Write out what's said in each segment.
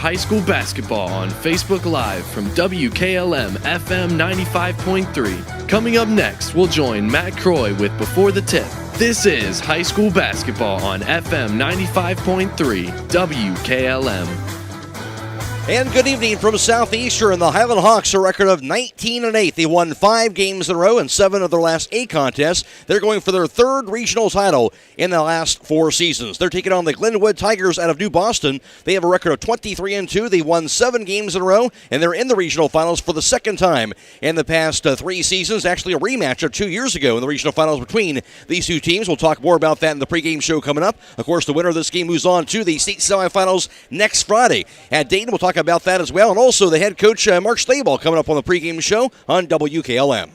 high school basketball on Facebook Live from WKLM-FM 95.3. Coming up next, we'll join Matt Croy with Before the Tip. This is high school basketball on FM 95.3 WKLM. And good evening from Southeastern. The Hiland Hawks, a record of 19-8. They won 5 games in a row and 7 of their last 8 contests. They're going for their 3rd regional title in the last 4 seasons. They're taking on the Glenwood Tigers out of New Boston. They have a record of 23-2. They won 7 games in a row, and they're in the regional finals for the 2nd time in the past 3 seasons. Actually, a rematch of 2 years ago in the regional finals between these 2 teams. We'll talk more about that in the pregame show coming up. Of course, the winner of this game moves on to the state semifinals next Friday at Dayton. We'll talk about that as well, and also the head coach Mark Staball coming up on the pregame show on WKLM.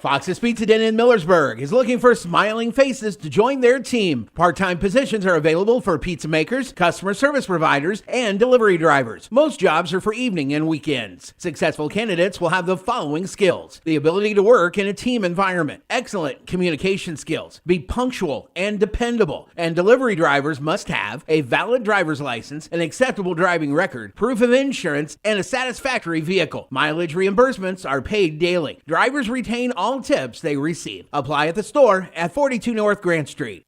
Fox's Pizza Den in Millersburg is looking for smiling faces to join their team. Part-time positions are available for pizza makers, customer service providers, and delivery drivers. Most jobs are for evening and weekends. Successful candidates will have the following skills: the ability to work in a team environment, excellent communication skills, be punctual and dependable, and delivery drivers must have a valid driver's license, an acceptable driving record, proof of insurance, and a satisfactory vehicle. Mileage reimbursements are paid daily. Drivers retain all tips they receive. Apply at the store at 42 North Grant Street.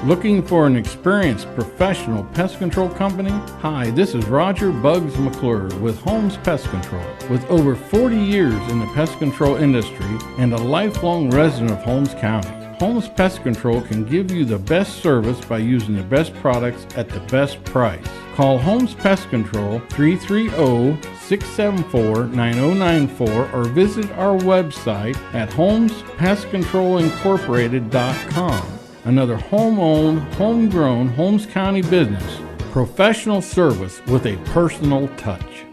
Looking for an experienced professional pest control company? Hi, this is Roger Bugs McClure with Holmes Pest Control. With over 40 years in the pest control industry and a lifelong resident of Holmes County, Holmes Pest Control can give you the best service by using the best products at the best price. Call Holmes Pest Control 330-674-9094 or visit our website at holmespestcontrolincorporated.com. Another home-owned, homegrown Holmes County business. Professional service with a personal touch.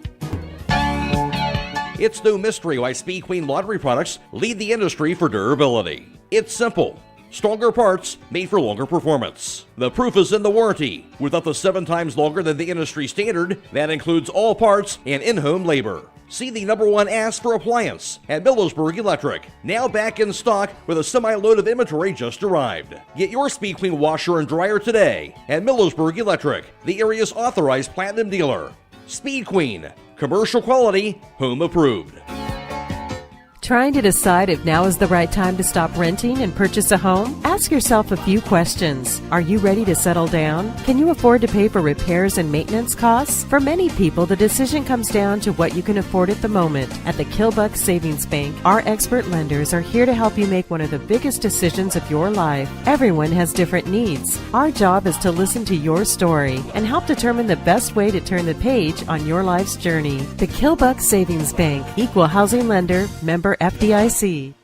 It's no mystery why Speed Queen Lottery products lead the industry for durability. It's simple. Stronger parts made for longer performance. The proof is in the warranty, with up to 7 times longer than the industry standard. That includes all parts and in-home labor. See the #1 ask for appliance at Millersburg Electric, now back in stock with a semi-load of inventory just arrived. Get your Speed Queen washer and dryer today at Millersburg Electric, the area's authorized platinum dealer. Speed Queen, commercial quality, home approved. Trying to decide if now is the right time to stop renting and purchase a home? Ask yourself a few questions. Are you ready to settle down? Can you afford to pay for repairs and maintenance costs? For many people, the decision comes down to what you can afford at the moment. At the Kilbuck Savings Bank, our expert lenders are here to help you make one of the biggest decisions of your life. Everyone has different needs. Our job is to listen to your story and help determine the best way to turn the page on your life's journey. The Kilbuck Savings Bank, equal housing lender, member FDIC.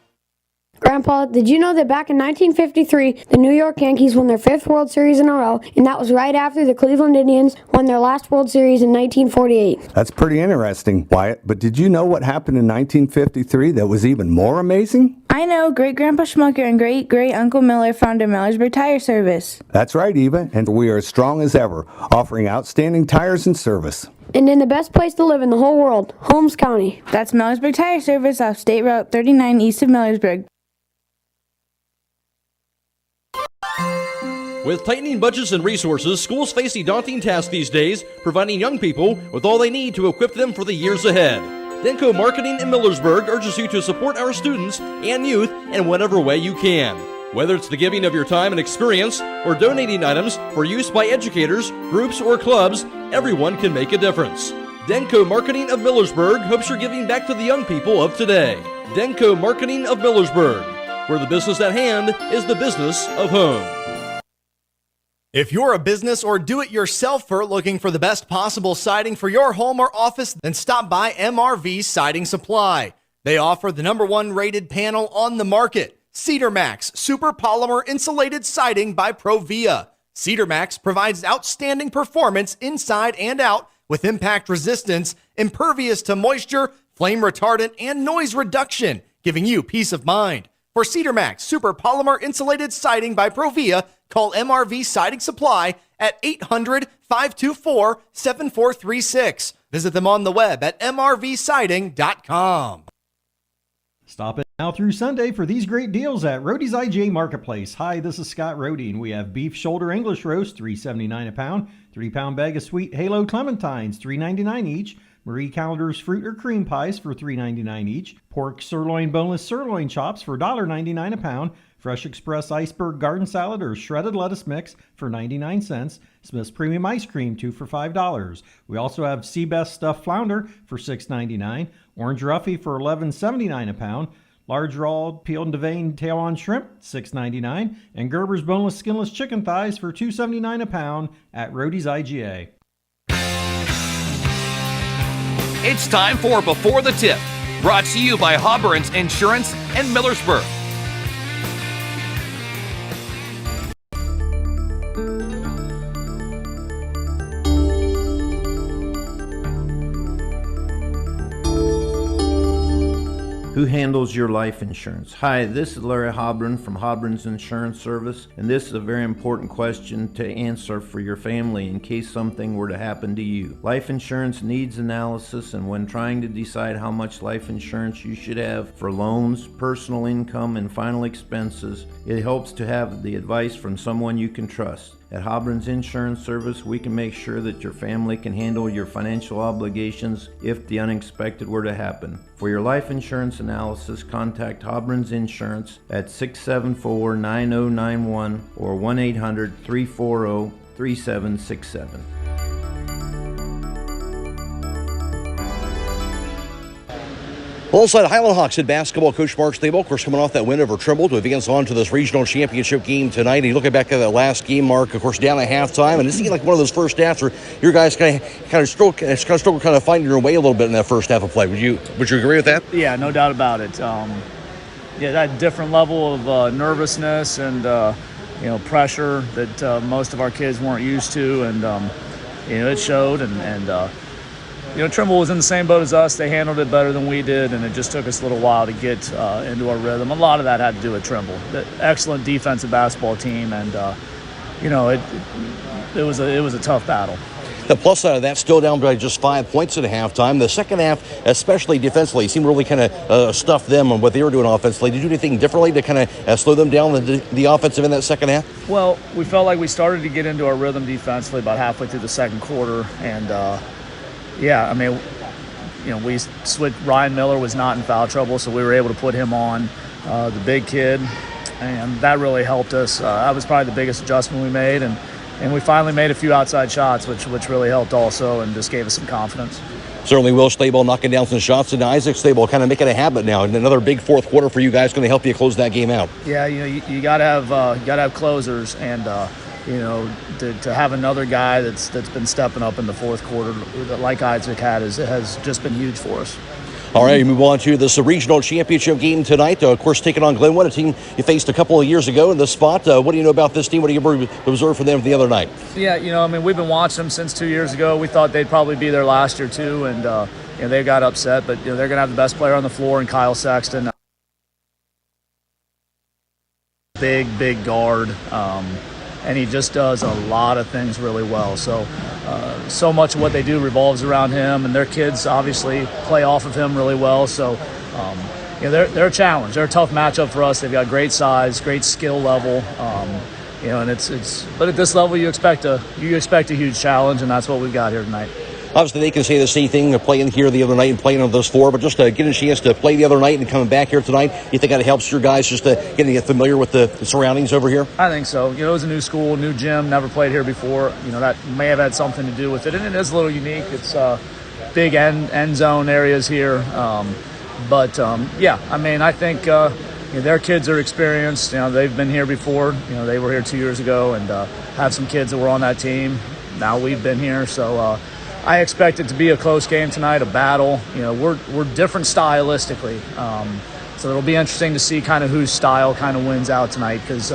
Grandpa, did you know that back in 1953, the New York Yankees won their 5th World Series in a row, and that was right after the Cleveland Indians won their last World Series in 1948? That's pretty interesting, Wyatt. But did you know what happened in 1953 that was even more amazing? I know. Great-Grandpa Schmucker and Great-Great-Uncle Miller founded Millersburg Tire Service. That's right, Eva, and we are as strong as ever, offering outstanding tires and service. And in the best place to live in the whole world, Holmes County. That's Millersburg Tire Service off State Route 39 east of Millersburg. With tightening budgets and resources, schools face a daunting task these days, providing young people with all they need to equip them for the years ahead. Denko Marketing in Millersburg urges you to support our students and youth in whatever way you can. Whether it's the giving of your time and experience or donating items for use by educators, groups, or clubs, everyone can make a difference. Denko Marketing of Millersburg hopes you're giving back to the young people of today. Denko Marketing of Millersburg, where the business at hand is the business of home. If you're a business or do-it-yourselfer looking for the best possible siding for your home or office, then stop by MRV Siding Supply. They offer the #1 rated panel on the market, Cedar Max Super Polymer Insulated Siding by Provia. Cedar Max provides outstanding performance inside and out with impact resistance, impervious to moisture, flame retardant, and noise reduction, giving you peace of mind. For Cedar Max Super Polymer Insulated Siding by Provia, call MRV Siding Supply at 800-524-7436. Visit them on the web at mrvsiding.com. Stop it. Now through Sunday for these great deals at Roadie's IGA Marketplace. Hi, this is Scott Roadie, and we have beef shoulder English roast, $3.79 a pound, 3-pound bag of sweet Halo clementines, $3.99 each, Marie Callender's fruit or cream pies for $3.99 each, pork sirloin boneless sirloin chops for $1.99 a pound, Fresh Express iceberg garden salad or shredded lettuce mix for 99 cents, Smith's Premium Ice Cream 2 for $5. We also have Seabest stuffed flounder for $6.99, Orange Ruffy for $11.79 a pound, large raw peeled and deveined tail-on shrimp, $6.99, and Gerber's boneless skinless chicken thighs for $2.79 a pound at Roadie's IGA. It's time for Before the Tip, brought to you by Hobburns Insurance and Millersburg. Who handles your life insurance? Hi, this is Larry Hobburn from Hobburns Insurance Service, and this is a very important question to answer for your family in case something were to happen to you. Life insurance needs analysis, and when trying to decide how much life insurance you should have for loans, personal income, and final expenses, it helps to have the advice from someone you can trust. At Hobburns Insurance Service, we can make sure that your family can handle your financial obligations if the unexpected were to happen. For your life insurance analysis, contact Hobburns Insurance at 674-9091 or 1-800-340-3767. Alongside Hiland Hawks head basketball coach Mark Stable, of course, coming off that win over Trimble to advance on to this regional championship game tonight. And you looking back at that last game, Mark, of course, down at halftime, and it seemed like one of those first halves where your guys kind of struggle finding your way a little bit in that first half of play. Would you agree with that? Yeah, no doubt about it. That different level of nervousness and pressure that most of our kids weren't used to, and it showed. Trimble was in the same boat as us. They handled it better than we did, and it just took us a little while to get into our rhythm. A lot of that had to do with Trimble. The excellent defensive basketball team, and it was a tough battle. The plus side of that, still down by just 5 points at halftime. The second half, especially defensively, seemed really kind of stuff them on what they were doing offensively. Did you do anything differently to kind of slow them down the offensive in that second half? Well, we felt like we started to get into our rhythm defensively about halfway through the second quarter, and we switched. Ryan Miller was not in foul trouble, so we were able to put him on, the big kid, and that really helped us. That was probably the biggest adjustment we made, and we finally made a few outside shots, which really helped also, and just gave us some confidence. Certainly Will Stable knocking down some shots, and Isaac Stable kind of making a habit now. And another big fourth quarter for you guys, going to help you close that game out. Yeah, you got to have closers, and to have another guy that's been stepping up in the fourth quarter like Isaac has just been huge for us. All right, move on to this regional championship game tonight. Of course, taking on Glenwood, a team you faced a couple of years ago in this spot. What do you know about this team? What do you observe from them the other night? Yeah, we've been watching them since 2 years ago. We thought they'd probably be there last year too, and they got upset. But they're going to have the best player on the floor in Kyle Sexton. Big guard. And he just does a lot of things really well. So much of what they do revolves around him, and their kids obviously play off of him really well. So, they're a challenge. They're a tough matchup for us. They've got great size, great skill level. And but at this level, you expect a huge challenge, and that's what we've got here tonight. Obviously, they can say the same thing playing here the other night and playing on those four, but just getting a chance to play the other night and coming back here tonight, you think that helps your guys just getting familiar with the surroundings over here? I think so. It was a new school, new gym, never played here before. That may have had something to do with it, and it is a little unique. It's big end zone areas here. I think their kids are experienced. They've been here before. They were here 2 years ago, and have some kids that were on that team. Now we've been here, so I expect it to be a close game tonight, a battle. We're different stylistically, so it'll be interesting to see kind of whose style kind of wins out tonight, because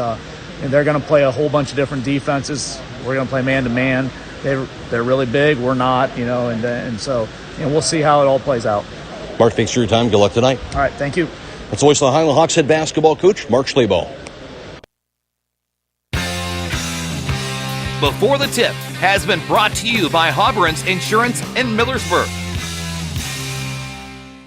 they're going to play a whole bunch of different defenses. We're going to play man-to-man. They're really big. We're not, and so we'll see how it all plays out. Mark, thanks for your time. Good luck tonight. All right, thank you. That's the voice of the Hiland Hawks head basketball coach, Mark Schlabel. Before the Tip has been brought to you by Hobburns Insurance in Millersburg.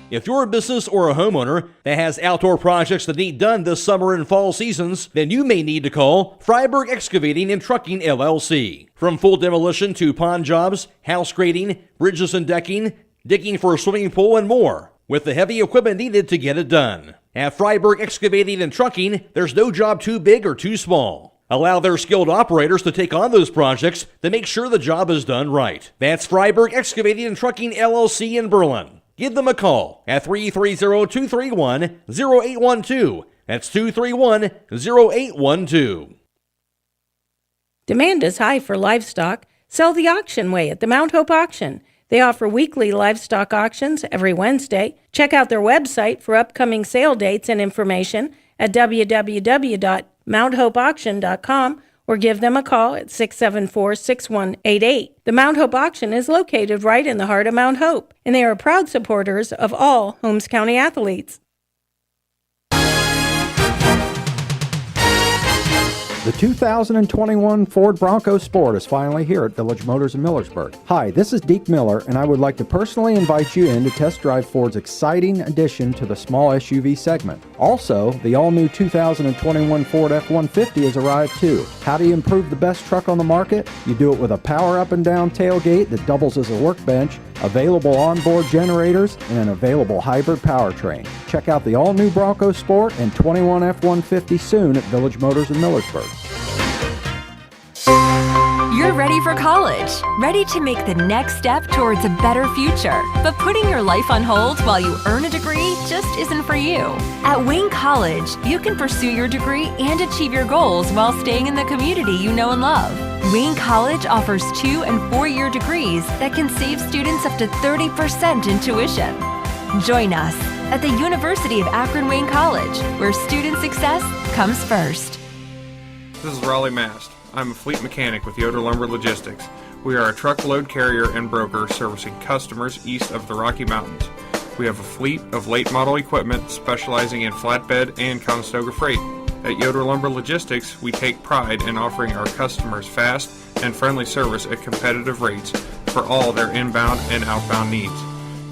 If you're a business or a homeowner that has outdoor projects that need done this summer and fall seasons, then you may need to call Freiberg Excavating and Trucking, LLC. From full demolition to pond jobs, house grading, bridges and decking, digging for a swimming pool, and more, with the heavy equipment needed to get it done. At Freiberg Excavating and Trucking, there's no job too big or too small. Allow their skilled operators to take on those projects to make sure the job is done right. That's Freiberg Excavating and Trucking, LLC in Berlin. Give them a call at 330-231-0812. That's 231-0812. Demand is high for livestock. Sell the auction way at the Mount Hope Auction. They offer weekly livestock auctions every Wednesday. Check out their website for upcoming sale dates and information at www.mounthopeauction.com or give them a call at 674-6188. The Mount Hope Auction is located right in the heart of Mount Hope, and they are proud supporters of all Holmes County athletes. The 2021 Ford Bronco Sport is finally here at Village Motors in Millersburg. Hi, this is Deke Miller, and I would like to personally invite you in to test drive Ford's exciting addition to the small SUV segment. Also, the all-new 2021 Ford F-150 has arrived too. How do you improve the best truck on the market? You do it with a power up and down tailgate that doubles as a workbench, available onboard generators, and an available hybrid powertrain. Check out the all-new Bronco Sport and 21 F-150 soon at Village Motors in Millersburg. You're ready for college, ready to make the next step towards a better future. But putting your life on hold while you earn a degree just isn't for you. At Wayne College, you can pursue your degree and achieve your goals while staying in the community you know and love. Wayne College offers 2- and 4-year degrees that can save students up to 30% in tuition. Join us at the University of Akron-Wayne College, where student success comes first. This is Raleigh Mast. I'm a fleet mechanic with Yoder Lumber Logistics. We are a truckload carrier and broker servicing customers east of the Rocky Mountains. We have a fleet of late model equipment specializing in flatbed and Conestoga freight. At Yoder Lumber Logistics, we take pride in offering our customers fast and friendly service at competitive rates for all their inbound and outbound needs.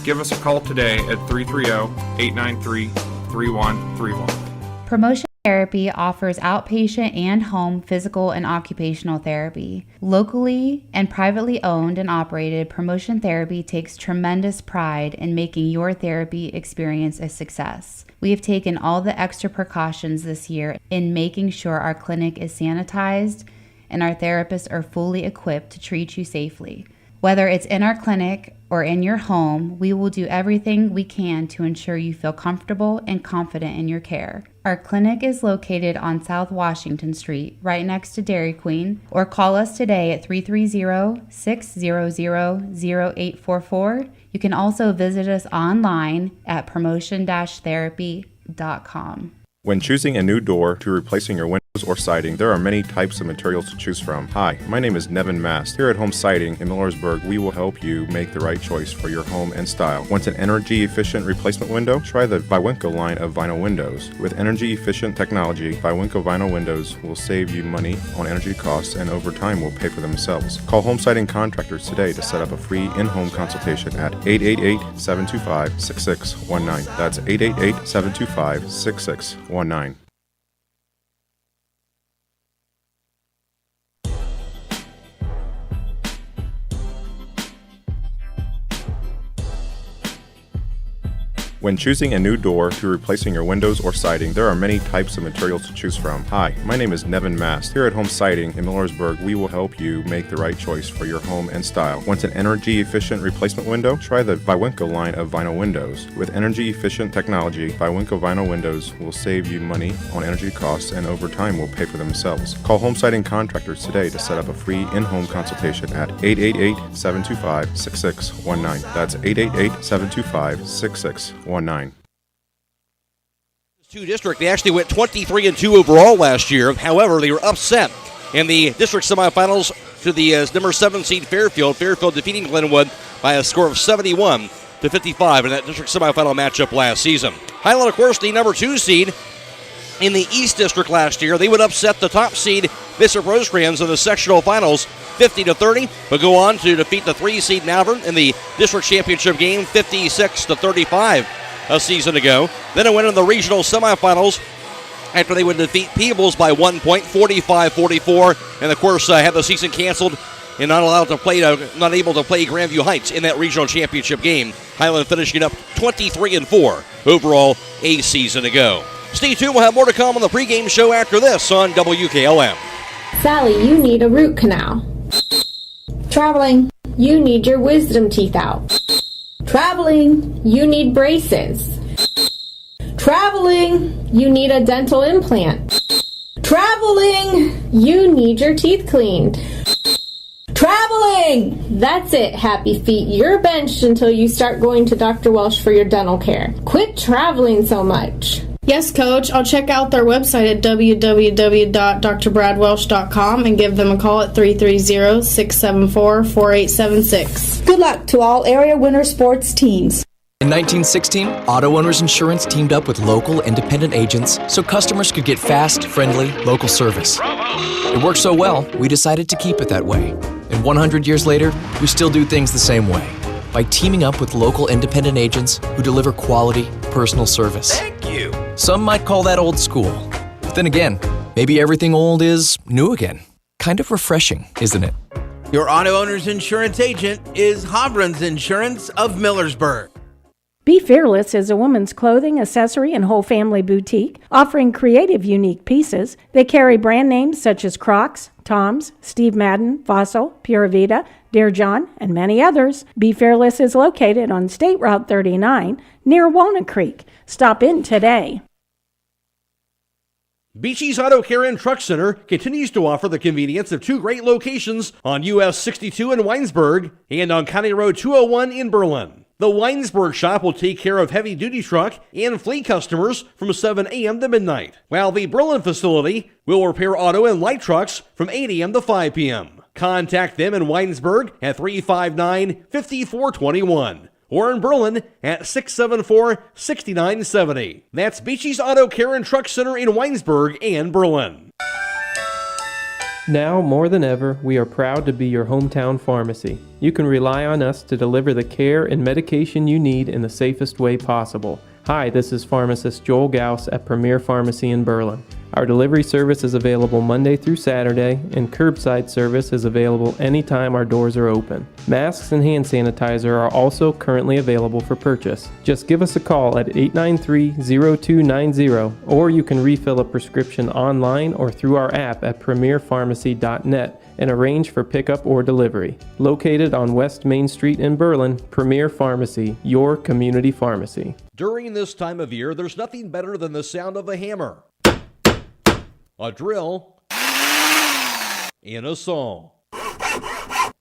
Give us a call today at 330-893-3131. Promotion Therapy offers outpatient and home physical and occupational therapy. Locally and privately owned and operated, Promotion Therapy takes tremendous pride in making your therapy experience a success. We have taken all the extra precautions this year in making sure our clinic is sanitized and our therapists are fully equipped to treat you safely. Whether it's in our clinic or in your home, we will do everything we can to ensure you feel comfortable and confident in your care. Our clinic is located on South Washington Street, right next to Dairy Queen, or call us today at 330-600-0844. You can also visit us online at promotion-therapy.com. When choosing a new door to replacing your windows or siding, there are many types of materials to choose from. Hi, my name is Nevin Mast. Here at Home Siding in Millersburg, we will help you make the right choice for your home and style. Want an energy-efficient replacement window? Try the Viwinco line of vinyl windows. With energy-efficient technology, Viwinco vinyl windows will save you money on energy costs and over time will pay for themselves. Call Home Siding Contractors today to set up a free in-home consultation at 888-725-6619. That's 888-725-6619. When choosing a new door to replacing your windows or siding, there are many types of materials to choose from. Hi, my name is Nevin Mast. Here at Home Siding in Millersburg, we will help you make the right choice for your home and style. Want an energy-efficient replacement window? Try the Viwinco line of vinyl windows. With energy-efficient technology, Viwinco vinyl windows will save you money on energy costs and over time will pay for themselves. Call Home Siding Contractors today to set up a free in-home consultation at 888-725-6619. That's 888-725-6619. 2 district, they actually went 23-2 overall last year. However, they were upset in the district semifinals to the number 7 seed Fairfield. Fairfield defeating Glenwood by a score of 71-55 in that district semifinal matchup last season. Hiland, of course, the number 2 seed in the East District last year. They would upset the top seed Bishop Rosecrans in the sectional finals 50-30, but go on to defeat the 3 seed Malvern in the district championship game 56-35. a season ago. Then a win in the regional semifinals after they would defeat Peebles by 1 point, 45-44, and of course had the season canceled and not able to play Grandview Heights in that regional championship game. Hiland finishing up 23-4 overall a season ago. Stay tuned. We'll have more to come on the pregame show after this on WKLM. Sally, you need a root canal. Traveling, you need your wisdom teeth out. Traveling, you need braces. Traveling, you need a dental implant. Traveling, you need your teeth cleaned. Traveling! That's it, happy feet. You're benched until you start going to Dr. Welsh for your dental care. Quit traveling so much. Yes, Coach. I'll check out their website at www.drbradwelsh.com and give them a call at 330-674-4876. Good luck to all area winter sports teams. In 1916, Auto Owners Insurance teamed up with local independent agents so customers could get fast, friendly, local service. It worked so well, we decided to keep it that way. And 100 years later, we still do things the same way, by teaming up with local independent agents who deliver quality, personal service. Thank you. Some might call that old school. But then again, maybe everything old is new again. Kind of refreshing, isn't it? Your auto owner's insurance agent is Hobron's Insurance of Millersburg. Be Fearless is a woman's clothing, accessory, and whole family boutique offering creative, unique pieces. They carry brand names such as Crocs, Tom's, Steve Madden, Fossil, Pura Vida, Dear John, and many others. Be Fearless is located on State Route 39 near Walnut Creek. Stop in today. Beachy's Auto Care and Truck Center continues to offer the convenience of two great locations on US 62 in Weinsberg and on County Road 201 in Berlin. The Weinsberg shop will take care of heavy-duty truck and fleet customers from 7 a.m. to midnight, while the Berlin facility will repair auto and light trucks from 8 a.m. to 5 p.m. Contact them in Weinsberg at 359-5421 or in Berlin at 674-6970. That's Beachy's Auto Care and Truck Center in Weinsberg and Berlin. Now, more than ever, we are proud to be your hometown pharmacy. You can rely on us to deliver the care and medication you need in the safest way possible. Hi, this is pharmacist Joel Gauss at Premier Pharmacy in Berlin. Our delivery service is available Monday through Saturday, and curbside service is available anytime our doors are open. Masks and hand sanitizer are also currently available for purchase. Just give us a call at 893-0290, or you can refill a prescription online or through our app at premierpharmacy.net and arrange for pickup or delivery. Located on West Main Street in Berlin, Premier Pharmacy, your community pharmacy. During this time of year, there's nothing better than the sound of a hammer, a drill, and a saw.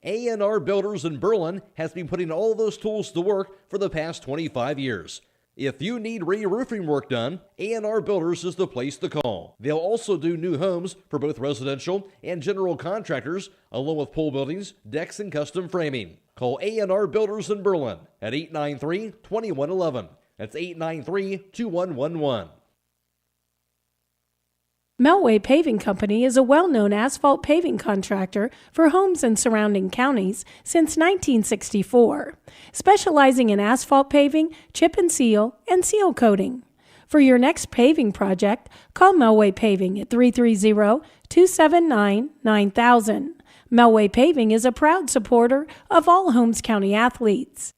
A&R Builders in Berlin has been putting all those tools to work for the past 25 years. If you need re-roofing work done, A&R Builders is the place to call. They'll also do new homes for both residential and general contractors, along with pole buildings, decks, and custom framing. Call A&R Builders in Berlin at 893-2111. That's 893-2111. Melway Paving Company is a well-known asphalt paving contractor for homes in surrounding counties since 1964, specializing in asphalt paving, chip and seal coating. For your next paving project, call Melway Paving at 330-279-9000. Melway Paving is a proud supporter of all Holmes County athletes.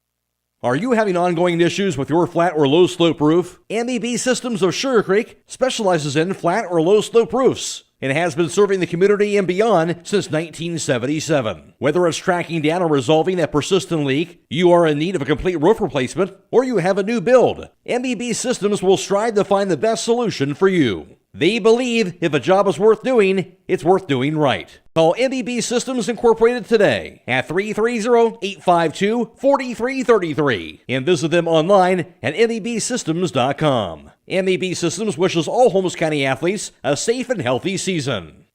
Are you having ongoing issues with your flat or low slope roof? MEB Systems of Sugar Creek specializes in flat or low slope roofs and has been serving the community and beyond since 1977. Whether it's tracking down or resolving that persistent leak, you are in need of a complete roof replacement, or you have a new build, MEB Systems will strive to find the best solution for you. They believe if a job is worth doing, it's worth doing right. Call MEB Systems Incorporated today at 330-852-4333 and visit them online at mebsystems.com. MEB Systems wishes all Holmes County athletes a safe and healthy season.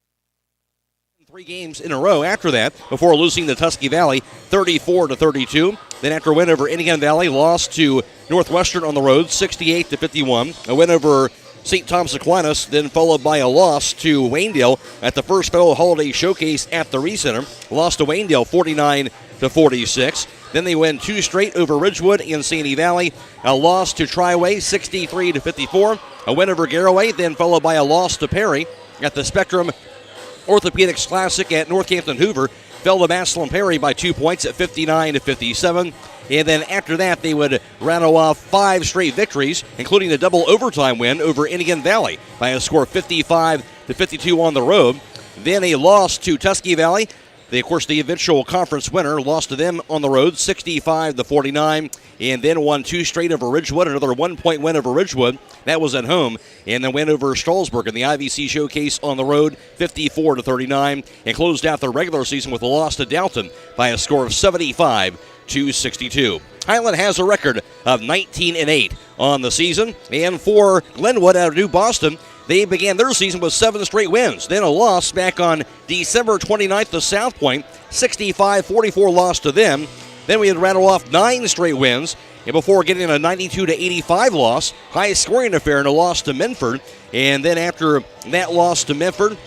3 games in a row after that before losing to Tusky Valley 34-32. Then after a win over Indiana Valley, lost to Northwestern on the road 68-51. A win over St. Thomas Aquinas, then followed by a loss to Waynedale at the first Fellow Holiday Showcase at the Re-Center. Lost to Waynedale 49-46. Then they win 2 straight over Ridgewood and Sandy Valley. A loss to Triway, 63-54. A win over Garraway, then followed by a loss to Perry at the Spectrum Orthopedics Classic at Northampton Hoover. Fell to Massillon Perry by 2 points at 59-57. And then after that, they would rattle off 5 straight victories, including a double overtime win over Indian Valley by a score of 55-52 on the road. Then a loss to Tuskegee Valley. They, of course, the eventual conference winner, lost to them on the road, 65-49, and then won 2 straight over Ridgewood, another 1-point win over Ridgewood. That was at home, and then win over Strasburg in the IVC Showcase on the road, 54-39, and closed out the regular season with a loss to Dalton by a score of 75-62. Hiland has a record of 19-8 on the season, and for Glenwood out of New Boston, they began their season with 7 straight wins. Then a loss back on December 29th to South Point, 65-44 loss to them. Then we had rattled off 9 straight wins, and before getting a 92-85 loss, high scoring affair and a loss to Minford. And then after that loss to Minford,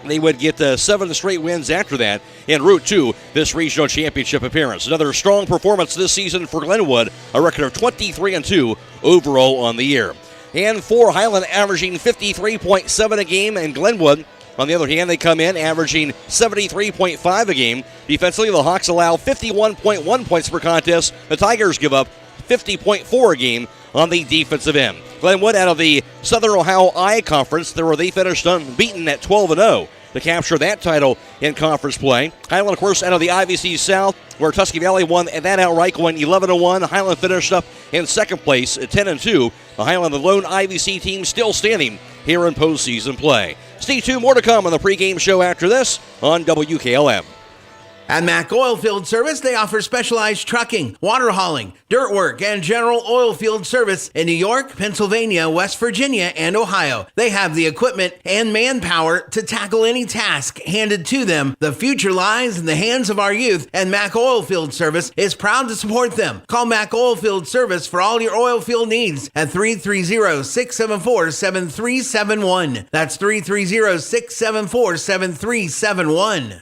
they would get 7 straight wins after that en route to this regional championship appearance. Another strong performance this season for Glenwood, a record of 23-2 overall on the year. And for Hiland, averaging 53.7 a game, and Glenwood, on the other hand, they come in averaging 73.5 a game. Defensively, the Hawks allow 51.1 points per contest. The Tigers give up 50.4 a game on the defensive end. Glenwood out of the Southern Ohio I Conference, where they finished unbeaten at 12-0 to capture that title in conference play. Hiland, of course, out of the IVC South, where Tuskegee Valley won that outright, going 11-1. Hiland finished up in second place at 10-2. The Hiland, the lone IVC team, still standing here in postseason play. Stay tuned, more to come on the pregame show after this on WKLM. At Mack Oilfield Service, they offer specialized trucking, water hauling, dirt work, and general oil field service in New York, Pennsylvania, West Virginia, and Ohio. They have the equipment and manpower to tackle any task handed to them. The future lies in the hands of our youth, and Mack Oilfield Service is proud to support them. Call Mack Oilfield Service for all your oil field needs at 330-674-7371. That's 330-674-7371.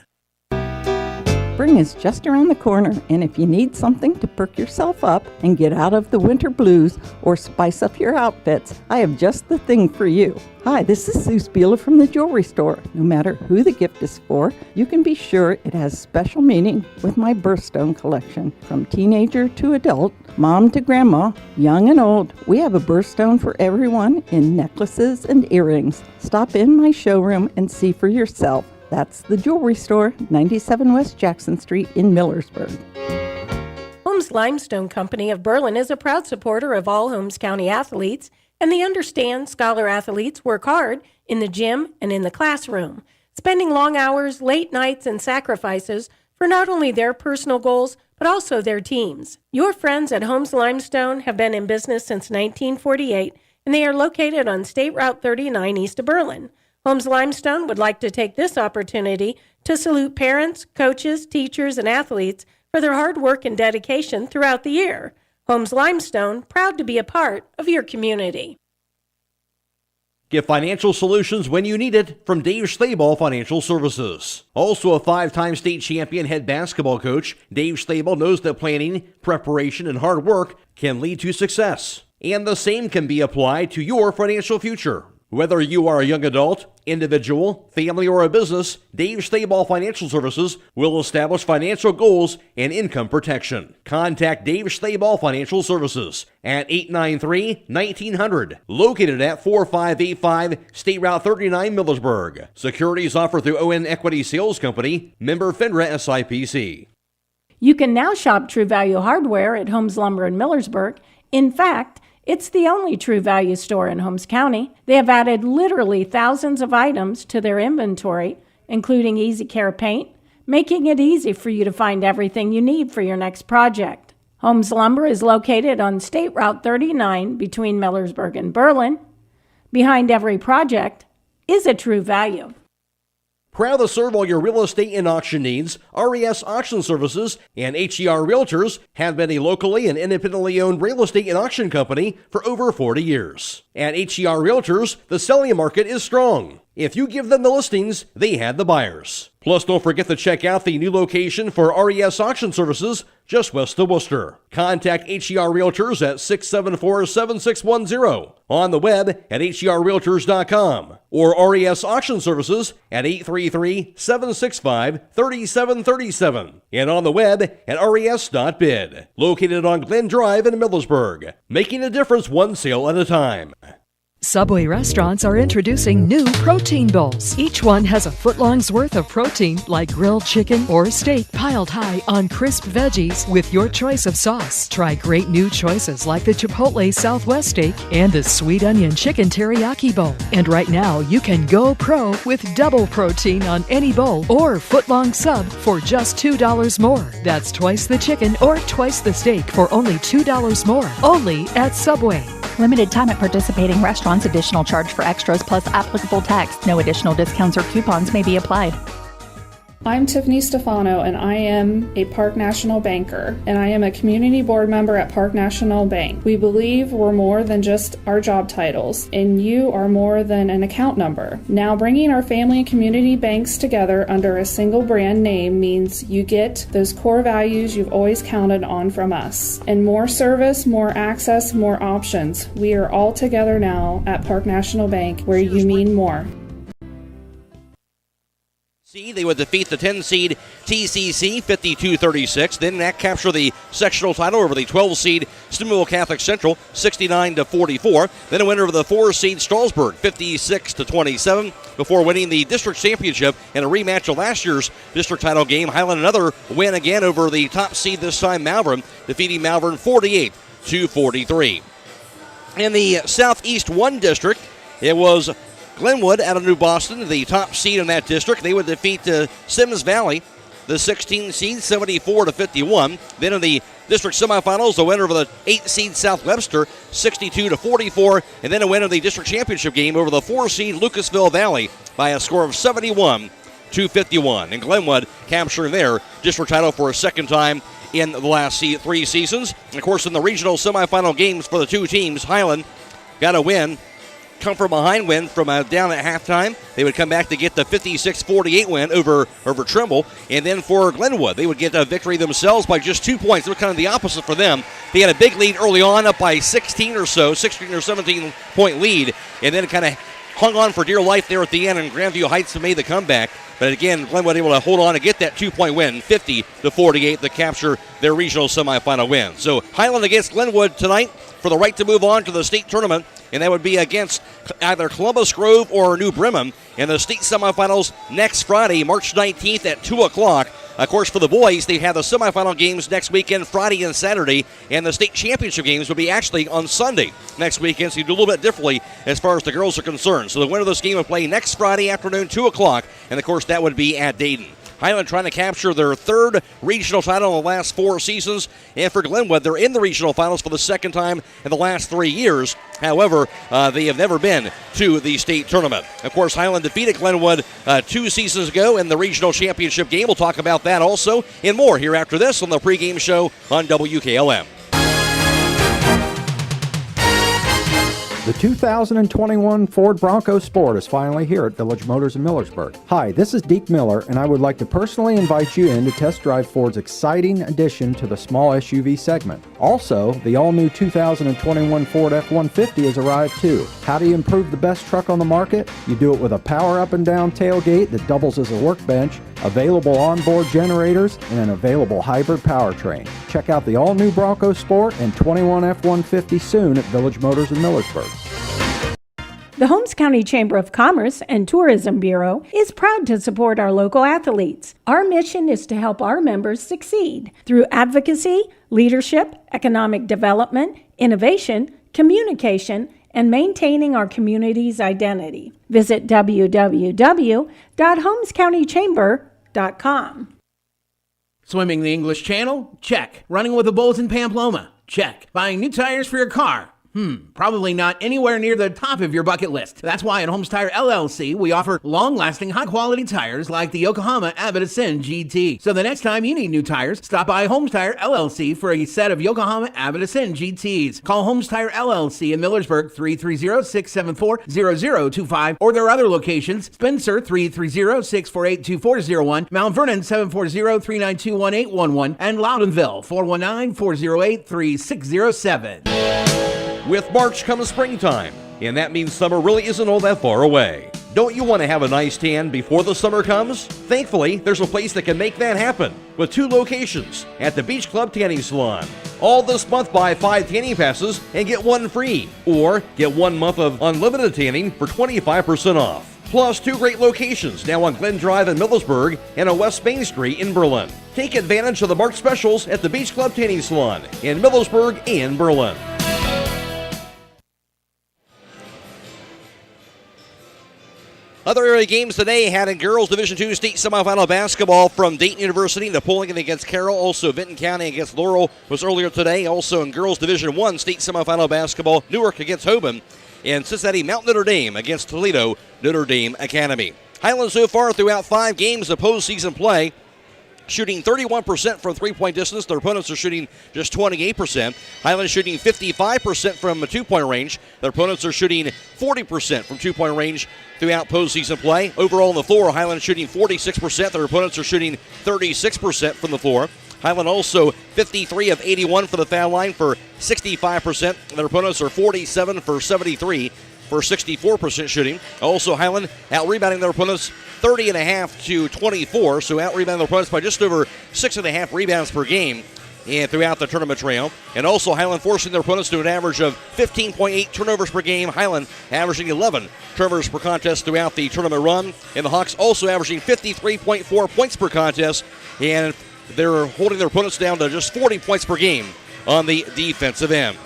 Spring is just around the corner, and if you need something to perk yourself up and get out of the winter blues or spice up your outfits, I have just the thing for you. Hi, this is Sue Spieler from the Jewelry Store. No matter who the gift is for, you can be sure it has special meaning with my birthstone collection. From teenager to adult, mom to grandma, young and old, we have a birthstone for everyone in necklaces and earrings. Stop in my showroom and see for yourself. That's the Jewelry Store, 97 West Jackson Street in Millersburg. Holmes Limestone Company of Berlin is a proud supporter of all Holmes County athletes, and they understand scholar athletes work hard in the gym and in the classroom, spending long hours, late nights, and sacrifices for not only their personal goals, but also their teams. Your friends at Holmes Limestone have been in business since 1948, and they are located on State Route 39 east of Berlin. Holmes Limestone would like to take this opportunity to salute parents, coaches, teachers, and athletes for their hard work and dedication throughout the year. Holmes Limestone, proud to be a part of your community. Get financial solutions when you need it from Dave Stayball Financial Services. Also a 5-time state champion head basketball coach, Dave Stayball knows that planning, preparation, and hard work can lead to success. And the same can be applied to your financial future. Whether you are a young adult, individual, family, or a business, Dave Stayball Financial Services will establish financial goals and income protection. Contact Dave Stayball Financial Services at 893-1900, located at 4585 State Route 39, Millersburg. Securities offered through ON Equity Sales Company, member FINRA SIPC. You can now shop True Value Hardware at Holmes Lumber in Millersburg. In fact, it's the only True Value store in Holmes County. They have added literally thousands of items to their inventory, including Easy Care paint, making it easy for you to find everything you need for your next project. Holmes Lumber is located on State Route 39 between Millersburg and Berlin. Behind every project is a True Value. Proud to serve all your real estate and auction needs, RES Auction Services and HER Realtors have been a locally and independently owned real estate and auction company for over 40 years. At HER Realtors, the selling market is strong. If you give them the listings, they had the buyers. Plus, don't forget to check out the new location for RES Auction Services just west of Worcester. Contact HER Realtors at 674-7610, on the web at herrealtors.com, or RES Auction Services at 833-765-3737, and on the web at res.bid. Located on Glen Drive in Millersburg, making a difference one sale at a time. Subway restaurants are introducing new protein bowls. Each one has a foot-long's worth of protein, like grilled chicken or steak piled high on crisp veggies with your choice of sauce. Try great new choices like the Chipotle Southwest steak and the sweet onion chicken teriyaki bowl. And right now, you can go pro with double protein on any bowl or foot-long sub for just $2 more. That's twice the chicken or twice the steak for only $2 more. Only at Subway. Limited time at participating restaurants. Additional charge for extras plus applicable tax. No additional discounts or coupons may be applied. I'm Tiffany Stefano, and I am a Park National banker, and I am a community board member at Park National Bank. We believe we're more than just our job titles, and you are more than an account number. Now, bringing our family and community banks together under a single brand name means you get those core values you've always counted on from us. And more service, more access, more options. We are all together now at Park National Bank, where you mean more. They would defeat the 10-seed TCC 52-36. Then that capture the sectional title over the 12-seed Steubenville Catholic Central 69-44. Then a winner of the 4-seed Strasburg 56-27 before winning the district championship in a rematch of last year's district title game. Hiland another win again over the top seed, this time Malvern, defeating Malvern 48-43. In the Southeast 1 district, it was Glenwood out of New Boston, the top seed in that district. They would defeat Sims Valley, the 16 seed, 74-51. Then in the district semifinals, the winner of the 8 seed South Webster, 62-44. And then a win of the district championship game over the 4 seed Lucasville Valley by a score of 71-51. And Glenwood capturing their district title for a second time in the last 3 seasons. And of course, in the regional semifinal games for the two teams, Hiland got a win. Come from behind win from down at halftime. They would come back to get the 56-48 win over Trimble. And then for Glenwood, they would get a victory themselves by just 2 points. It was kind of the opposite for them. They had a big lead early on, up by 16 or 17 point lead, and then kind of hung on for dear life there at the end, and Grandview Heights have made the comeback. But again, Glenwood able to hold on and get that 2-point win, 50-48, to capture their regional semifinal win. So Hiland against Glenwood tonight for the right to move on to the state tournament, and that would be against either Columbus Grove or New Bremen in the state semifinals next Friday, March 19th at 2 o'clock. Of course, for the boys, they have the semifinal games next weekend, Friday and Saturday, and the state championship games will be actually on Sunday next weekend, so you do a little bit differently as far as the girls are concerned. So the winner of this game will play next Friday afternoon, 2 o'clock, and of course, that would be at Dayton. Hiland trying to capture their third regional title in the last 4 seasons. And for Glenwood, they're in the regional finals for the second time in the last 3 years. However, they have never been to the state tournament. Of course, Hiland defeated Glenwood 2 seasons ago in the regional championship game. We'll talk about that also and more here after this on the pregame show on WKLM. The 2021 Ford Bronco Sport is finally here at Village Motors in Millersburg. Hi, this is Deke Miller, and I would like to personally invite you in to test drive Ford's exciting addition to the small SUV segment. Also, the all-new 2021 Ford F-150 has arrived too. How do you improve the best truck on the market? You do it with a power up and down tailgate that doubles as a workbench, available onboard generators, and an available hybrid powertrain. Check out the all-new Bronco Sport and 21 F-150 soon at Village Motors in Millersburg. The Holmes County Chamber of Commerce and Tourism Bureau is proud to support our local athletes. Our mission is to help our members succeed through advocacy, leadership, economic development, innovation, communication, and maintaining our community's identity. Visit www.holmescountychamber.com. Swimming the English Channel? Check. Running with the Bulls in Pamplona? Check. Buying new tires for your car? Probably not anywhere near the top of your bucket list. That's why at Holmes Tire LLC, we offer long-lasting, high-quality tires like the Yokohama Avid Ascend GT. So the next time you need new tires, stop by Holmes Tire LLC for a set of Yokohama Avid Ascend GTs. Call Holmes Tire LLC in Millersburg, 330-674-0025, or their other locations, Spencer, 330-648-2401, Mount Vernon, 740-392-1811, and Loudonville, 419-408-3607. With March comes springtime, and that means summer really isn't all that far away. Don't you want to have a nice tan before the summer comes? Thankfully, there's a place that can make that happen, with 2 locations at the Beach Club Tanning Salon. All this month, buy 5 tanning passes and get 1 free, or get 1 month of unlimited tanning for 25% off. Plus 2 great locations now on Glen Drive in Millersburg and on West Main Street in Berlin. Take advantage of the March specials at the Beach Club Tanning Salon in Millersburg and Berlin. Other area games today had in girls Division II state semifinal basketball from Dayton University, Napoleon against Carroll. Also Vinton County against Laurel was earlier today. Also in girls Division I state semifinal basketball, Newark against Hoban, and Cincinnati Mount Notre Dame against Toledo Notre Dame Academy. Hiland so far throughout 5 games of postseason play, shooting 31% from three-point distance. Their opponents are shooting just 28%. Hiland shooting 55% from a two-point range. Their opponents are shooting 40% from two-point range throughout postseason play. Overall on the floor, Hiland shooting 46%. Their opponents are shooting 36% from the floor. Hiland also 53 of 81 for the foul line for 65%. Their opponents are 47 for 73 for 64% shooting. Also, Hiland out-rebounding their opponents 30.5 to 24, so out-rebounding their opponents by just over 6.5 rebounds per game and throughout the tournament trail. And also, Hiland forcing their opponents to an average of 15.8 turnovers per game. Hiland averaging 11 turnovers per contest throughout the tournament run. And the Hawks also averaging 53.4 points per contest, and they're holding their opponents down to just 40 points per game on the defensive end.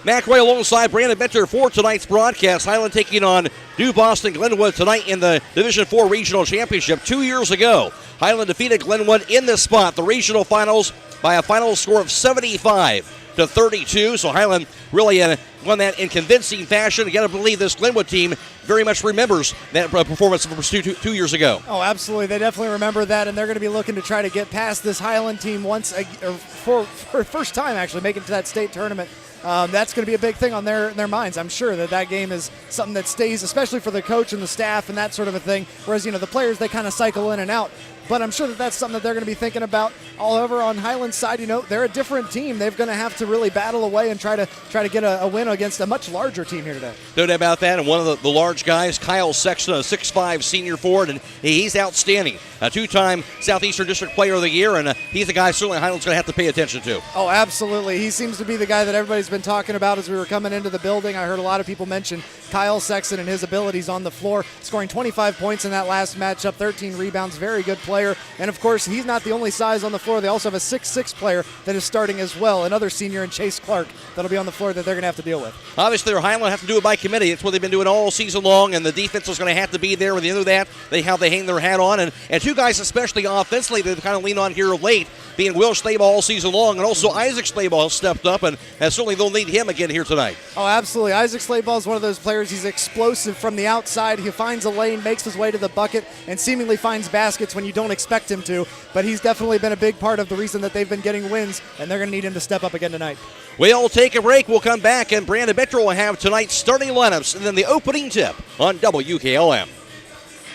Mac Ray alongside Brandon Better for tonight's broadcast. Hiland taking on New Boston Glenwood tonight in the Division IV Regional Championship. 2 years ago, Hiland defeated Glenwood in this spot, the regional finals, by a final score of 75-32. So Hiland really won that in convincing fashion. You got to believe this Glenwood team very much remembers that performance from 2 years ago. Oh, absolutely. They definitely remember that, and they're going to be looking to try to get past this Hiland team for first time, actually, making it to that state tournament. That's going to be a big thing on their minds. I'm sure that game is something that stays, especially for the coach and the staff and that sort of a thing. Whereas, the players, they kind of cycle in and out. But I'm sure that's something that they're going to be thinking about. All over on Hiland's side, they're a different team. They're going to have to really battle away and try to get a win against a much larger team here today. No doubt about that. And one of the large guys, Kyle Sexton, a 6'5 senior forward, and he's outstanding. A 2-time Southeastern District Player of the Year, and he's a guy certainly Hiland's going to have to pay attention to. Oh, absolutely. He seems to be the guy that everybody's been talking about as we were coming into the building. I heard a lot of people mention Kyle Sexton and his abilities on the floor, scoring 25 points in that last matchup, 13 rebounds, very good player. And, of course, he's not the only size on the floor. They also have a 6'6 player that is starting as well, another senior in Chase Clark that'll be on the floor that they're going to have to deal with. Obviously, Hiland will have to do it by committee. It's what they've been doing all season long, and the defense is going to have to be there. With the end of that, they hang their hat on. And 2 guys, especially offensively, that kind of lean on here late, being Will Schlaball all season long, and also Isaac Schlaball stepped up, and certainly they'll need him again here tonight. Oh, absolutely. Isaac Schlaball is one of those players. He's explosive from the outside. He finds a lane, makes his way to the bucket, and seemingly finds baskets when you don't expect him to. But he's definitely been a big part of the reason that they've been getting wins, and they're going to need him to step up again tonight. We'll take a break. We'll come back, and Brandon Better will have tonight's starting lineups, and then the opening tip on WKLM.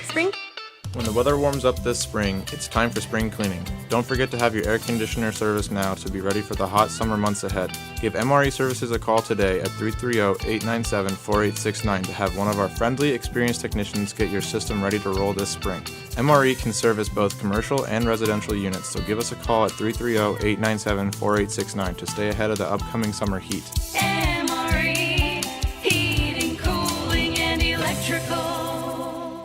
Spring. When the weather warms up this spring, it's time for spring cleaning. Don't forget to have your air conditioner serviced now to be ready for the hot summer months ahead. Give MRE Services a call today at 330-897-4869 to have one of our friendly, experienced technicians get your system ready to roll this spring. MRE can service both commercial and residential units, so give us a call at 330-897-4869 to stay ahead of the upcoming summer heat. MRE, heating, cooling, and electrical.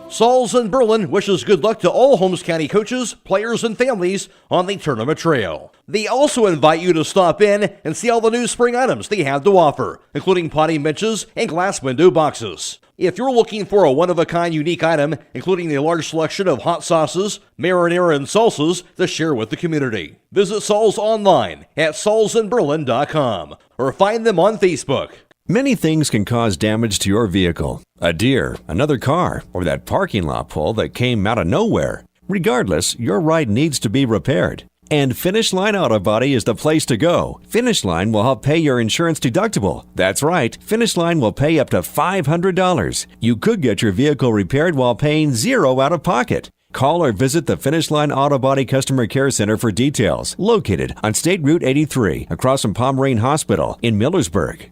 Sauls in Berlin wishes good luck to all Holmes County coaches, players, and families on the tournament trail. They also invite you to stop in and see all the new spring items they have to offer, including potting benches and glass window boxes. If you're looking for a one-of-a-kind unique item, including a large selection of hot sauces, marinara, and salsas to share with the community, visit Saul's online at saulsandberlin.com or find them on Facebook. Many things can cause damage to your vehicle. A deer, another car, or that parking lot pole that came out of nowhere. Regardless, your ride needs to be repaired. And Finish Line Auto Body is the place to go. Finish Line will help pay your insurance deductible. That's right, Finish Line will pay up to $500. You could get your vehicle repaired while paying $0 out of pocket. Call or visit the Finish Line Auto Body Customer Care Center for details. Located on State Route 83, across from Pomerane Hospital in Millersburg.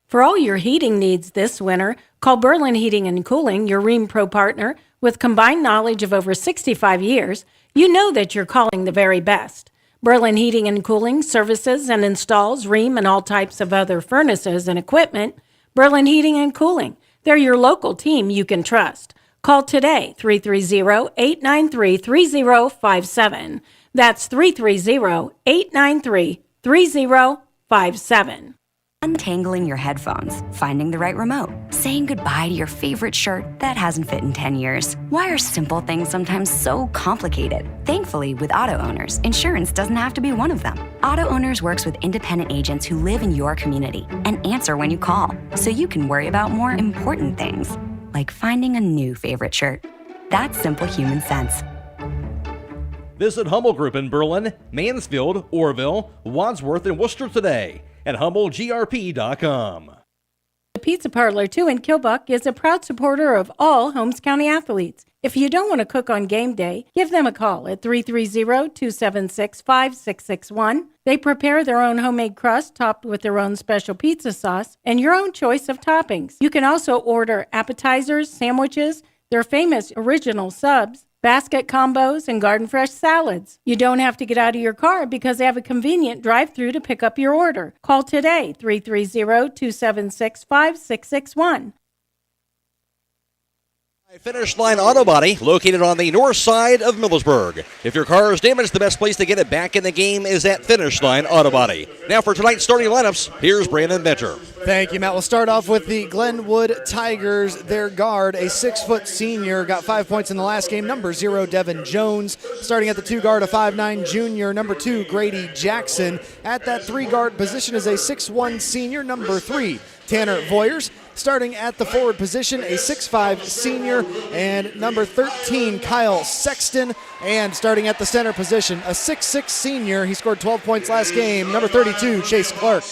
For all your heating needs this winter, call Berlin Heating and Cooling, your Rheem Pro partner. With combined knowledge of over 65 years, you know that you're calling the very best. Berlin Heating and Cooling services and installs Rheem and all types of other furnaces and equipment. Berlin Heating and Cooling, they're your local team you can trust. Call today, 330-893-3057. That's 330-893-3057. Untangling your headphones, finding the right remote, saying goodbye to your favorite shirt that hasn't fit in 10 years. Why are simple things sometimes so complicated? Thankfully, with Auto Owners, insurance doesn't have to be one of them. Auto Owners works with independent agents who live in your community and answer when you call, so you can worry about more important things, like finding a new favorite shirt. That's simple human sense. Visit Hummel Group in Berlin, Mansfield, Orville, Wadsworth, and Worcester today at HummelGRP.com. The Pizza Parlor 2 in Kilbuck is a proud supporter of all Holmes County athletes. If you don't want to cook on game day, give them a call at 330-276-5661. They prepare their own homemade crust topped with their own special pizza sauce and your own choice of toppings. You can also order appetizers, sandwiches, their famous original subs, basket combos, and garden fresh salads. You don't have to get out of your car because they have a convenient drive-thru to pick up your order. Call today, 330-276-5661. Finish Line Auto Body, located on the north side of Millersburg. If your car is damaged, the best place to get it back in the game is at Finish Line Auto Body. Now for tonight's starting lineups, here's Brandon Bencher. Thank you, Matt. We'll start off with the Glenwood Tigers. Their guard, a 6-foot senior, got 5 points in the last game. Number 0, Devin Jones. Starting at the 2 guard, a 5'9 junior. Number 2, Grady Jackson. At that 3 guard position is a 6'1 senior. Number 3, Tanner Voyers. Starting at the forward position, a 6'5 senior, and number 13, Kyle Sexton. And starting at the center position, a 6'6 senior. He scored 12 points last game. Number 32, Chase Clark.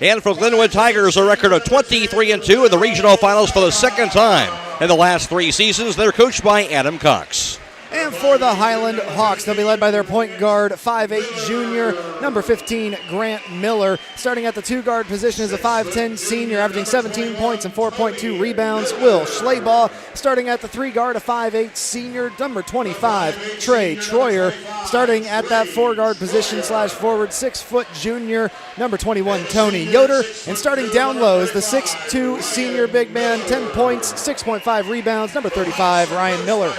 And for Glenwood Tigers, a record of 23-2 in the regional finals for the second time in the last 3 seasons. They're coached by Adam Cox. And for the Hiland Hawks, they'll be led by their point guard, 5'8 junior, number 15, Grant Miller. Starting at the 2 guard position is a 5'10 senior, averaging 17 points and 4.2 rebounds, Will Schleybaugh. Starting at the 3 guard, a 5'8 senior, number 25, Trey Troyer. Starting at that 4 guard position / forward, 6-foot junior, number 21, Tony Yoder. And starting down low is the 6'2 senior big man, 10 points, 6.5 rebounds, number 35, Ryan Miller.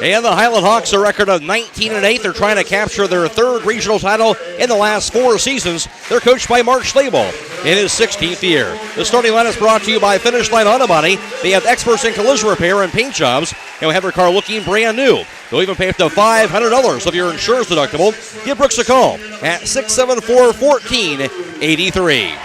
And the Hiland Hawks, a record of 19-8. They're trying to capture their 3rd regional title in the last 4 seasons. They're coached by Mark Schleybaugh in his 16th year. The starting line is brought to you by Finish Line Auto Body. They have experts in collision repair and paint jobs. They'll have your car looking brand new. They'll even pay up to $500 of your insurance deductible. Give Brooks a call at 674-1483.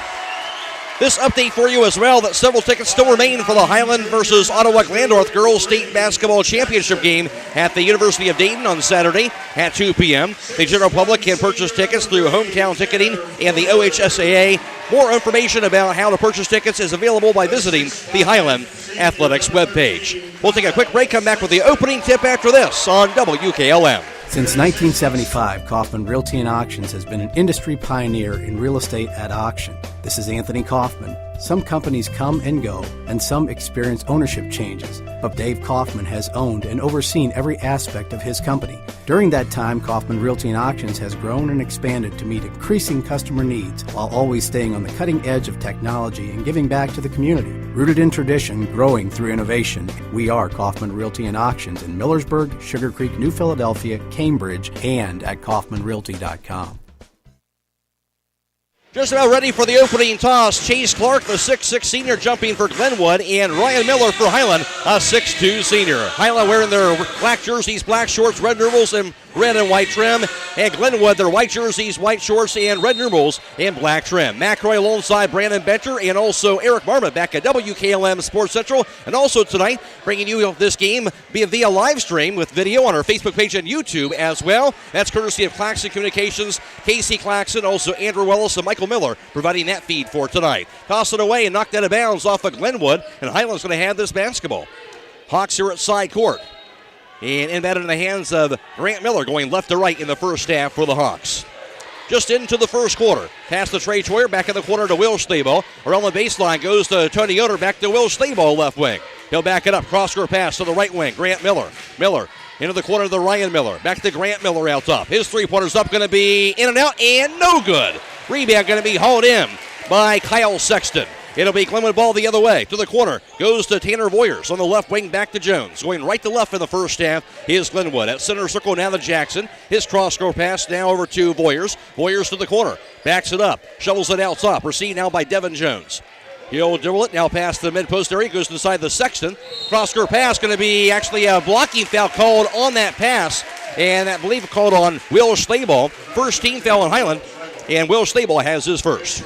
This update for you as well, that several tickets still remain for the Hiland versus Ottawa-Glandorf Girls State Basketball Championship game at the University of Dayton on Saturday at 2 p.m. The general public can purchase tickets through Hometown Ticketing and the OHSAA. More information about how to purchase tickets is available by visiting the Hiland Athletics webpage. We'll take a quick break, come back with the opening tip after this on WKLM. Since 1975, Kaufman Realty and Auctions has been an industry pioneer in real estate at auction. This is Anthony Kaufman. Some companies come and go, and some experience ownership changes, but Dave Kaufman has owned and overseen every aspect of his company. During that time, Kaufman Realty and Auctions has grown and expanded to meet increasing customer needs while always staying on the cutting edge of technology and giving back to the community. Rooted in tradition, growing through innovation, we are Kaufman Realty and Auctions in Millersburg, Sugar Creek, New Philadelphia, Cambridge, and at KaufmanRealty.com. Just about ready for the opening toss. Chase Clark, the 6'6 senior, jumping for Glenwood, and Ryan Miller for Hiland, a 6'2 senior. Hiland wearing their black jerseys, black shorts, red numerals, and red and white trim. And Glenwood, their white jerseys, white shorts, and red numerals, and black trim. McRoy alongside Brandon Benter, and also Eric Marmot back at WKLM Sports Central. And also tonight, bringing you this game via live stream with video on our Facebook page and YouTube as well. That's courtesy of Claxon Communications, Casey Claxon, also Andrew Willis and Michael Miller providing that feed for tonight. Toss it away and knocked out of bounds off of Glenwood, and Hiland's going to have this basketball. Hawks here at side court. And embedded in the hands of Grant Miller going left to right in the first half for the Hawks. Just into the first quarter. Pass to Trey Troyer, back in the corner to Will Stable. Around the baseline goes to Tony Yoder, back to Will Stable, left wing. He'll back it up, cross-court pass to the right wing. Grant Miller. Miller into the corner to Ryan Miller. Back to Grant Miller out top. His three-pointer's up, going to be in and out, and no good. Rebound going to be hauled in by Kyle Sexton. It'll be Glenwood ball the other way. To the corner. Goes to Tanner Voyers. On the left wing, back to Jones. Going right to left in the first half is Glenwood. At center circle now to Jackson. His cross-court pass now over to Voyers. Voyers to the corner. Backs it up. Shovels it out top. Received now by Devin Jones. He'll dribble it now past the mid-post area. Goes inside the Sexton. Cross-court pass going to be actually a blocking foul called on that pass. And I believe called on Will Stable. First team foul on Hiland. And Will Stable has his first.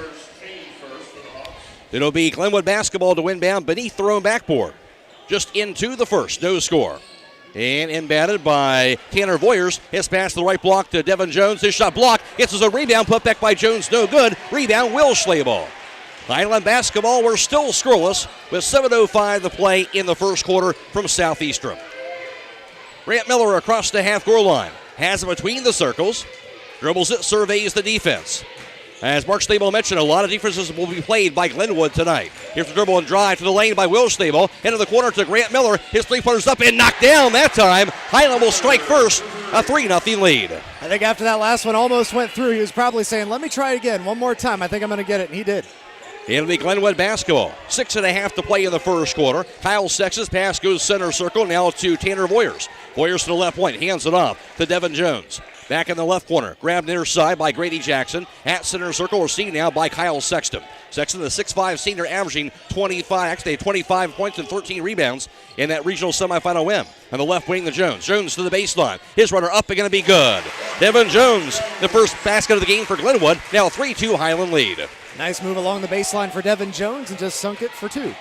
It'll be Glenwood basketball to inbound beneath their own backboard. Just into the first, no score. And inbounded by Tanner Voyers. His pass to the right block to Devin Jones. His shot blocked. Gets us a rebound. Put back by Jones. No good. Rebound, Will Schlabel. Hiland basketball, we're still scoreless with 7:05 to play in the first quarter from Southeastern. Grant Miller across the half-court line. Has it between the circles. Dribbles it, surveys the defense. As Mark Stable mentioned, a lot of defenses will be played by Glenwood tonight. Here's the dribble and drive to the lane by Will Stable. Into the corner to Grant Miller. His three-pointer's up and knocked down that time. Hiland will strike first, a 3-0 lead. I think after that last one almost went through, he was probably saying, let me try it again one more time. I think I'm going to get it, and he did. It'll be Glenwood basketball. 6.5 to play in the first quarter. Kyle Sexton's pass goes center circle now to Tanner Voyers. Voyers to the left point, hands it off to Devin Jones. Back in the left corner, grabbed near side by Grady Jackson. At center circle, received now by Kyle Sexton. Sexton, the 6'5 senior, averaging 25 points and 13 rebounds in that regional semifinal win. On the left wing, the Jones. Jones to the baseline. His runner up and going to be good. Devin Jones, the first basket of the game for Glenwood. Now 3-2 Hiland lead. Nice move along the baseline for Devin Jones and just sunk it for two.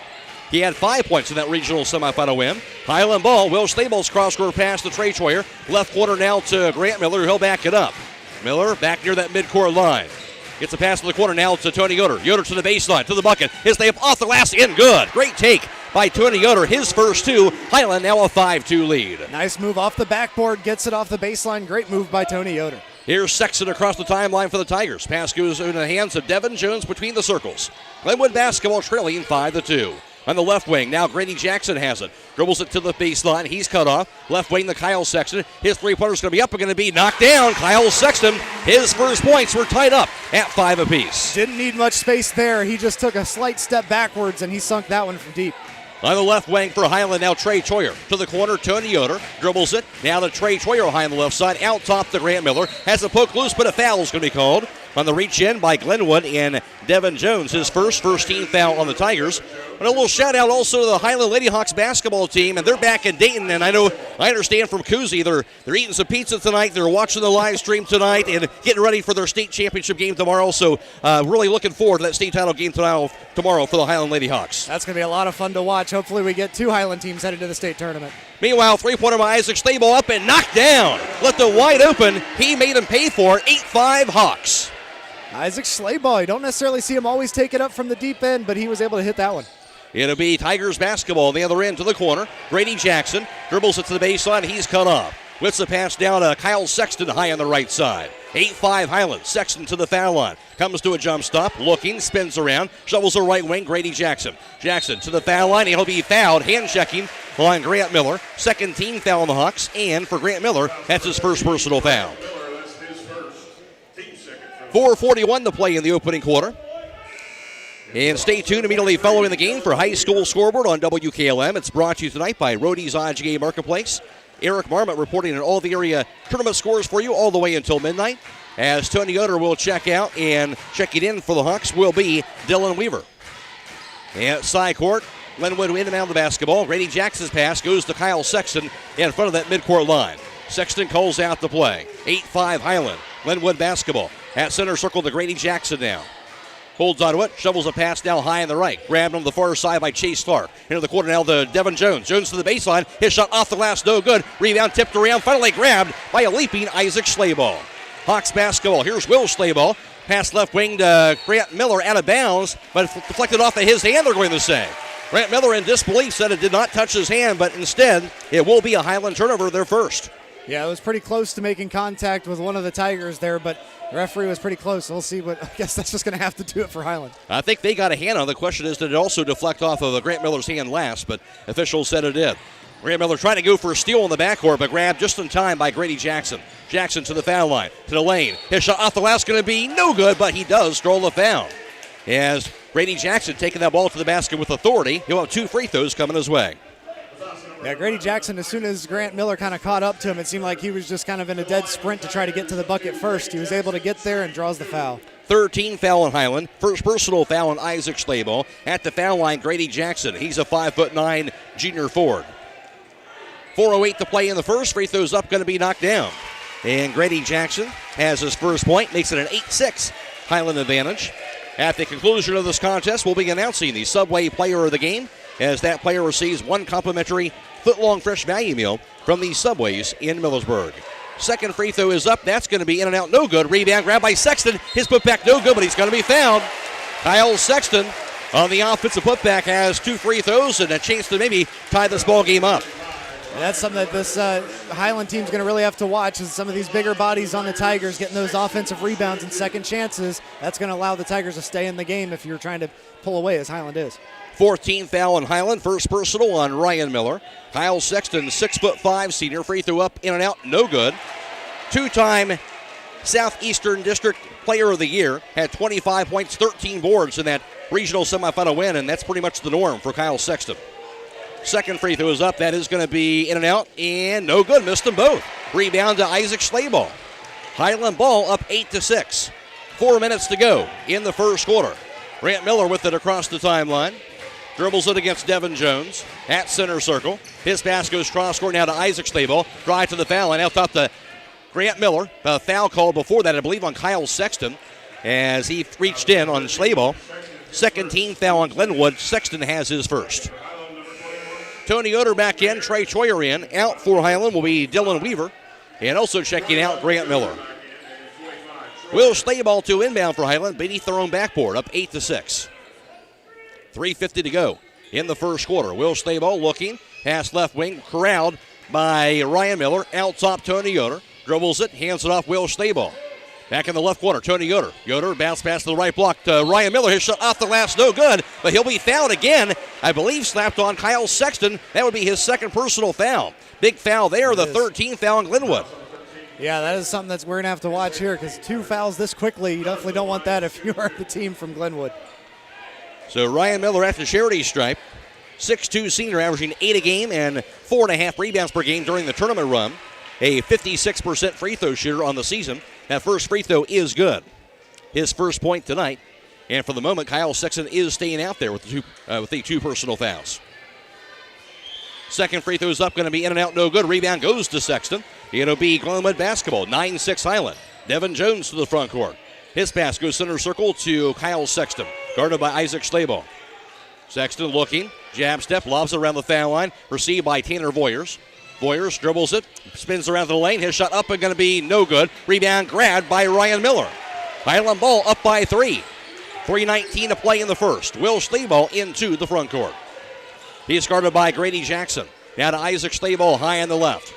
He had 5 points in that regional semifinal win. Hiland ball. Will Stables cross-court pass to Trey Troyer. Left corner now to Grant Miller. He'll back it up. Miller back near that midcourt line. Gets a pass to the corner now to Tony Yoder. Yoder to the baseline, to the bucket. His layup off the glass, in good. Great take by Tony Yoder. His first two. Hiland now a 5-2 lead. Nice move off the backboard. Gets it off the baseline. Great move by Tony Yoder. Here's Sexton across the timeline for the Tigers. Pass goes in the hands of Devin Jones between the circles. Glenwood basketball trailing 5-2. On the left wing, now Grady Jackson has it. Dribbles it to the baseline. He's cut off. Left wing to Kyle Sexton. His three-pointer's going to be up and going to be knocked down. Kyle Sexton, his first points were tied up at 5 apiece. Didn't need much space there. He just took a slight step backwards, and he sunk that one from deep. On the left wing for Hiland, now Trey Troyer. To the corner, Tony Yoder. Dribbles it. Now to Trey Troyer high on the left side. Out top to Grant Miller. Has a poke loose, but a foul is going to be called. On the reach in by Glenwood and Devin Jones. His first team foul on the Tigers. And a little shout out also to the Hiland Lady Hawks basketball team. And they're back in Dayton. And I understand from Kuzi, they're eating some pizza tonight. They're watching the live stream tonight and getting ready for their state championship game tomorrow. So really looking forward to that state title game tomorrow for the Hiland Lady Hawks. That's going to be a lot of fun to watch. Hopefully we get 2 Hiland teams headed to the state tournament. Meanwhile, three-pointer by Isaac Stable up and knocked down. Left it wide open. He made him pay for it. 8-5 Hawks. Isaac Schlabel, you don't necessarily see him always take it up from the deep end, but he was able to hit that one. It'll be Tigers basketball on the other end to the corner. Grady Jackson dribbles it to the baseline. He's cut off. Whips the pass down to Kyle Sexton high on the right side. 8-5 Hiland. Sexton to the foul line. Comes to a jump stop. Looking. Spins around. Shovels the right wing. Grady Jackson. Jackson to the foul line. He'll be fouled. Hand checking on Grant Miller. Second team foul on the Hawks. And for Grant Miller, that's his first personal foul. 4:41 to play in the opening quarter. And stay tuned immediately following the game for High School Scoreboard on WKLM. It's brought to you tonight by Rody's IGA Marketplace. Eric Marmot reporting on all the area tournament scores for you all the way until midnight. as Tony Yoder will check out, and checking in for the Hawks will be Dylan Weaver. At side court, Glenwood in and out of the basketball. Grady Jackson's pass goes to Kyle Sexton in front of that midcourt line. Sexton calls out the play. 8-5 Hiland. Glenwood basketball. At center circle to Grady Jackson now. Holds onto it, shovels a pass now high on the right. Grabbed on the far side by Chase Clark. Into the corner now to Devin Jones. Jones to the baseline. His shot off the glass, no good. Rebound tipped around, finally grabbed by a leaping Isaac Schlaball. Hawks basketball. Here's Will Schlaball. Pass left wing to Grant Miller out of bounds, but deflected off of his hand, they're going to say. Grant Miller in disbelief said it did not touch his hand, but instead it will be a Hiland turnover, their first. Yeah, it was pretty close to making contact with one of the Tigers there, but the referee was pretty close. We'll see, but I guess that's just going to have to do it for Hiland. I think they got a hand on it. The question is, did it also deflect off of Grant Miller's hand last, but officials said it did. Grant Miller trying to go for a steal in the backcourt, but grabbed just in time by Grady Jackson. Jackson to the foul line, to the lane. His shot off the glass going to be no good, but he does draw the foul. As Grady Jackson taking that ball to the basket with authority, he'll have 2 free throws coming his way. Yeah, Grady Jackson, as soon as Grant Miller kind of caught up to him, it seemed like he was just kind of in a dead sprint to try to get to the bucket first. He was able to get there and draws the foul. 13 foul on Hiland. First personal foul on Isaac Schlaball. At the foul line, Grady Jackson. He's a 5'9" junior forward. 4:08 to play in the first. Free throws up, going to be knocked down. And Grady Jackson has his first point, makes it an 8-6 Hiland advantage. At the conclusion of this contest, we'll be announcing the Subway Player of the Game, as that player receives 1 complimentary foot-long fresh value meal from the Subways in Millersburg. Second free throw is up. That's going to be in and out, no good. Rebound grab by Sexton. His putback no good, but he's going to be fouled. Kyle Sexton on the offensive putback has 2 free throws and a chance to maybe tie this ball game up. And that's something that this Hiland team's going to really have to watch, is some of these bigger bodies on the Tigers getting those offensive rebounds and second chances. That's going to allow the Tigers to stay in the game if you're trying to pull away, as Hiland is. 14th foul on Hiland, first personal on Ryan Miller. Kyle Sexton, 6'5" senior, free throw up, in and out, no good. 2-time Southeastern District Player of the Year, had 25 points, 13 boards in that regional semifinal win, and that's pretty much the norm for Kyle Sexton. Second free throw is up. That is going to be in and out, and no good. Missed them both. Rebound to Isaac Schlaball. Hiland ball up 8-6. 4 minutes to go in the first quarter. Grant Miller with it across the timeline. Dribbles it against Devin Jones at center circle. His pass goes cross-court now to Isaac Schlaball. Drive to the foul line. Out top to Grant Miller. A foul call before that, I believe, on Kyle Sexton as he reached in on Schlaball. Second team foul on Glenwood. Sexton has his first. Tony Yoder back in, Trey Troyer in. Out for Hiland will be Dylan Weaver. And also checking out Grant Miller. Will Schlaball to inbound for Hiland, beneath their own backboard, up 8-6. 3:50 to go in the first quarter. Will Schlaball looking, pass left wing, corralled by Ryan Miller. Out top, Tony Yoder. Dribbles it, hands it off Will Schlaball. Back in the left corner, Tony Yoder. Yoder bounce pass to the right block to Ryan Miller. His shot off the glass, no good, but he'll be fouled again. I believe slapped on Kyle Sexton. That would be his second personal foul. Big foul there, the 13th foul on Glenwood. Yeah, that is something that we're going to have to watch here, because 2 fouls this quickly, you definitely don't want that if you are the team from Glenwood. So Ryan Miller at the charity stripe. 6'2" senior, averaging 8 a game and 4.5 rebounds per game during the tournament run. A 56% free throw shooter on the season. That first free throw is good. His first point tonight. And for the moment, Kyle Sexton is staying out there with the 2 personal fouls. Second free throw is up, going to be in and out, no good. Rebound goes to Sexton. It'll be Glenwood basketball, 9-6 Hiland. Devin Jones to the front court. His pass goes center circle to Kyle Sexton, guarded by Isaac Schlaball. Sexton looking, jab step, lobs it around the foul line, received by Tanner Voyers. Voyers dribbles it, spins around the lane, his shot up and going to be no good. Rebound grabbed by Ryan Miller. Hiland ball up by 3. 3:19 to play in the first. Will Schlaball into the front court. He's guarded by Grady Jackson. Now to Isaac Schlaball high on the left.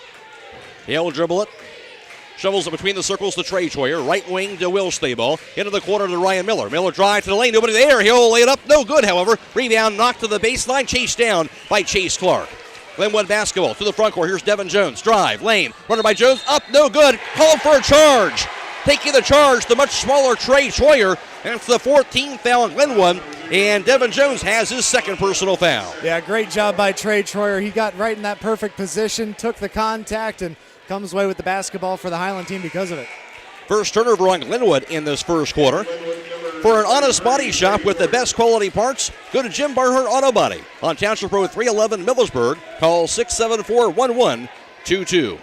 He'll dribble it. Shovels it between the circles to Trey Troyer. Right wing to Will Schlaball. Into the corner to Ryan Miller. Miller drive to the lane. Nobody there. He'll lay it up. No good, however. Rebound knocked to the baseline. Chased down by Chase Clark. Glenwood basketball to the front court. Here's Devin Jones. Drive. Lane. Runner by Jones. Up. No good. Called for a charge. Taking the charge, the much smaller Trey Troyer. That's the 14th foul on Glenwood. And Devin Jones has his second personal foul. Yeah, great job by Trey Troyer. He got right in that perfect position, took the contact, and comes away with the basketball for the Hiland team because of it. First turnover on Glenwood in this first quarter. For an honest body shop with the best quality parts, go to Jim Barnhart Auto Body on Township Road 311, Millersburg. Call 674-1122.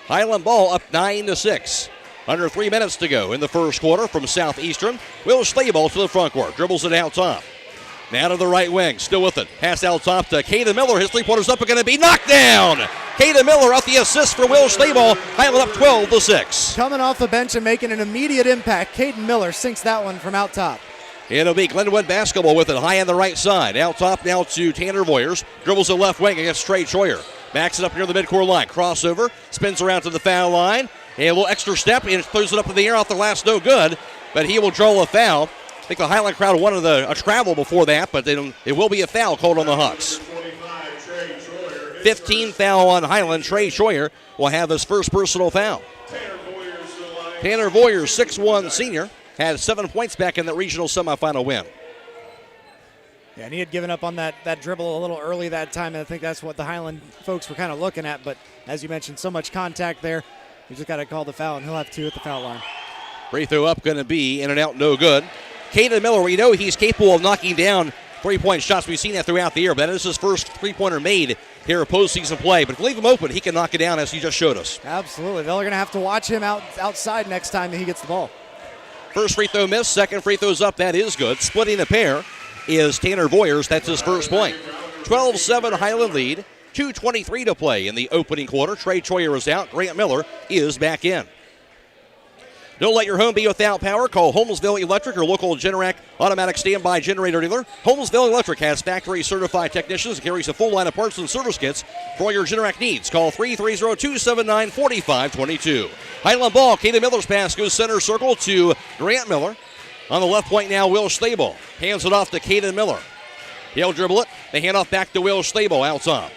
Hiland ball up 9-6. Under 3 minutes to go in the first quarter from Southeastern. Will Stayball to the front court. Dribbles it out top. Now to the right wing. Still with it. Pass out top to Caden Miller. His three-pointers up are going to be knocked down. Caden Miller off the assist for Will Stayball. Hiland up 12-6. Coming off the bench and making an immediate impact. Caden Miller sinks that one from out top. It'll be Glenwood basketball with it high on the right side. Out top now to Tanner Voyers. Dribbles the left wing against Trey Troyer. Backs it up near the midcourt line. Crossover. Spins around to the foul line. And a little extra step and throws it up in the air off the glass. No good. But he will draw a foul. I think the Hiland crowd wanted a travel before that, but it will be a foul called on the Hawks. 15 foul on Hiland. Trey Troyer will have his first personal foul. Tanner Voyers, 6'1 senior, had 7 points back in that regional semifinal win. Yeah, and he had given up on that dribble a little early that time, and I think that's what the Hiland folks were kind of looking at. But as you mentioned, so much contact there. You just got to call the foul, and he'll have 2 at the foul line. Free throw up, going to be in and out, no good. Caden Miller, we know he's capable of knocking down three-point shots. We've seen that throughout the year, but that is his first three-pointer made here in postseason play. But if you leave him open, he can knock it down as he just showed us. Absolutely. They're going to have to watch him outside next time he gets the ball. First free throw missed, second free throw's up. That is good. Splitting the pair is Tanner Voyers. That's his first point. 12-7 Hiland lead. 2:23 to play in the opening quarter. Trey Troyer is out. Grant Miller is back in. Don't let your home be without power. Call Holmesville Electric, or local Generac automatic standby generator dealer. Holmesville Electric has factory certified technicians and carries a full line of parts and service kits for all your Generac needs. Call 330-279-4522. Hiland ball. Caden Miller's pass goes center circle to Grant Miller. On the left point now, Will Stable. Hands it off to Caden Miller. He'll dribble it. They hand off back to Will Stable out top.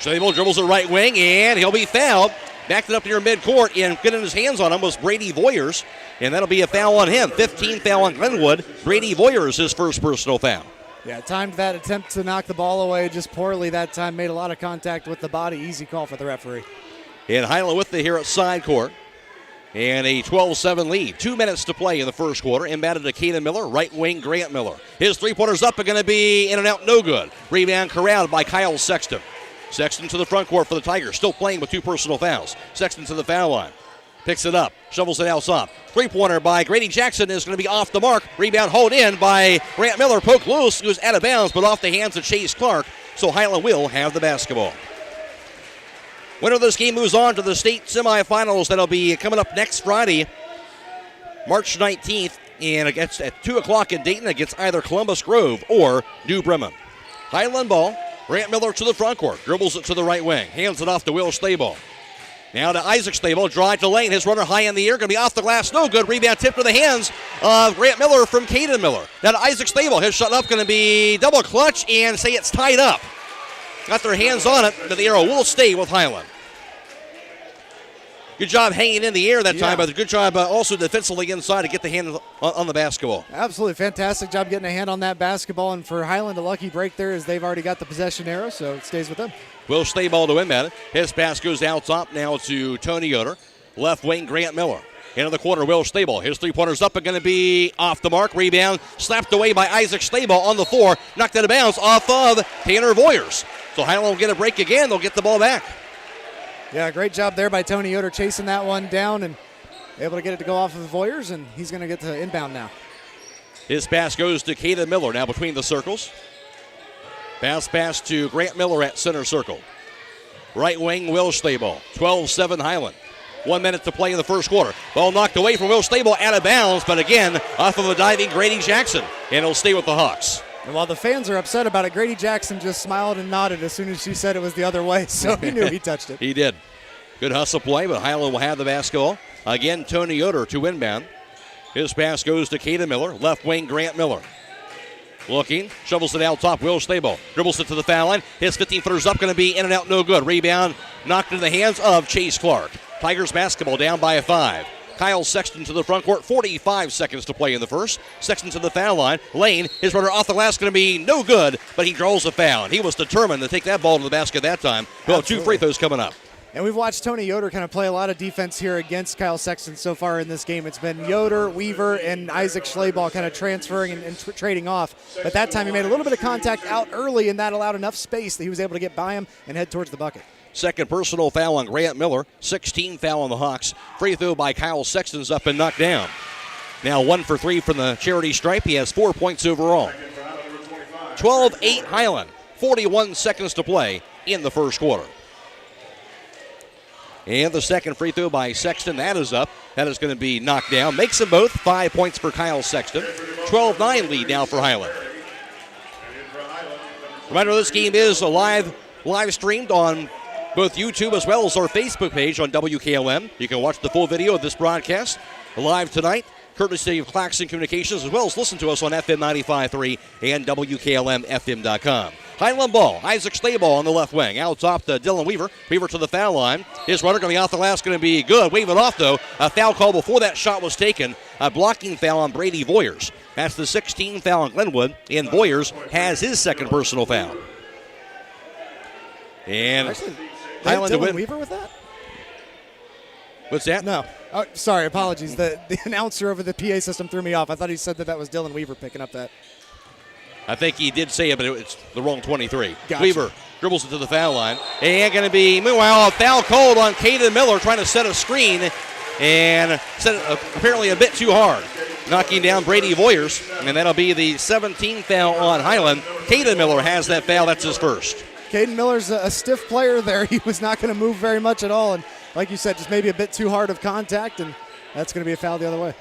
Stable dribbles the right wing, and he'll be fouled. Backed it up near midcourt, and getting his hands on him was Brady Voyers, and that'll be a foul on him. 15 foul on Glenwood. Brady Voyers, his first personal foul. Yeah, timed that attempt to knock the ball away just poorly that time. Made a lot of contact with the body. Easy call for the referee. And Hiland with the here at side court. And a 12-7 lead. 2 minutes to play in the first quarter. Inbounded to Caden Miller, right wing Grant Miller. His three-pointers up are going to be in and out, no good. Rebound corralled by Kyle Sexton. Sexton to the front court for the Tigers, still playing with 2 personal fouls. Sexton to the foul line. Picks it up, shovels it out top. Three-pointer by Grady Jackson is going to be off the mark. Rebound hauled in by Grant Miller. Poke loose, goes out of bounds, but off the hands of Chase Clark. So Hiland will have the basketball. Winner of this game moves on to the state semifinals. That'll be coming up next Friday, March 19th, and it gets at 2 o'clock in Dayton against either Columbus Grove or New Bremen. Hiland ball. Grant Miller to the front court, dribbles it to the right wing, hands it off to Will Stable. Now to Isaac Stable, drive to lane, his runner high in the air, going to be off the glass, no good. Rebound tip to the hands of Grant Miller from Caden Miller. Now to Isaac Stable, his shot up, going to be double clutch and say it's tied up. Got their hands on it, but the arrow will stay with Hiland. Good job hanging in the air that time, but a good job also defensively inside to get the hand on the basketball. Absolutely fantastic job getting a hand on that basketball, and for Hiland, a lucky break there as they've already got the possession arrow, so it stays with them. Will Stayball to inbound it. His pass goes out top now to Tony Yoder. Left wing, Grant Miller. Into the corner, Will Stable. His three-pointers up and going to be off the mark. Rebound slapped away by Isaac Stable on the floor. Knocked out of bounds off of Tanner Voyers. So Hiland will get a break again. They'll get the ball back. Yeah, great job there by Tony Yoder chasing that one down and able to get it to go off of Voyers, and he's going to get to inbound now. His pass goes to Caden Miller now between the circles. Pass to Grant Miller at center circle. Right wing, Will Stable. 12-7 Hiland. 1 minute to play in the first quarter. Ball knocked away from Will Stable, out of bounds, but again, off of a diving Grady Jackson, and it'll stay with the Hawks. And while the fans are upset about it, Grady Jackson just smiled and nodded as soon as she said it was the other way, so he knew he touched it. He did. Good hustle play, but Hiland will have the basketball. Again, Tony Yoder to inbound. His pass goes to Caden Miller. Left wing, Grant Miller. Looking, shovels it out top, Will Stable. Dribbles it to the foul line. His 15-footer's up, going to be in and out, no good. Rebound knocked into the hands of Chase Clark. Tigers basketball down by 5. Kyle Sexton to the front court, 45 seconds to play in the first. Sexton to the foul line. Lane, his runner off the glass, going to be no good, but he draws a foul. And he was determined to take that ball to the basket that time. He'll have 2 free throws coming up. And we've watched Tony Yoder kind of play a lot of defense here against Kyle Sexton so far in this game. It's been Yoder, Weaver, and Isaac Schleybaugh kind of transferring and trading off. But that time he made a little bit of contact out early, and that allowed enough space that he was able to get by him and head towards the bucket. Second personal foul on Grant Miller. 16 foul on the Hawks. Free throw by Kyle Sexton's up and knocked down. Now 1 for 3 from the charity stripe. He has 4 points overall. 12-8 Hiland. 41 seconds to play in the first quarter. And the second free throw by Sexton, that is up. That is going to be knocked down. Makes them both. 5 points for Kyle Sexton. 12-9 lead now for Hiland. Reminder, this game is live streamed on both YouTube as well as our Facebook page on WKLM. You can watch the full video of this broadcast live tonight, courtesy of Claxon Communications, as well as listen to us on FM 95.3 and WKLM-FM.com. Hiland ball. Isaac Schleybaugh on the left wing. Out top to Dylan Weaver. Weaver to the foul line. His runner going to be off the last, going to be good. Wave it off, though. A foul call before that shot was taken. A blocking foul on Brady Voyers. That's the 16th foul on Glenwood, and Voyers has his second personal foul. And Hiland to win. Weaver with that? What's that? No. Oh, sorry, apologies. The announcer over the PA system threw me off. I thought he said that was Dylan Weaver picking up that. I think he did say it, but it's the wrong 23. Gotcha. Weaver dribbles it to the foul line. And going to be, meanwhile, a foul called on Caden Miller trying to set a screen and set it apparently a bit too hard, knocking down Brady Voyers. And that'll be the 17th foul on Hiland. Caden Miller has that foul. That's his first. Caden Miller's a stiff player there. He was not going to move very much at all. And like you said, just maybe a bit too hard of contact, and that's going to be a foul the other way.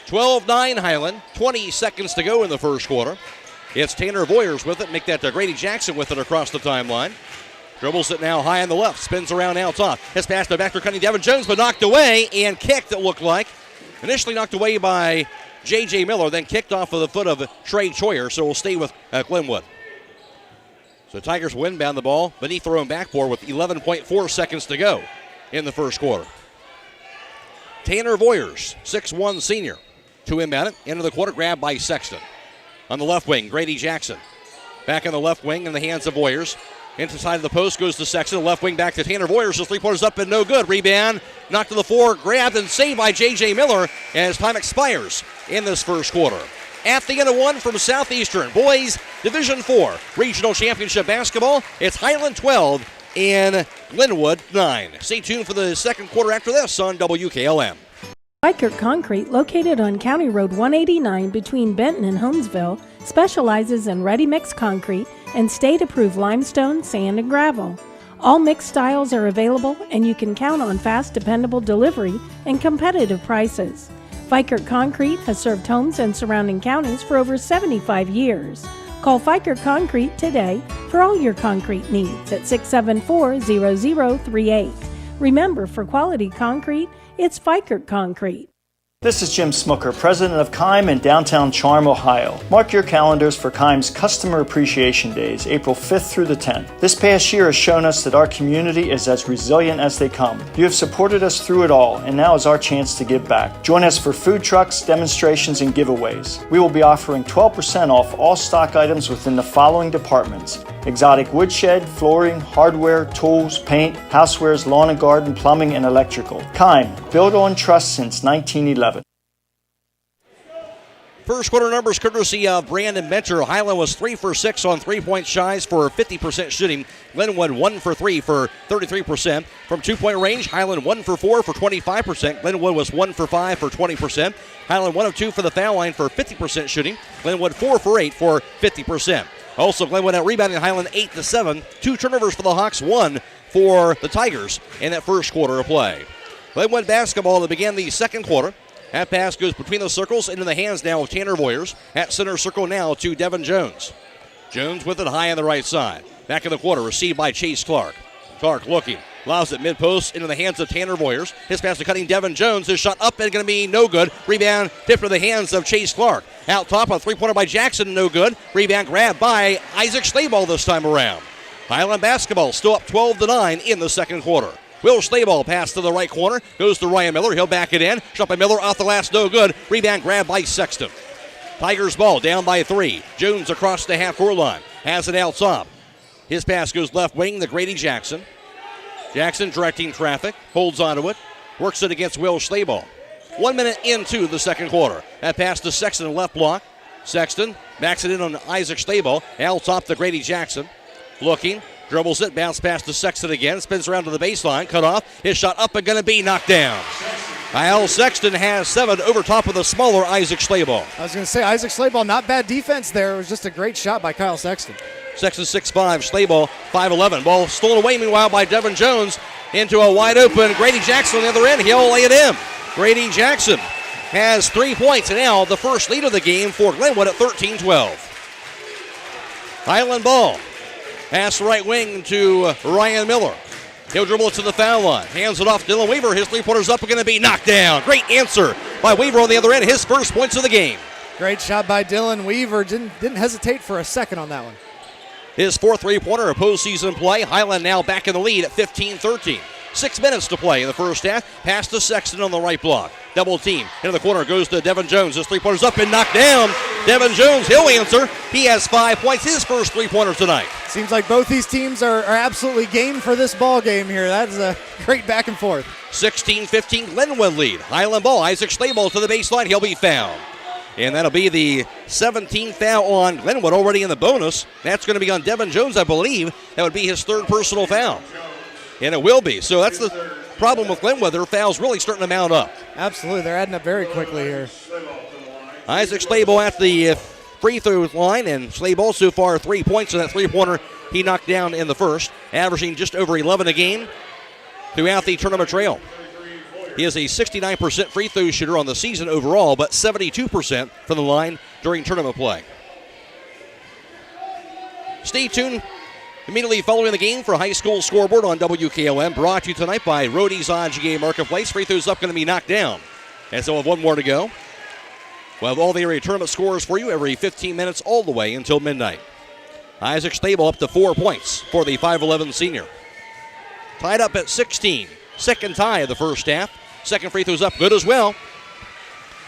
12-9 Hiland, 20 seconds to go in the first quarter. It's Tanner Voyers with it. Make that to Grady Jackson with it across the timeline. Dribbles it now high on the left. Spins around out top. His pass to back for cutting Devin Jones, but knocked away and kicked, it looked like. Initially knocked away by J.J. Miller, then kicked off of the foot of Trey Choyer, so we'll stay with Glenwood. So Tigers will inbound the ball beneath their own backboard with 11.4 seconds to go in the first quarter. Tanner Voyers, 6'1 senior, to inbound it. Into the quarter, grabbed by Sexton. On the left wing, Grady Jackson. Back on the left wing in the hands of Voyers. Into side of the post goes to Sexton. The left wing back to Tanner Voyers. The three-pointer's up and no good. Rebound, knocked to the floor, grabbed and saved by J.J. Miller as time expires in this first quarter. At the end of one from Southeastern, boys Division IV Regional Championship Basketball, it's Hiland 12 and Glenwood 9. Stay tuned for the second quarter after this on WKLM. Fikert Concrete, located on County Road 189 between Benton and Holmesville, specializes in ready-mix concrete and state-approved limestone, sand, and gravel. All mixed styles are available, and you can count on fast, dependable delivery and competitive prices. Fikert Concrete has served homes and surrounding counties for over 75 years. Call Fikert Concrete today for all your concrete needs at 674-0038. Remember, for quality concrete, it's Fikert Concrete. This is Jim Smooker, president of KIME in downtown Charm, Ohio. Mark your calendars for KIME's Customer Appreciation Days, April 5th through the 10th. This past year has shown us that our community is as resilient as they come. You have supported us through it all, and now is our chance to give back. Join us for food trucks, demonstrations, and giveaways. We will be offering 12% off all stock items within the following departments: exotic woodshed, flooring, hardware, tools, paint, housewares, lawn and garden, plumbing, and electrical. KIME, built on trust since 1911. First quarter numbers courtesy of Brandon Mentor. Hiland was 3 for 6 on three-point shies for 50% shooting. Glenwood 1 for 3 for 33%. From two-point range, Hiland 1 for 4 for 25%. Glenwood was 1 for 5 for 20%. Hiland 1 of 2 for the foul line for 50% shooting. Glenwood 4 for 8 for 50%. Also, Glenwood out rebounding Hiland 8-7. 2 turnovers for the Hawks, 1 for the Tigers in that first quarter of play. Glenwood basketball that began the second quarter. That pass goes between the circles into the hands now of Tanner Voyers. At center circle now to Devin Jones. Jones with it high on the right side. Back in the quarter, received by Chase Clark. Clark looking, allows it mid-post into the hands of Tanner Voyers. His pass to cutting Devin Jones. His shot up and going to be no good. Rebound tipped to the hands of Chase Clark. Out top, a three-pointer by Jackson, no good. Rebound grabbed by Isaac Schleybaugh this time around. Hiland basketball still up 12-9 in the second quarter. Will Schleybaugh pass to the right corner. Goes to Ryan Miller. He'll back it in. Shot by Miller off the last. No good. Rebound grab by Sexton. Tigers ball down by 3. Jones across the half-court line. Has it out top. His pass goes left wing to Grady Jackson. Jackson directing traffic, holds onto it, works it against Will Schlabel. 1 minute into the second quarter. That pass to Sexton, left block. Sexton backs it in on Isaac Schlabel. Now top to Grady Jackson. Looking, dribbles it, bounce pass to Sexton again, spins around to the baseline, cut off. His shot up and going to be knocked down. Kyle Sexton has 7 over top of the smaller Isaac Schlabel. I was going to say, Isaac Schlabel, not bad defense there. It was just a great shot by Kyle Sexton. Sexton 6'5", Schlabel 5'11". Ball stolen away, meanwhile, by Devin Jones into a wide open Grady Jackson on the other end. He'll lay it in. Grady Jackson has 3 points, and now the first lead of the game for Glenwood at 13-12. Hiland ball. Pass right wing to Ryan Miller. He'll dribble it to the foul line. Hands it off to Dylan Weaver. His three-pointer's up and going to be knocked down. Great answer by Weaver on the other end. His first points of the game. Great shot by Dylan Weaver. Didn't hesitate for a second on that one. His fourth three-pointer of postseason play. Hiland now back in the lead at 15-13. 6 minutes to play in the first half. Pass to Sexton on the right block. Double team. Into the corner goes to Devin Jones. His three-pointer's up and knocked down. Devin Jones, he'll answer. He has 5 points. His first three-pointer tonight. Seems like both these teams are absolutely game for this ball game here. That is a great back and forth. 16-15 Glenwood lead. Hiland ball. Isaac Schlabel to the baseline. He'll be fouled. And that'll be the 17th foul on Glenwood, already in the bonus. That's going to be on Devin Jones, I believe. That would be his third personal foul. And it will be. So that's the problem with Glenwood. Their fouls really starting to mount up. Absolutely. They're adding up very quickly here. Isaac Schlabel at the free throw line, and Schlabel so far 3 points in that three-pointer he knocked down in the first, averaging just over 11 a game throughout the tournament trail. He is a 69% free throw shooter on the season overall, but 72% from the line during tournament play. Stay tuned immediately following the game for High School Scoreboard on WKLM, brought to you tonight by Rody's on GA Marketplace. Free throws up, going to be knocked down. And so we'll have one more to go. We'll have all the area tournament scores for you every 15 minutes all the way until midnight. Isaac Schlabel up to 4 points for the 5'11 senior. Tied up at 16. Second tie of the first half. Second free throw's up, good as well.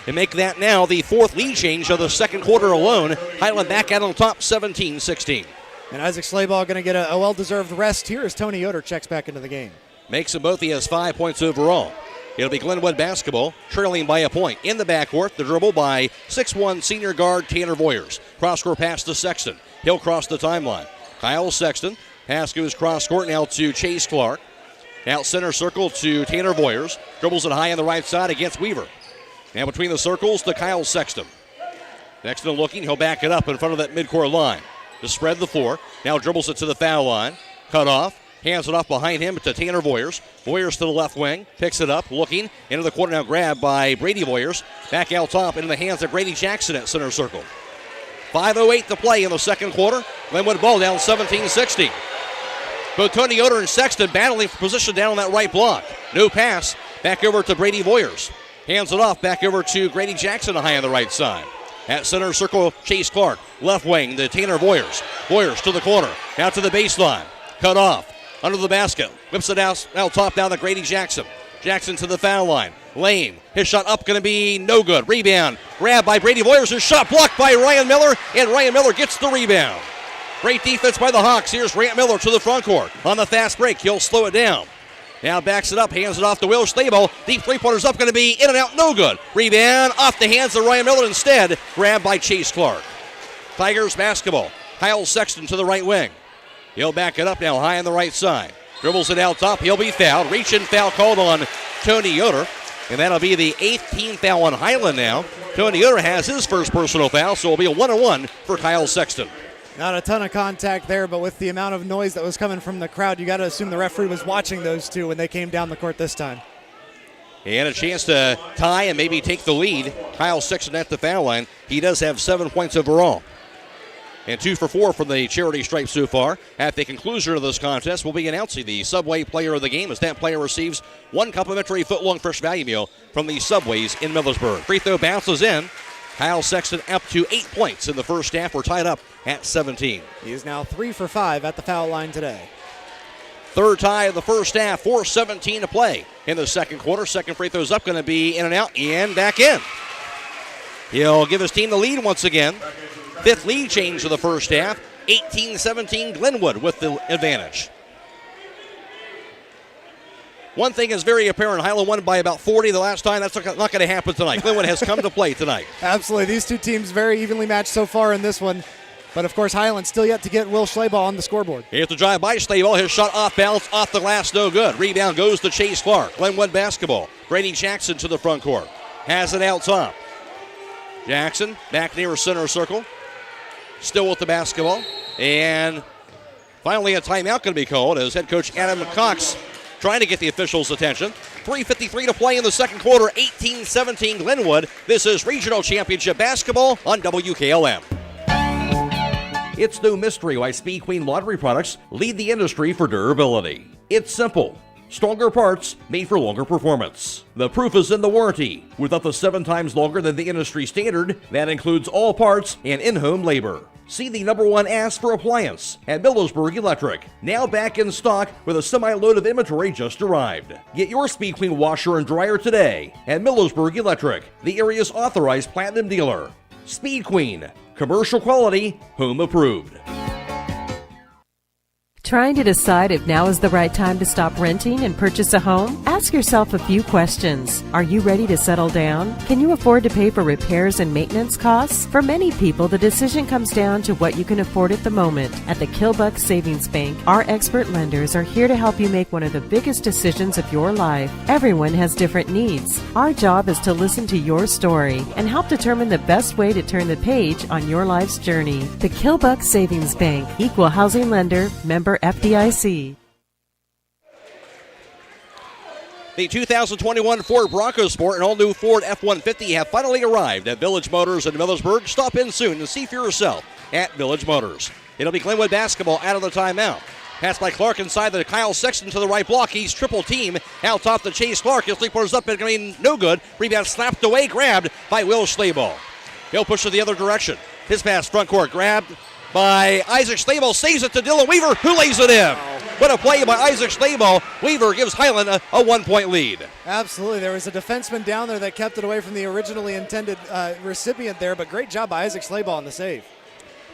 And make that now the fourth lead change of the second quarter alone. Hiland back out on top, 17-16. And Isaac Schlabel going to get a well-deserved rest here as Tony Yoder checks back into the game. Makes them both. He has 5 points overall. It'll be Glenwood basketball, trailing by a point. In the backcourt, the dribble by 6'1 senior guard Tanner Voyers. Cross-court pass to Sexton. He'll cross the timeline. Kyle Sexton. Pass goes cross-court now to Chase Clark. Out center circle to Tanner Voyers. Dribbles it high on the right side against Weaver. Now between the circles to Kyle Sexton. Sexton looking. He'll back it up in front of that midcourt line to spread the floor. Now dribbles it to the foul line. Cut off. Hands it off behind him to Tanner Voyers. Voyers to the left wing. Picks it up. Looking. Into the corner now. Grab by Brady Voyers. Back out top into the hands of Grady Jackson at center circle. 5:08 to play in the second quarter. Glenwood ball down 17-16. Both Tony Yoder and Sexton battling for position down on that right block. No pass. Back over to Brady Voyers. Hands it off. Back over to Grady Jackson high on the right side. At center circle, Chase Clark. Left wing to Tanner Voyers. Voyers to the corner. Out to the baseline. Cut off. Under the basket. Whips it out top down to Grady Jackson. Jackson to the foul line. Lane. His shot up going to be no good. Rebound. Grabbed by Brady Voyers. His shot blocked by Ryan Miller. And Ryan Miller gets the rebound. Great defense by the Hawks. Here's Grant Miller to the front court. On the fast break, he'll slow it down. Now backs it up, hands it off to Will Schlabel. Deep three-pointer's up, going to be in and out, no good. Rebound off the hands of Ryan Miller instead. Grabbed by Chase Clark. Tigers basketball. Kyle Sexton to the right wing. He'll back it up now high on the right side. Dribbles it out top. He'll be fouled. Reach-in foul called on Tony Yoder. And that'll be the 18th foul on Hiland now. Tony Yoder has his first personal foul, so it'll be a 1-1 for Kyle Sexton. Not a ton of contact there, but with the amount of noise that was coming from the crowd, you got to assume the referee was watching those two when they came down the court this time. And a chance to tie and maybe take the lead. Kyle Sexton at the foul line. He does have 7 points overall. And 2 for 4 from the charity stripe so far. At the conclusion of this contest, we'll be announcing the Subway player of the game as that player receives 1 complimentary foot-long fresh value meal from the Subways in Millersburg. Free throw bounces in. Kyle Sexton up to 8 points in the first half. We're tied up at 17. He is now 3 for 5 at the foul line today. Third tie of the first half, 4:17 to play in the second quarter. Second free throw's up, going to be in and out and back in. He'll give his team the lead once again. Fifth lead change of the first half. 18-17 Glenwood with the advantage. One thing is very apparent. Hiland won by about 40 the last time. That's not going to happen tonight. Glenwood has come to play tonight. Absolutely. These two teams very evenly matched so far in this one. But, of course, Hiland still yet to get Will Schleybaugh on the scoreboard. Here's the drive by Schleybaugh. His shot off balance, off the glass, no good. Rebound goes to Chase Clark. Glenwood basketball. Brady Jackson to the front court. Has it out top. Jackson back near center circle. Still with the basketball. And finally a timeout going to be called as head coach Adam Cox trying to get the officials' attention. 3:53 to play in the second quarter. 18-17 Glenwood. This is Regional Championship Basketball on WKLM. It's no mystery why Speed Queen laundry products lead the industry for durability. It's simple. Stronger parts made for longer performance. The proof is in the warranty. With up to 7 times longer than the industry standard, that includes all parts and in-home labor. See the #1 ask for appliance at Millersburg Electric. Now back in stock with a semi-load of inventory just arrived. Get your Speed Queen washer and dryer today at Millersburg Electric, the area's authorized platinum dealer. Speed Queen. Commercial quality, home approved. Trying to decide if now is the right time to stop renting and purchase a home? Ask yourself a few questions. Are you ready to settle down? Can you afford to pay for repairs and maintenance costs? For many people, the decision comes down to what you can afford at the moment. At the Kilbuck Savings Bank, our expert lenders are here to help you make one of the biggest decisions of your life. Everyone has different needs. Our job is to listen to your story and help determine the best way to turn the page on your life's journey. The Kilbuck Savings Bank, equal housing lender, member FDIC. The 2021 Ford Bronco Sport and all-new Ford F-150 have finally arrived at Village Motors in Millersburg. Stop in soon and see for yourself at Village Motors. It'll be Glenwood basketball out of the timeout. Pass by Clark inside the Kyle Sexton to the right block. He's triple team out top to Chase Clark. His three-pointers up and no good. Rebound slapped away, grabbed by Will Schleybaugh. He'll push it the other direction. His pass front court grabbed by Isaac Schleybaugh, saves it to Dylan Weaver, who lays it in. What a play by Isaac Schleybaugh. Weaver gives Hiland a 1-point lead. Absolutely. There was a defenseman down there that kept it away from the originally intended recipient there, but great job by Isaac Schleybaugh on the save.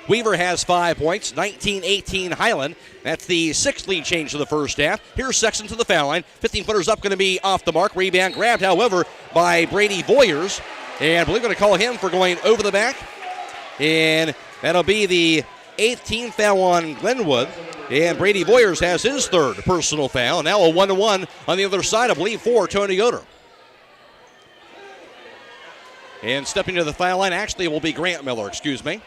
Weaver has 5 points, 19-18 Hiland. That's the 6th lead change of the first half. Here's Sexton to the foul line. 15-footers up, going to be off the mark. Rebound grabbed, however, by Brady Boyers. And I believe we're going to call him for going over the back. And that'll be the 8th team foul on Glenwood. And Brady Boyers has his 3rd personal foul. And now a 1-1 on the other side, I believe, for Tony Yoder. And stepping to the foul line, actually, it will be Grant Miller, excuse me.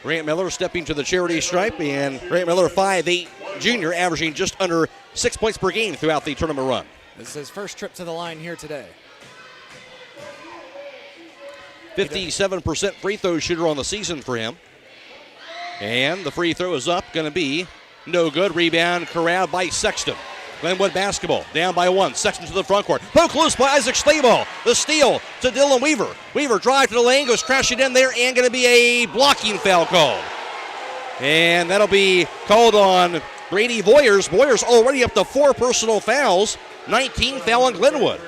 Grant Miller stepping to the charity stripe. And Grant Miller, 5'8", junior, averaging just under 6 points per game throughout the tournament run. This is his first trip to the line here today. 57% free throw shooter on the season for him. And the free throw is up, going to be no good. Rebound corralled by Sexton. Glenwood basketball down by 1. Sexton to the front court. Poke loose by Isaac Schleybaugh. The steal to Dylan Weaver. Weaver drive to the lane, goes crashing in there, and going to be a blocking foul called. And that'll be called on Brady Boyers. Boyers already up to 4 personal fouls. 19 foul on Glenwood.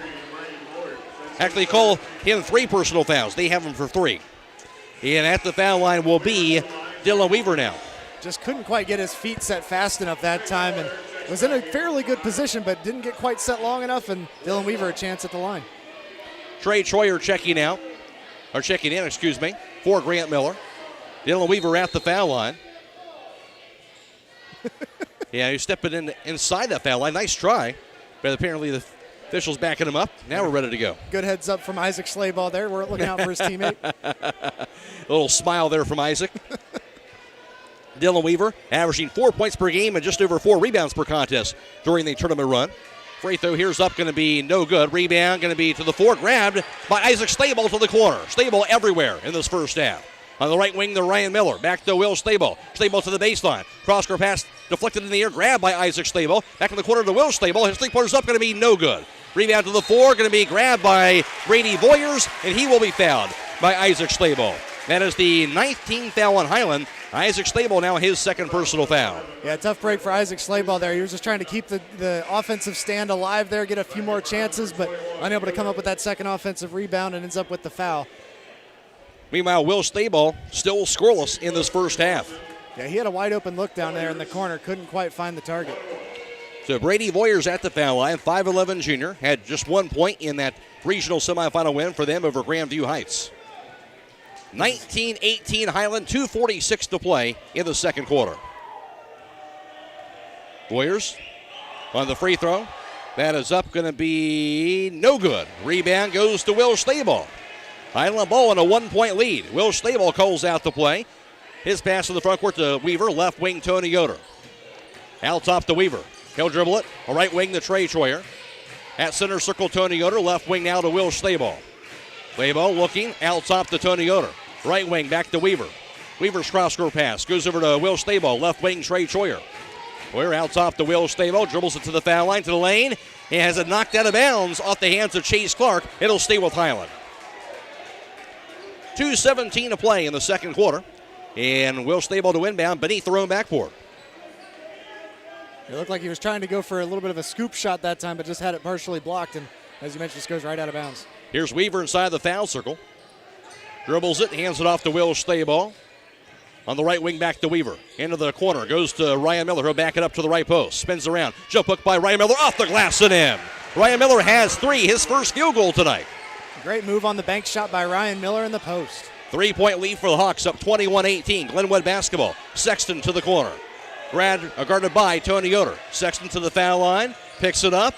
Actually call him 3 personal fouls. They have him for 3. And at the foul line will be Dylan Weaver now. Just couldn't quite get his feet set fast enough that time and was in a fairly good position, but didn't get quite set long enough, and Dylan Weaver a chance at the line. Trey Troyer checking in, excuse me, for Grant Miller. Dylan Weaver at the foul line. Yeah, he's stepping inside that foul line. Nice try, but apparently the officials backing him up. Now we're ready to go. Good heads up from Isaac Schleybaugh there. We're looking out for his teammate. A little smile there from Isaac. Dylan Weaver averaging 4 points per game and just over 4 rebounds per contest during the tournament run. Free throw here's up, going to be no good. Rebound going to be to the floor, grabbed by Isaac Schleybaugh to the corner. Schleybaugh everywhere in this first half. On the right wing to Ryan Miller. Back to Will Schleybaugh. Schleybaugh to the baseline. Cross-court pass deflected in the air. Grabbed by Isaac Schleybaugh. Back in the corner to Will Schleybaugh. His three-pointer's up. Going to be no good. Rebound to the floor. Going to be grabbed by Brady Boyers. And he will be fouled by Isaac Schleybaugh. That is the 19th foul on Hiland. Isaac Schleybaugh now his 2nd personal foul. Yeah, tough break for Isaac Schleybaugh there. He was just trying to keep the offensive stand alive there, get a few more chances, but unable to come up with that 2nd offensive rebound and ends up with the foul. Meanwhile, Will Schleybaugh still scoreless in this first half. Yeah, he had a wide open look down there in the corner, couldn't quite find the target. to Brady Voyers at the foul line. 5'11 junior. Had just 1 point in that regional semifinal win for them over Grandview Heights. 19-18 Hiland, 2:46 to play in the second quarter. Voyers on the free throw. That is up, going to be no good. Rebound goes to Will Staball. Hiland ball in a 1-point lead. Will Staball calls out the play. His pass to the front court to Weaver. Left wing, Tony Yoder. Out top to Weaver. He'll dribble it. A right wing to Trey Troyer. At center circle, Tony Yoder. Left wing now to Will Staball. Staball looking. Out top to Tony Yoder. Right wing back to Weaver. Weaver's cross-court pass goes over to Will Staball. Left wing, Trey Troyer. Troyer out top to Will Staball. Dribbles it to the foul line, to the lane. He has it knocked out of bounds off the hands of Chase Clark. It'll stay with Hiland. 2:17 to play in the second quarter. And Will Staball to inbound beneath their own backboard. It looked like he was trying to go for a little bit of a scoop shot that time, but just had it partially blocked. And as you mentioned, just goes right out of bounds. Here's Weaver inside the foul circle. Dribbles it, hands it off to Will Staball. On the right wing, back to Weaver. Into the corner, goes to Ryan Miller. He'll back it up to the right post. Spins around. Jump hook by Ryan Miller, off the glass and in. Ryan Miller has 3, his first field goal tonight. Great move on the bank shot by Ryan Miller in the post. 3-point lead for the Hawks, up 21-18. Glenwood basketball. Sexton to the corner. Guarded by Tony Yoder. Sexton to the foul line. Picks it up.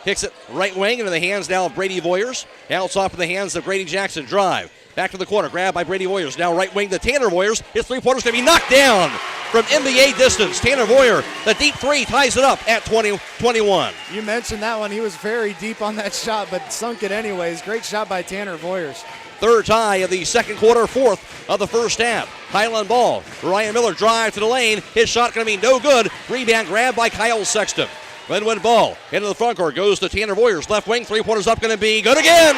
Kicks it right wing into the hands now of Brady Voyers. Now it's off in the hands of Grady Jackson. Drive. Back to the corner. Grab by Brady Voyers. Now right wing to Tanner Voyers. His three-pointer's going to be knocked down from NBA distance. Tanner Voyer, the deep three, ties it up at 20-21. You mentioned that one. He was very deep on that shot, but sunk it anyways. Great shot by Tanner Voyers. Third tie of the second quarter, fourth of the first half. Hiland ball. Ryan Miller drive to the lane. His shot going to be no good. Rebound grabbed by Kyle Sexton. Glenwood ball into the front court. Goes to Tanner Voyers. Left wing. Three-pointers up. Going to be good again.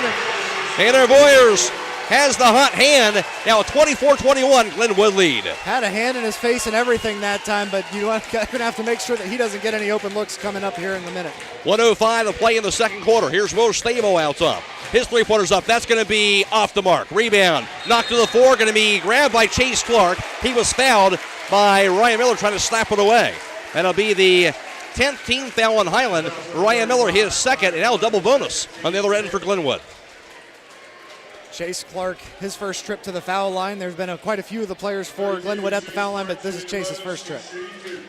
Tanner Voyers has the hot hand. Now a 24-21 Glenwood lead. Had a hand in his face and everything that time, but you're going to have to make sure that he doesn't get any open looks coming up here in a minute. 1:05 to play in the second quarter. Here's Will Stavo out top. His three-pointer's up. That's going to be off the mark. Rebound. Knocked to the floor. Going to be grabbed by Chase Clark. He was fouled by Ryan Miller trying to slap it away. That'll be the 10th team foul on Hiland. Ryan Miller his second, and now double bonus on the other end for Glenwood. Chase Clark, his first trip to the foul line. There's been quite a few of the players for Glenwood at the foul line, but this is Chase's first trip.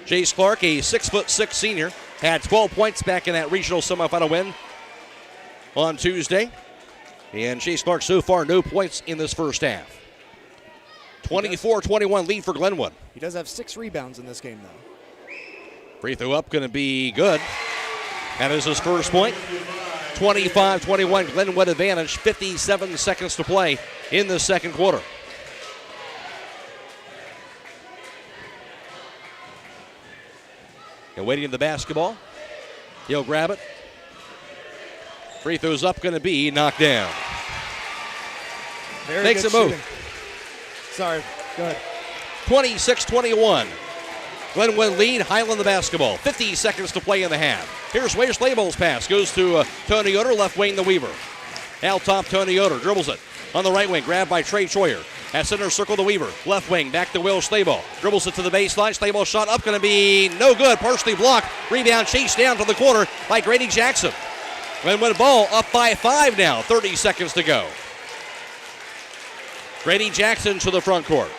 Chase Clark, a 6'6" senior, had 12 points back in that regional semifinal win on Tuesday. And Chase Clark so far no points in this first half. 24-21 lead for Glenwood. He does have 6 rebounds in this game, though. Free throw up, going to be good. That is his first point. 25-21 Glenwood advantage. 57 seconds to play in the second quarter. And waiting in the basketball. He'll grab it. Free throw's up, going to be knocked down. Very Makes good a move. Shooting. Sorry, go ahead. 26-21. Glenwood lead, Hiland the basketball. 50 seconds to play in the half. Here's Wayers Label's pass. Goes to Tony Yoder, left wing to Weaver. Out top, Tony Yoder dribbles it. On the right wing, grabbed by Trey Troyer. At center circle to Weaver. Left wing, back to Will Stable. Dribbles it to the baseline. Stable shot up, going to be no good. Partially blocked. Rebound chased down to the corner by Grady Jackson. Glenwood ball up by 5 now. 30 seconds to go. Grady Jackson to the front court.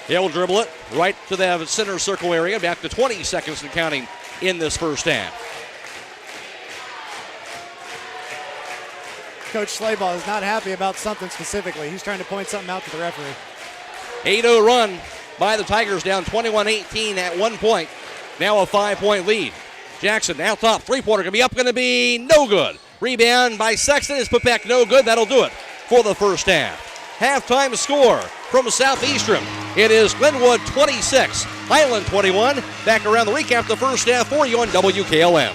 He'll dribble it right to the center circle area. Back to 20 seconds and counting in this first half. Coach Slayball is not happy about something specifically. He's trying to point something out to the referee. 8-0 run by the Tigers, down 21-18 at 1 point. Now a 5-point lead. Jackson out top. Three-pointer going to be up, going to be no good. Rebound by Sexton is put back no good. That'll do it for the first half. Halftime score from Southeastern. It is Glenwood 26, Hiland 21. Back around the recap the first half for you on WKLM.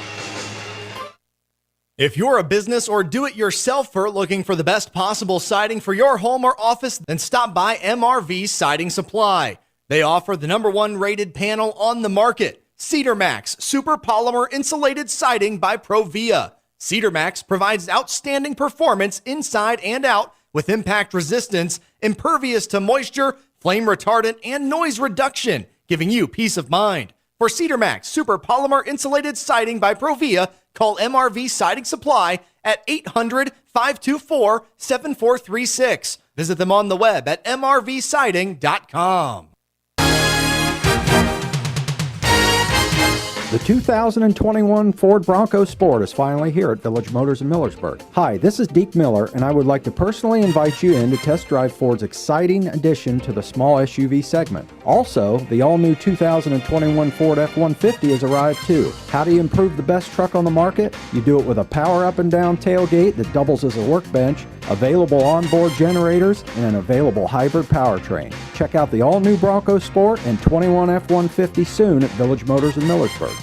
If you're a business or do-it-yourselfer looking for the best possible siding for your home or office, then stop by MRV Siding Supply. They offer the #1 rated panel on the market, Cedar Max Super Polymer Insulated Siding by Provia. Cedar Max provides outstanding performance inside and out with impact resistance, impervious to moisture, flame retardant, and noise reduction, giving you peace of mind. For Cedar Max Super Polymer Insulated Siding by Provia, call MRV Siding Supply at 800-524-7436. Visit them on the web at mrvsiding.com. The 2021 Ford Bronco Sport is finally here at Village Motors in Millersburg. Hi, this is Deke Miller, and I would like to personally invite you in to test drive Ford's exciting addition to the small SUV segment. Also, the all-new 2021 Ford F-150 has arrived too. How do you improve the best truck on the market? You do it with a power up and down tailgate that doubles as a workbench, available onboard generators, and an available hybrid powertrain. Check out the all-new Bronco Sport and 21 F-150 soon at Village Motors in Millersburg.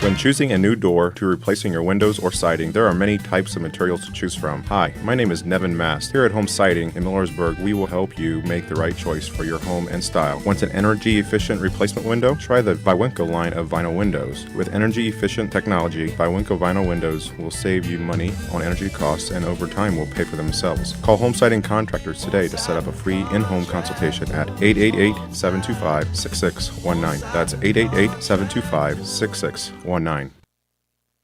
When choosing a new door to replacing your windows or siding, there are many types of materials to choose from. Hi, my name is Nevin Mast. Here at Home Siding in Millersburg, we will help you make the right choice for your home and style. Want an energy-efficient replacement window? Try the Viwinco line of vinyl windows. With energy-efficient technology, Viwinco vinyl windows will save you money on energy costs and over time will pay for themselves. Call Home Siding Contractors today to set up a free in-home consultation at 888-725-6619. That's 888-725-6619.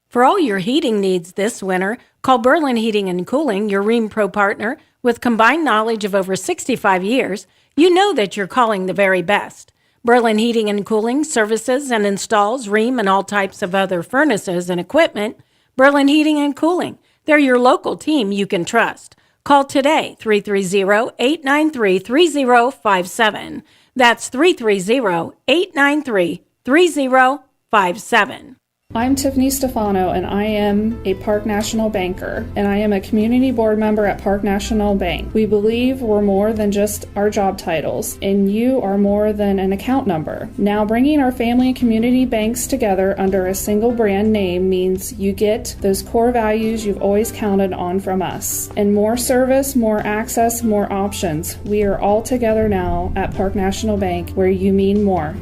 For all your heating needs this winter, call Berlin Heating and Cooling, your Rheem Pro partner. With combined knowledge of over 65 years, you know that you're calling the very best. Berlin Heating and Cooling services and installs Rheem and all types of other furnaces and equipment. Berlin Heating and Cooling, they're your local team you can trust. Call today, 330-893-3057. That's 330-893-3057. I'm Tiffany Stefano, and I am a Park National banker, and I am a community board member at Park National Bank. We believe we're more than just our job titles, and you are more than an account number. Now, bringing our family and community banks together under a single brand name means you get those core values you've always counted on from us. And more service, more access, more options. We are all together now at Park National Bank, where you mean more.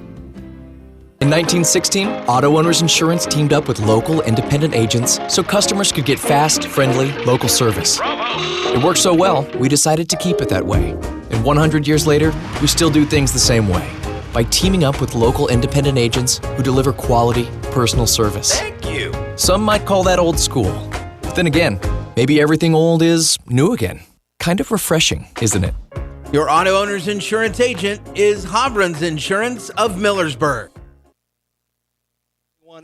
In 1916, Auto Owners Insurance teamed up with local independent agents so customers could get fast, friendly, local service. It worked so well, we decided to keep it that way. And 100 years later, we still do things the same way, by teaming up with local independent agents who deliver quality, personal service. Thank you. Some might call that old school. But then again, maybe everything old is new again. Kind of refreshing, isn't it? Your Auto Owners Insurance agent is Hobron's Insurance of Millersburg.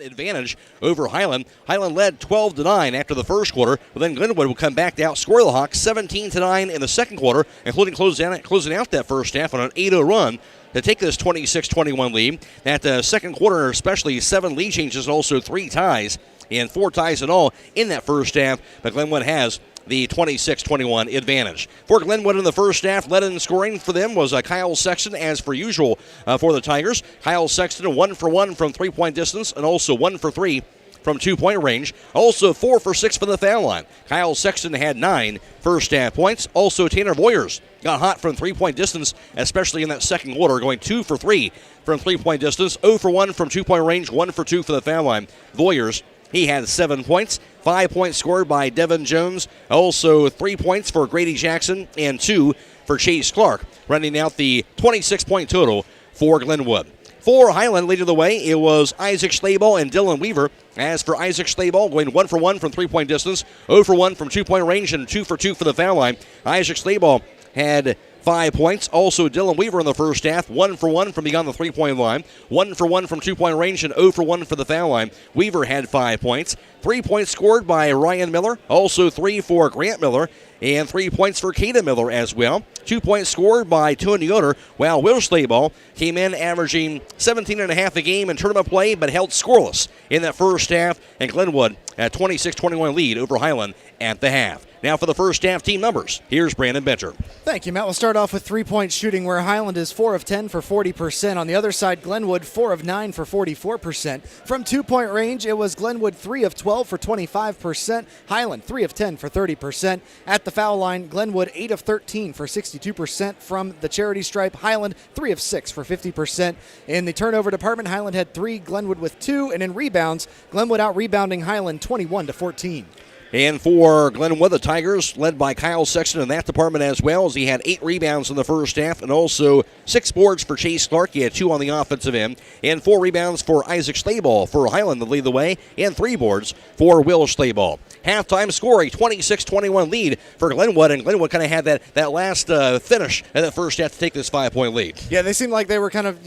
Advantage over Hiland. Hiland led 12-9 after the first quarter, but then Glenwood will come back to outscore the Hawks 17-9 in the second quarter, including closing out that first half on an 8-0 run to take this 26-21 lead. That second quarter, especially 7 lead changes and also 3 ties, and 4 ties in all in that first half, but Glenwood has the 26-21 advantage. For Glenwood in the first half, led in scoring for them was Kyle Sexton, as per usual for the Tigers. Kyle Sexton 1 for 1 from three-point distance and also 1 for 3 from two-point range. Also 4 for 6 from the foul line. Kyle Sexton had 9 first half points. Also Tanner Voyers got hot from three-point distance, especially in that second quarter, going 2 for 3 from three-point distance, 0 for 1 from two-point range, 1 for 2 for the foul line. Voyers, he had 7 points, 5 points scored by Devin Jones, also 3 points for Grady Jackson, and 2 for Chase Clark, running out the 26-point total for Glenwood. For Hiland, leading the way, it was Isaac Schlabel and Dylan Weaver. As for Isaac Schlabel, going 1 for 1 from three-point distance, 0 for 1 from two-point range, and 2 for 2 for the foul line. Isaac Schlabel had 5 points. Also, Dylan Weaver in the first half, 1 for 1 from beyond the three-point line, 1 for 1 from two-point range, and 0 for 1 for the foul line. Weaver had 5 points. 3 points scored by Ryan Miller, also 3 for Grant Miller, and 3 points for Kada Miller as well. 2 points scored by Tony Yoder, while Will Schlabel came in averaging 17.5 a game in tournament play, but held scoreless in that first half, and Glenwood at 26-21 lead over Hiland at the half. Now for the first half team numbers, here's Brandon Bencher. Thank you, Matt. We'll start off with three-point shooting, where Hiland is 4 of 10 for 40%. On the other side, Glenwood 4 of 9 for 44%. From two-point range, it was Glenwood 3 of 12 for 25%. Hiland 3 of 10 for 30%. At the foul line, Glenwood 8 of 13 for 62%. From the charity stripe, Hiland 3 of 6 for 50%. In the turnover department, Hiland had 3, Glenwood with 2, and in rebounds, Glenwood out-rebounding Hiland 21-14. And for Glenwood, the Tigers, led by Kyle Sexton in that department as well, as he had 8 rebounds in the first half and also 6 boards for Chase Clark. He had 2 on the offensive end, and 4 rebounds for Isaac Staball for Hiland to lead the way, and 3 boards for Will Staball. Halftime score, a 26-21 lead for Glenwood, and Glenwood kind of had that last finish in that first half to take this 5-point lead. Yeah, they seemed like they were kind of,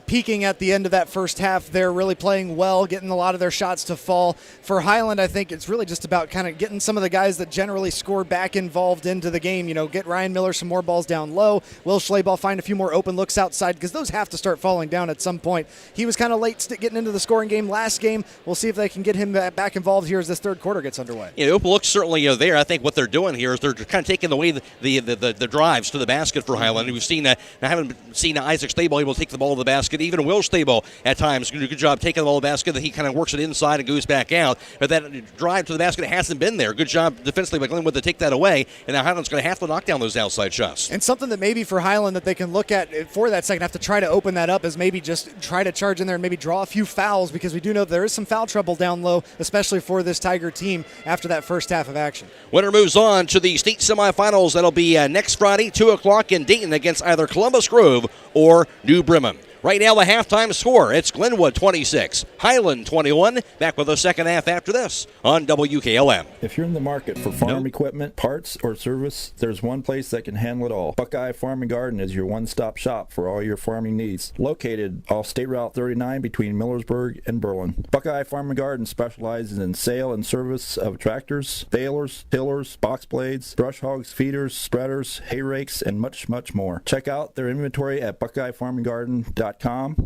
peaking at the end of that first half. They're really playing well, getting a lot of their shots to fall. For Hiland, I think it's really just about kind of getting some of the guys that generally score back involved into the game. Get Ryan Miller some more balls down low. Will Schlaball find a few more open looks outside, because those have to start falling down at some point. He was kind of late getting into the scoring game last game. We'll see if they can get him back involved here as this third quarter gets underway. Yeah, the open looks certainly there. I think what they're doing here is they're kind of taking away the drives to the basket for Hiland. We've seen that. I haven't seen Isaac Staball able to take the ball to the basket. Even Will Staball at times do a good job taking the ball to the basket. That he kind of works it inside and goes back out. But that drive to the basket hasn't been there. Good job defensively by Glenwood to take that away. And now Hiland's going to have to knock down those outside shots. And something that maybe for Hiland that they can look at for that second half to try to open that up is maybe just try to charge in there and maybe draw a few fouls, because we do know there is some foul trouble down low, especially for this Tiger team after that first half of action. Winner moves on to the state semifinals. That'll be next Friday, 2 o'clock in Dayton against either Columbus Grove or New Bremen. Right now, the halftime score, it's Glenwood 26, Hiland 21. Back with the second half after this on WKLM. If you're in the market for farm equipment, parts, or service, there's one place that can handle it all. Buckeye Farm and Garden is your one-stop shop for all your farming needs. Located off State Route 39 between Millersburg and Berlin. Buckeye Farm and Garden specializes in sale and service of tractors, balers, tillers, box blades, brush hogs, feeders, spreaders, hay rakes, and much, much more. Check out their inventory at buckeyefarmandgarden.com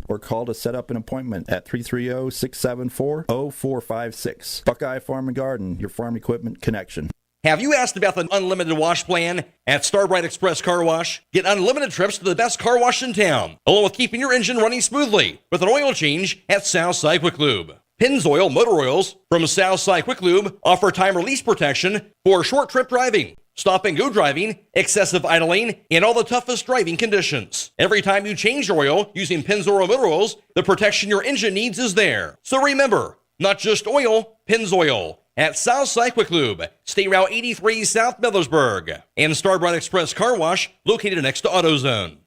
or call to set up an appointment at 330-674-0456. Buckeye Farm and Garden, your farm equipment connection. Have you asked about the unlimited wash plan at Starbright Express Car Wash? Get unlimited trips to the best car wash in town, along with keeping your engine running smoothly with an oil change at Southside Quick Lube. Pennzoil Motor Oils from Southside Quick Lube offer time release protection for short trip driving, stop and go driving, excessive idling, and all the toughest driving conditions. Every time you change your oil using Pennzoil Motor Oils, the protection your engine needs is there. So remember, not just oil, Pennzoil. At Southside Quick Lube, State Route 83 South Millersburg, and Starbright Express Car Wash located next to AutoZone.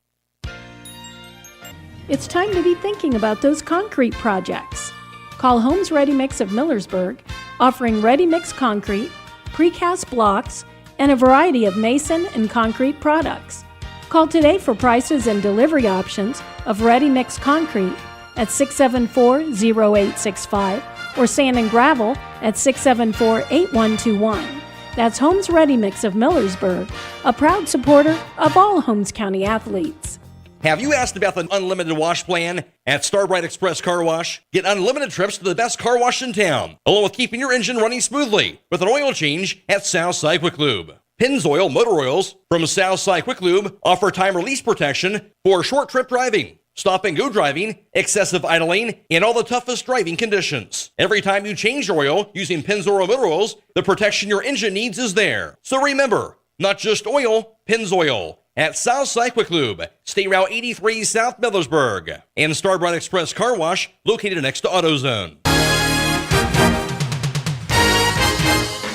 It's time to be thinking about those concrete projects. Call Homes Ready Mix of Millersburg, offering ready mix concrete, precast blocks, and a variety of mason and concrete products. Call today for prices and delivery options of ready mix concrete at 674-0865 or sand and gravel at 674-8121. That's Homes Ready Mix of Millersburg, a proud supporter of all Holmes County athletes. Have you asked about the unlimited wash plan at Starbright Express Car Wash? Get unlimited trips to the best car wash in town, along with keeping your engine running smoothly with an oil change at Southside Quick Lube. Pennzoil Motor Oils from Southside Quick Lube offer time release protection for short trip driving, stop and go driving, excessive idling, and all the toughest driving conditions. Every time you change your oil using Pennzoil Motor Oils, the protection your engine needs is there. So remember, not just oil, Pennzoil. At Southside Quick Lube, State Route 83 South Millersburg, and Starbright Express Car Wash located next to AutoZone.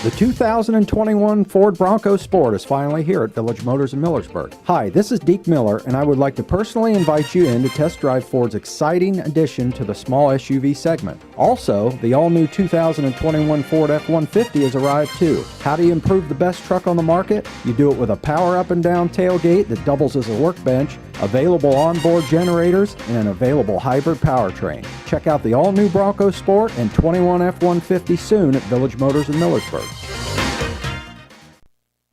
The 2021 Ford Bronco Sport is finally here at Village Motors in Millersburg. Hi, this is Deke Miller, and I would like to personally invite you in to test drive Ford's exciting addition to the small SUV segment. Also, the all-new 2021 Ford F-150 has arrived too. How do you improve the best truck on the market? You do it with a power up and down tailgate that doubles as a workbench, available onboard generators, and an available hybrid powertrain. Check out the all-new Bronco Sport and 21 F-150 soon at Village Motors in Millersburg.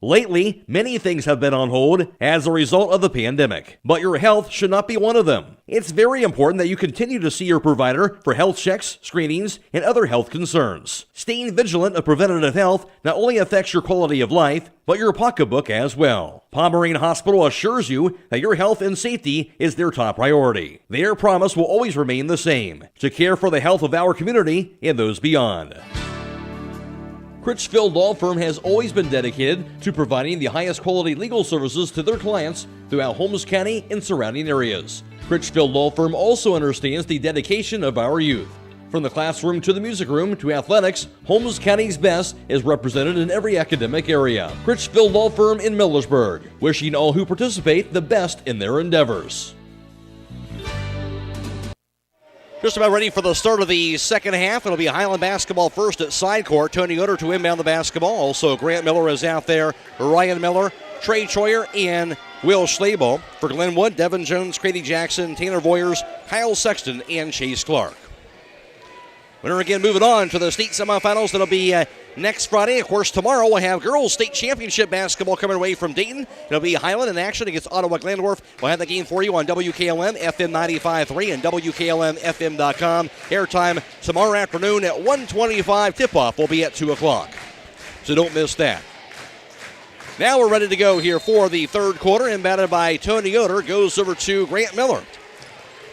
Lately, many things have been on hold as a result of the pandemic, but your health should not be one of them. It's very important that you continue to see your provider for health checks, screenings, and other health concerns. Staying vigilant of preventative health not only affects your quality of life, but your pocketbook as well. Pomeranian Hospital assures you that your health and safety is their top priority. Their promise will always remain the same, to care for the health of our community and those beyond. Critchfield Law Firm has always been dedicated to providing the highest quality legal services to their clients throughout Holmes County and surrounding areas. Critchfield Law Firm also understands the dedication of our youth. From the classroom to the music room to athletics, Holmes County's best is represented in every academic area. Critchfield Law Firm in Millersburg, wishing all who participate the best in their endeavors. Just about ready for the start of the second half. It'll be Hiland basketball first at side court. Tony Yoder to inbound the basketball. Also, Grant Miller is out there. Ryan Miller, Trey Troyer, and Will Schlabel. For Glenwood, Devin Jones, Grady Jackson, Tanner Voyers, Kyle Sexton, and Chase Clark. Winner again moving on to the state semifinals. That'll be next Friday. Of course, tomorrow we'll have girls state championship basketball coming away from Dayton. It'll be Hiland in action against Ottawa Glandorf. We'll have the game for you on WKLM-FM 95.3 and WKLM-FM.com. Airtime tomorrow afternoon at 1:25. Tip-off will be at 2 o'clock. So don't miss that. Now we're ready to go here for the third quarter. Inbounded by Tony Yoder. Goes over to Grant Miller.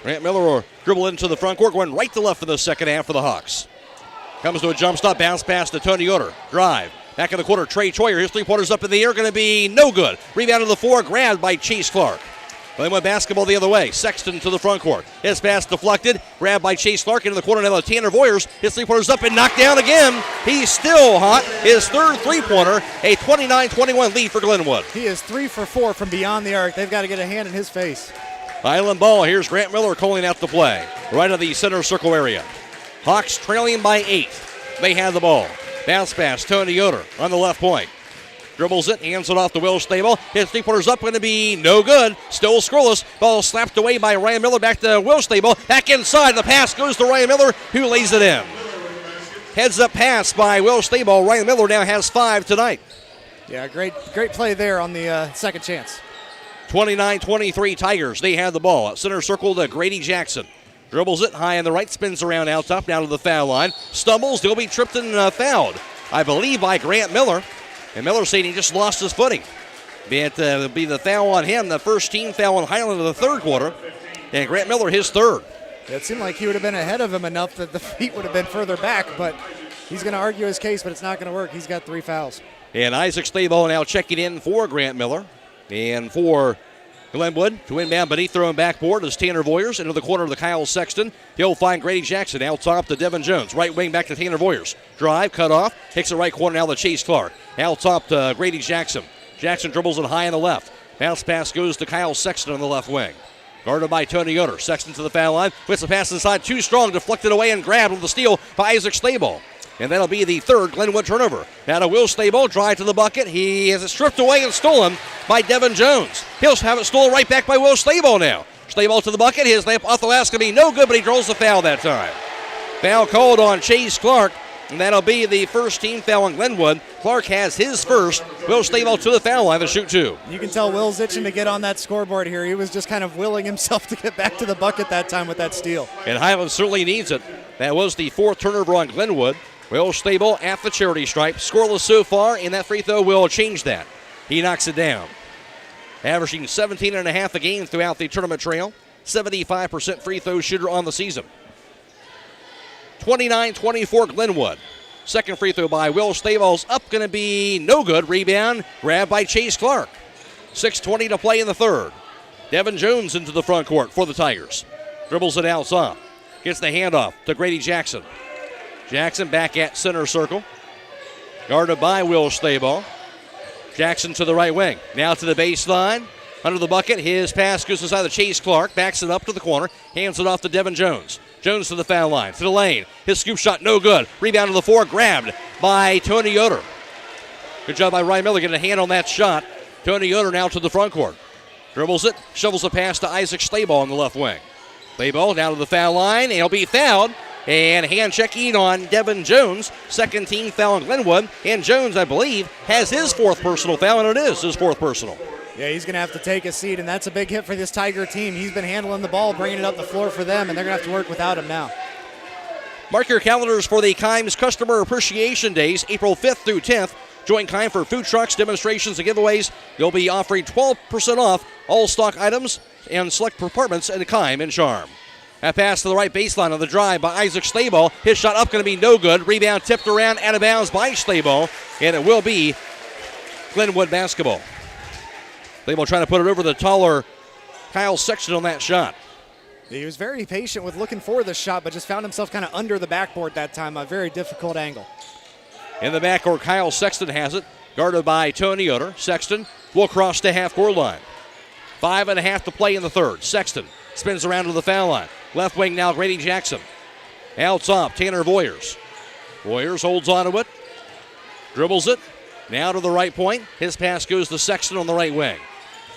Grant Miller will dribble into the front court, going right to left for the second half for the Hawks. Comes to a jump stop, bounce pass to Tony Yoder. Drive. Back in the quarter, Trey Troyer. His three-pointers up in the air, going to be no good. Rebound to the floor, grabbed by Chase Clark. They went basketball the other way. Sexton to the front court. His pass deflected, grabbed by Chase Clark into the corner. Now Tanner Voyers. His three-pointers up and knocked down again. He's still hot. His third three-pointer, a 29-21 lead for Glenwood. He is 3 for 4 from beyond the arc. They've got to get a hand in his face. Hiland ball. Here's Grant Miller calling out the play. Right of the center circle area. Hawks trailing by 8. They have the ball. Bounce pass. Tony Yoder on the left point. Dribbles it, hands it off to Will Stable. His three-pointer's up, going to be no good. Still scoreless. Ball slapped away by Ryan Miller. Back to Will Stable. Back inside. The pass goes to Ryan Miller, who lays it in. Heads-up pass by Will Stable. Ryan Miller now has 5 tonight. Yeah, great play there on the second chance. 29-23 Tigers. They have the ball. At center circle to Grady Jackson. Dribbles it high on the right, spins around out top, down to the foul line. Stumbles, he'll be tripped and fouled, I believe, by Grant Miller. And Miller saying he just lost his footing. It'll be the foul on him, the first team foul on Hiland of the third quarter. And Grant Miller, his third. It seemed like he would have been ahead of him enough that the feet would have been further back, but he's going to argue his case, but it's not going to work. He's got 3 fouls. And Isaac Stable now checking in for Grant Miller. And for Glenwood to inbound beneath, throwing backboard is Tanner Voyers into the corner of the Kyle Sexton. He'll find Grady Jackson out top to Devin Jones. Right wing back to Tanner Voyers. Drive, cut off, takes the right corner now to Chase Clark. Out top to Grady Jackson. Jackson dribbles it high on the left. Bounce pass goes to Kyle Sexton on the left wing. Guarded by Tony Yoder. Sexton to the foul line. Puts the pass inside, too strong, deflected away and grabbed with the steal by Isaac Stable. And that'll be the third Glenwood turnover. Now to Will Stable, drive to the bucket. He has it stripped away and stolen by Devin Jones. He'll have it stolen right back by Will Stable now. Stable to the bucket. His layup off the last going to be no good, but he draws the foul that time. Foul called on Chase Clark, and that'll be the first team foul on Glenwood. Clark has his first. Will Stable to the foul line to shoot 2. You can tell Will's itching to get on that scoreboard here. He was just kind of willing himself to get back to the bucket that time with that steal. And Hiland certainly needs it. That was the 4th turnover on Glenwood. Will Stable at the charity stripe. Scoreless so far, and that free throw will change that. He knocks it down. Averaging 17.5 a game throughout the tournament trail. 75% free throw shooter on the season. 29-24 Glenwood. Second free throw by Will Stables. Up, going to be no good. Rebound grabbed by Chase Clark. 6:20 to play in the third. Devin Jones into the front court for the Tigers. Dribbles it outside. Gets the handoff to Grady Jackson. Jackson back at center circle. Guarded by Will Stable. Jackson to the right wing. Now to the baseline. Under the bucket. His pass goes inside the Chase Clark. Backs it up to the corner. Hands it off to Devin Jones. Jones to the foul line. To the lane. His scoop shot no good. Rebound to the floor. Grabbed by Tony Yoder. Good job by Ryan Miller getting a hand on that shot. Tony Yoder now to the front court. Dribbles it. Shovels a pass to Isaac Stable on the left wing. Stable down to the foul line. He'll be fouled. And hand checking on Devin Jones. Second team foul on Glenwood. And Jones, I believe, has his 4th personal foul, and it is his 4th personal. Yeah, he's going to have to take a seat, and that's a big hit for this Tiger team. He's been handling the ball, bringing it up the floor for them, and they're going to have to work without him now. Mark your calendars for the Kimes Customer Appreciation Days, April 5th through 10th. Join Kime for food trucks, demonstrations, and giveaways. You'll be offering 12% off all stock items and select departments at Kime and Charm. That pass to the right baseline on the drive by Isaac Stable. His shot up, going to be no good. Rebound tipped around, out of bounds by Stable, and it will be Glenwood basketball. Stable trying to put it over the taller Kyle Sexton on that shot. He was very patient with looking for the shot, but just found himself kind of under the backboard that time, a very difficult angle. In the backcourt, Kyle Sexton has it, guarded by Tony Yoder. Sexton will cross the half-court line. 5.5 to play in the third. Sexton spins around to the foul line. Left wing now, Grady Jackson. Out top, Tanner Voyers. Voyers holds on to it, dribbles it, now to the right point. His pass goes to Sexton on the right wing.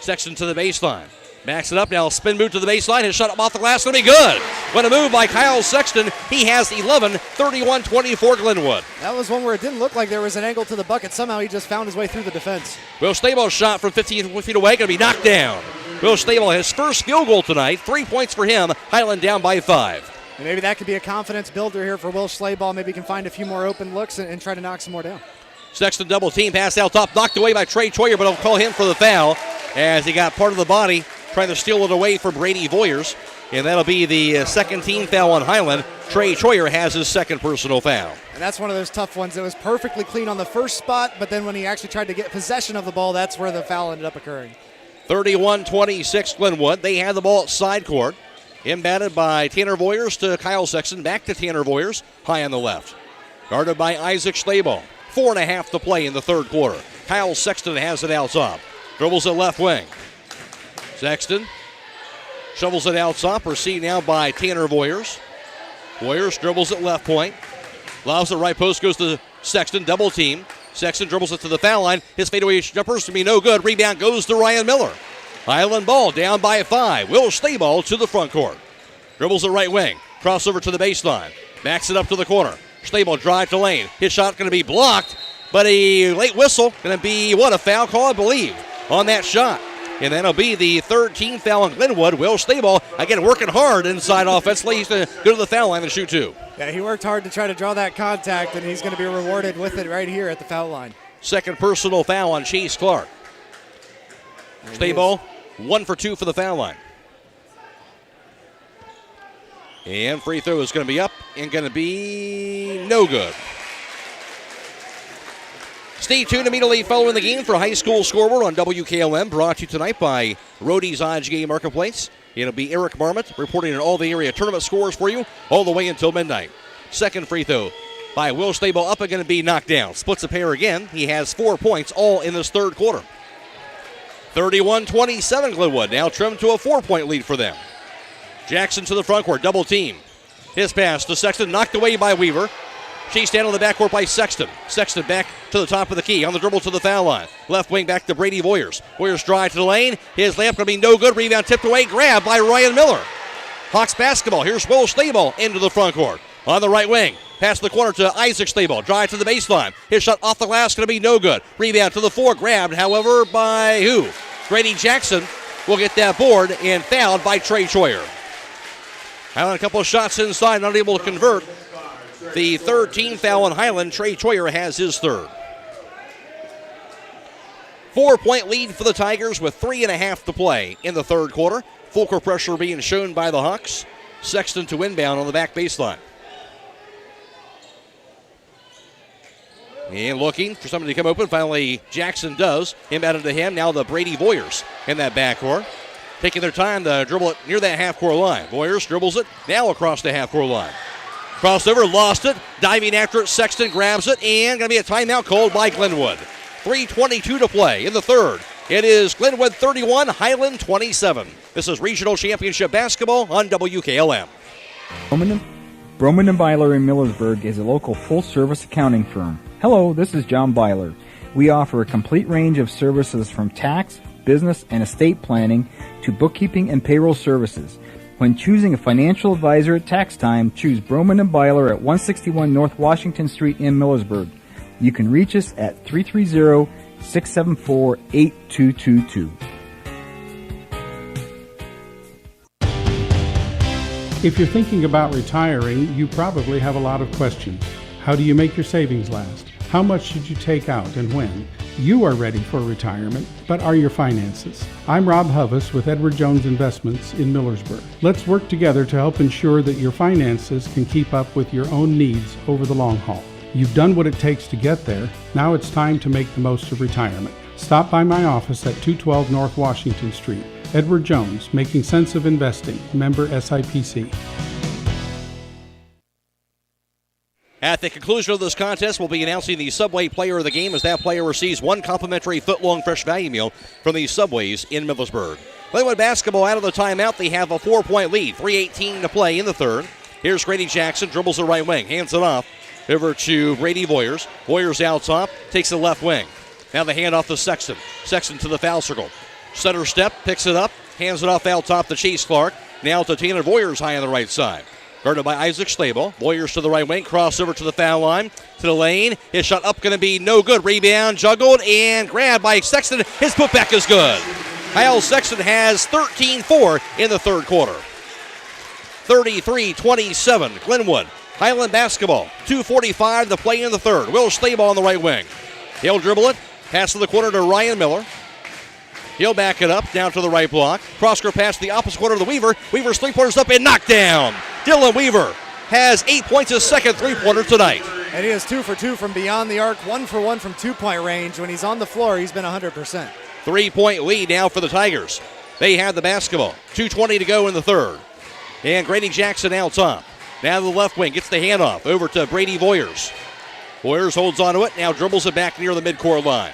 Sexton to the baseline. Backs it up now, spin move to the baseline. His shot up off the glass, going to be good. What a move by Kyle Sexton. He has 11, 31-24 Glenwood. That was one where it didn't look like there was an angle to the bucket. Somehow he just found his way through the defense. Will Stable's shot from 15 feet away, going to be knocked down. Will Stable, his first field goal tonight. 3 points for him. Hiland down by 5. And maybe that could be a confidence builder here for Will Schlaball. Maybe he can find a few more open looks and try to knock some more down. Sexton double team, pass out top, knocked away by Trey Troyer, but I'll call him for the foul as he got part of the body trying to steal it away from Brady Voyers. And that'll be the second team foul on Hiland. Trey Troyer has his second personal foul. And that's one of those tough ones. It was perfectly clean on the first spot, but then when he actually tried to get possession of the ball, that's where the foul ended up occurring. 31-26 Glenwood. They had the ball at side court. Inbounded by Tanner Voyers to Kyle Sexton. Back to Tanner Voyers, high on the left. Guarded by Isaac Schlabel. 4.5 to play in the third quarter. Kyle Sexton has it out top. Dribbles it left wing. Sexton shovels it out top. Received now by Tanner Voyers. Voyers dribbles it left point. Allows the right post, goes to Sexton, double team. Sexton dribbles it to the foul line. His fadeaway jumper's to be no good. Rebound goes to Ryan Miller. Hiland ball down by 5. Will Staball to the front court. Dribbles the right wing. Crossover to the baseline. Backs it up to the corner. Staball drive to lane. His shot going to be blocked, but a late whistle. Going to be, a foul call, I believe, on that shot. And that'll be the third team foul on Glenwood. Will Staball, again, working hard inside offensively. He's going to go to the foul line and shoot 2. Yeah, he worked hard to try to draw that contact, and he's going to be rewarded with it right here at the foul line. Second personal foul on Chase Clark. Staball, 1 for 2 for the foul line. And free throw is going to be up and going to be no good. Stay tuned immediately following the game for High School Scoreboard on WKLM, brought to you tonight by Rody's Odds Game Marketplace. It'll be Eric Marmot reporting on all the area tournament scores for you all the way until midnight. Second free throw by Will Stable up and going to be knocked down. Splits a pair again. He has 4 points all in this third quarter. 31-27 Glenwood, now trimmed to a 4-point lead for them. Jackson to the front court, double team. His pass to Sexton, knocked away by Weaver. Chased down on the backcourt by Sexton. Sexton back to the top of the key, on the dribble to the foul line. Left wing back to Brady Voyers. Voyers drive to the lane. His layup going to be no good. Rebound tipped away, grabbed by Ryan Miller. Hawks basketball. Here's Will Stable into the front court. On the right wing, pass the corner to Isaac Stable. Drive to the baseline. His shot off the glass going to be no good. Rebound to the floor, grabbed, however, by who? Grady Jackson will get that board and fouled by Trey Troyer. Hiland a couple of shots inside, not able to convert. The third team foul on Hiland. Trey Troyer has his third. 4-point lead for the Tigers with 3.5 to play in the third quarter. Full court pressure being shown by the Hawks. Sexton to inbound on the back baseline. And looking for somebody to come open. Finally, Jackson does. Inbounded to him. Now the Brady Voyers in that backcourt. Taking their time to dribble it near that half-court line. Voyers dribbles it. Now across the half-court line. Crossover, lost it. Diving after it, Sexton grabs it. And going to be a timeout called by Glenwood. 3:22 to play in the third. It is Glenwood 31, Hiland 27. This is Regional Championship Basketball on WKLM. Broman & Byler in Millersburg is a local full-service accounting firm. Hello, this is John Byler. We offer a complete range of services from tax, business, and estate planning to bookkeeping and payroll services. When choosing a financial advisor at tax time, choose Broman & Byler at 161 North Washington Street in Millersburg. You can reach us at 330-674-8222. If you're thinking about retiring, you probably have a lot of questions. How do you make your savings last? How much should you take out and when? You are ready for retirement, but are your finances? I'm Rob Huvis with Edward Jones Investments in Millersburg. Let's work together to help ensure that your finances can keep up with your own needs over the long haul. You've done what it takes to get there. Now it's time to make the most of retirement. Stop by my office at 212 North Washington Street. Edward Jones, Making Sense of Investing, member SIPC. At the conclusion of this contest, we'll be announcing the Subway Player of the Game as that player receives one complimentary foot-long fresh value meal from the Subways in Millersburg. Glenwood basketball out of the timeout. They have a 4-point lead. 3:18 to play in the third. Here's Grady Jackson, dribbles the right wing, hands it off over to Brady Voyers. Voyers out top, takes the left wing. Now the handoff to Sexton. Sexton to the foul circle. Center step, picks it up, hands it off out top to Chase Clark. Now to Tanner Voyers high on the right side. Guarded by Isaac Stable. Voyers to the right wing, crossover to the foul line, to the lane. His shot up going to be no good. Rebound, juggled, and grabbed by Sexton. His putback is good. Kyle Sexton has 13-4 in the third quarter. 33-27, Glenwood. Hiland basketball, 2:45 to play in the third. Will Stable on the right wing. He'll dribble it, pass to the corner to Ryan Miller. He'll back it up, down to the right block. Cross-court pass to the opposite corner to Weaver. Weaver's three-pointers up and knocked down. Dylan Weaver has 8 points, his second three-pointer tonight. And he is 2 for 2 from beyond the arc, 1 for 1 from two-point range. When he's on the floor, he's been 100%. 3-point lead now for the Tigers. They have the basketball. 2:20 to go in the third. And Grady Jackson out top. Now to the left wing, gets the handoff over to Brady Voyers. Voyers holds onto it, now dribbles it back near the midcourt line.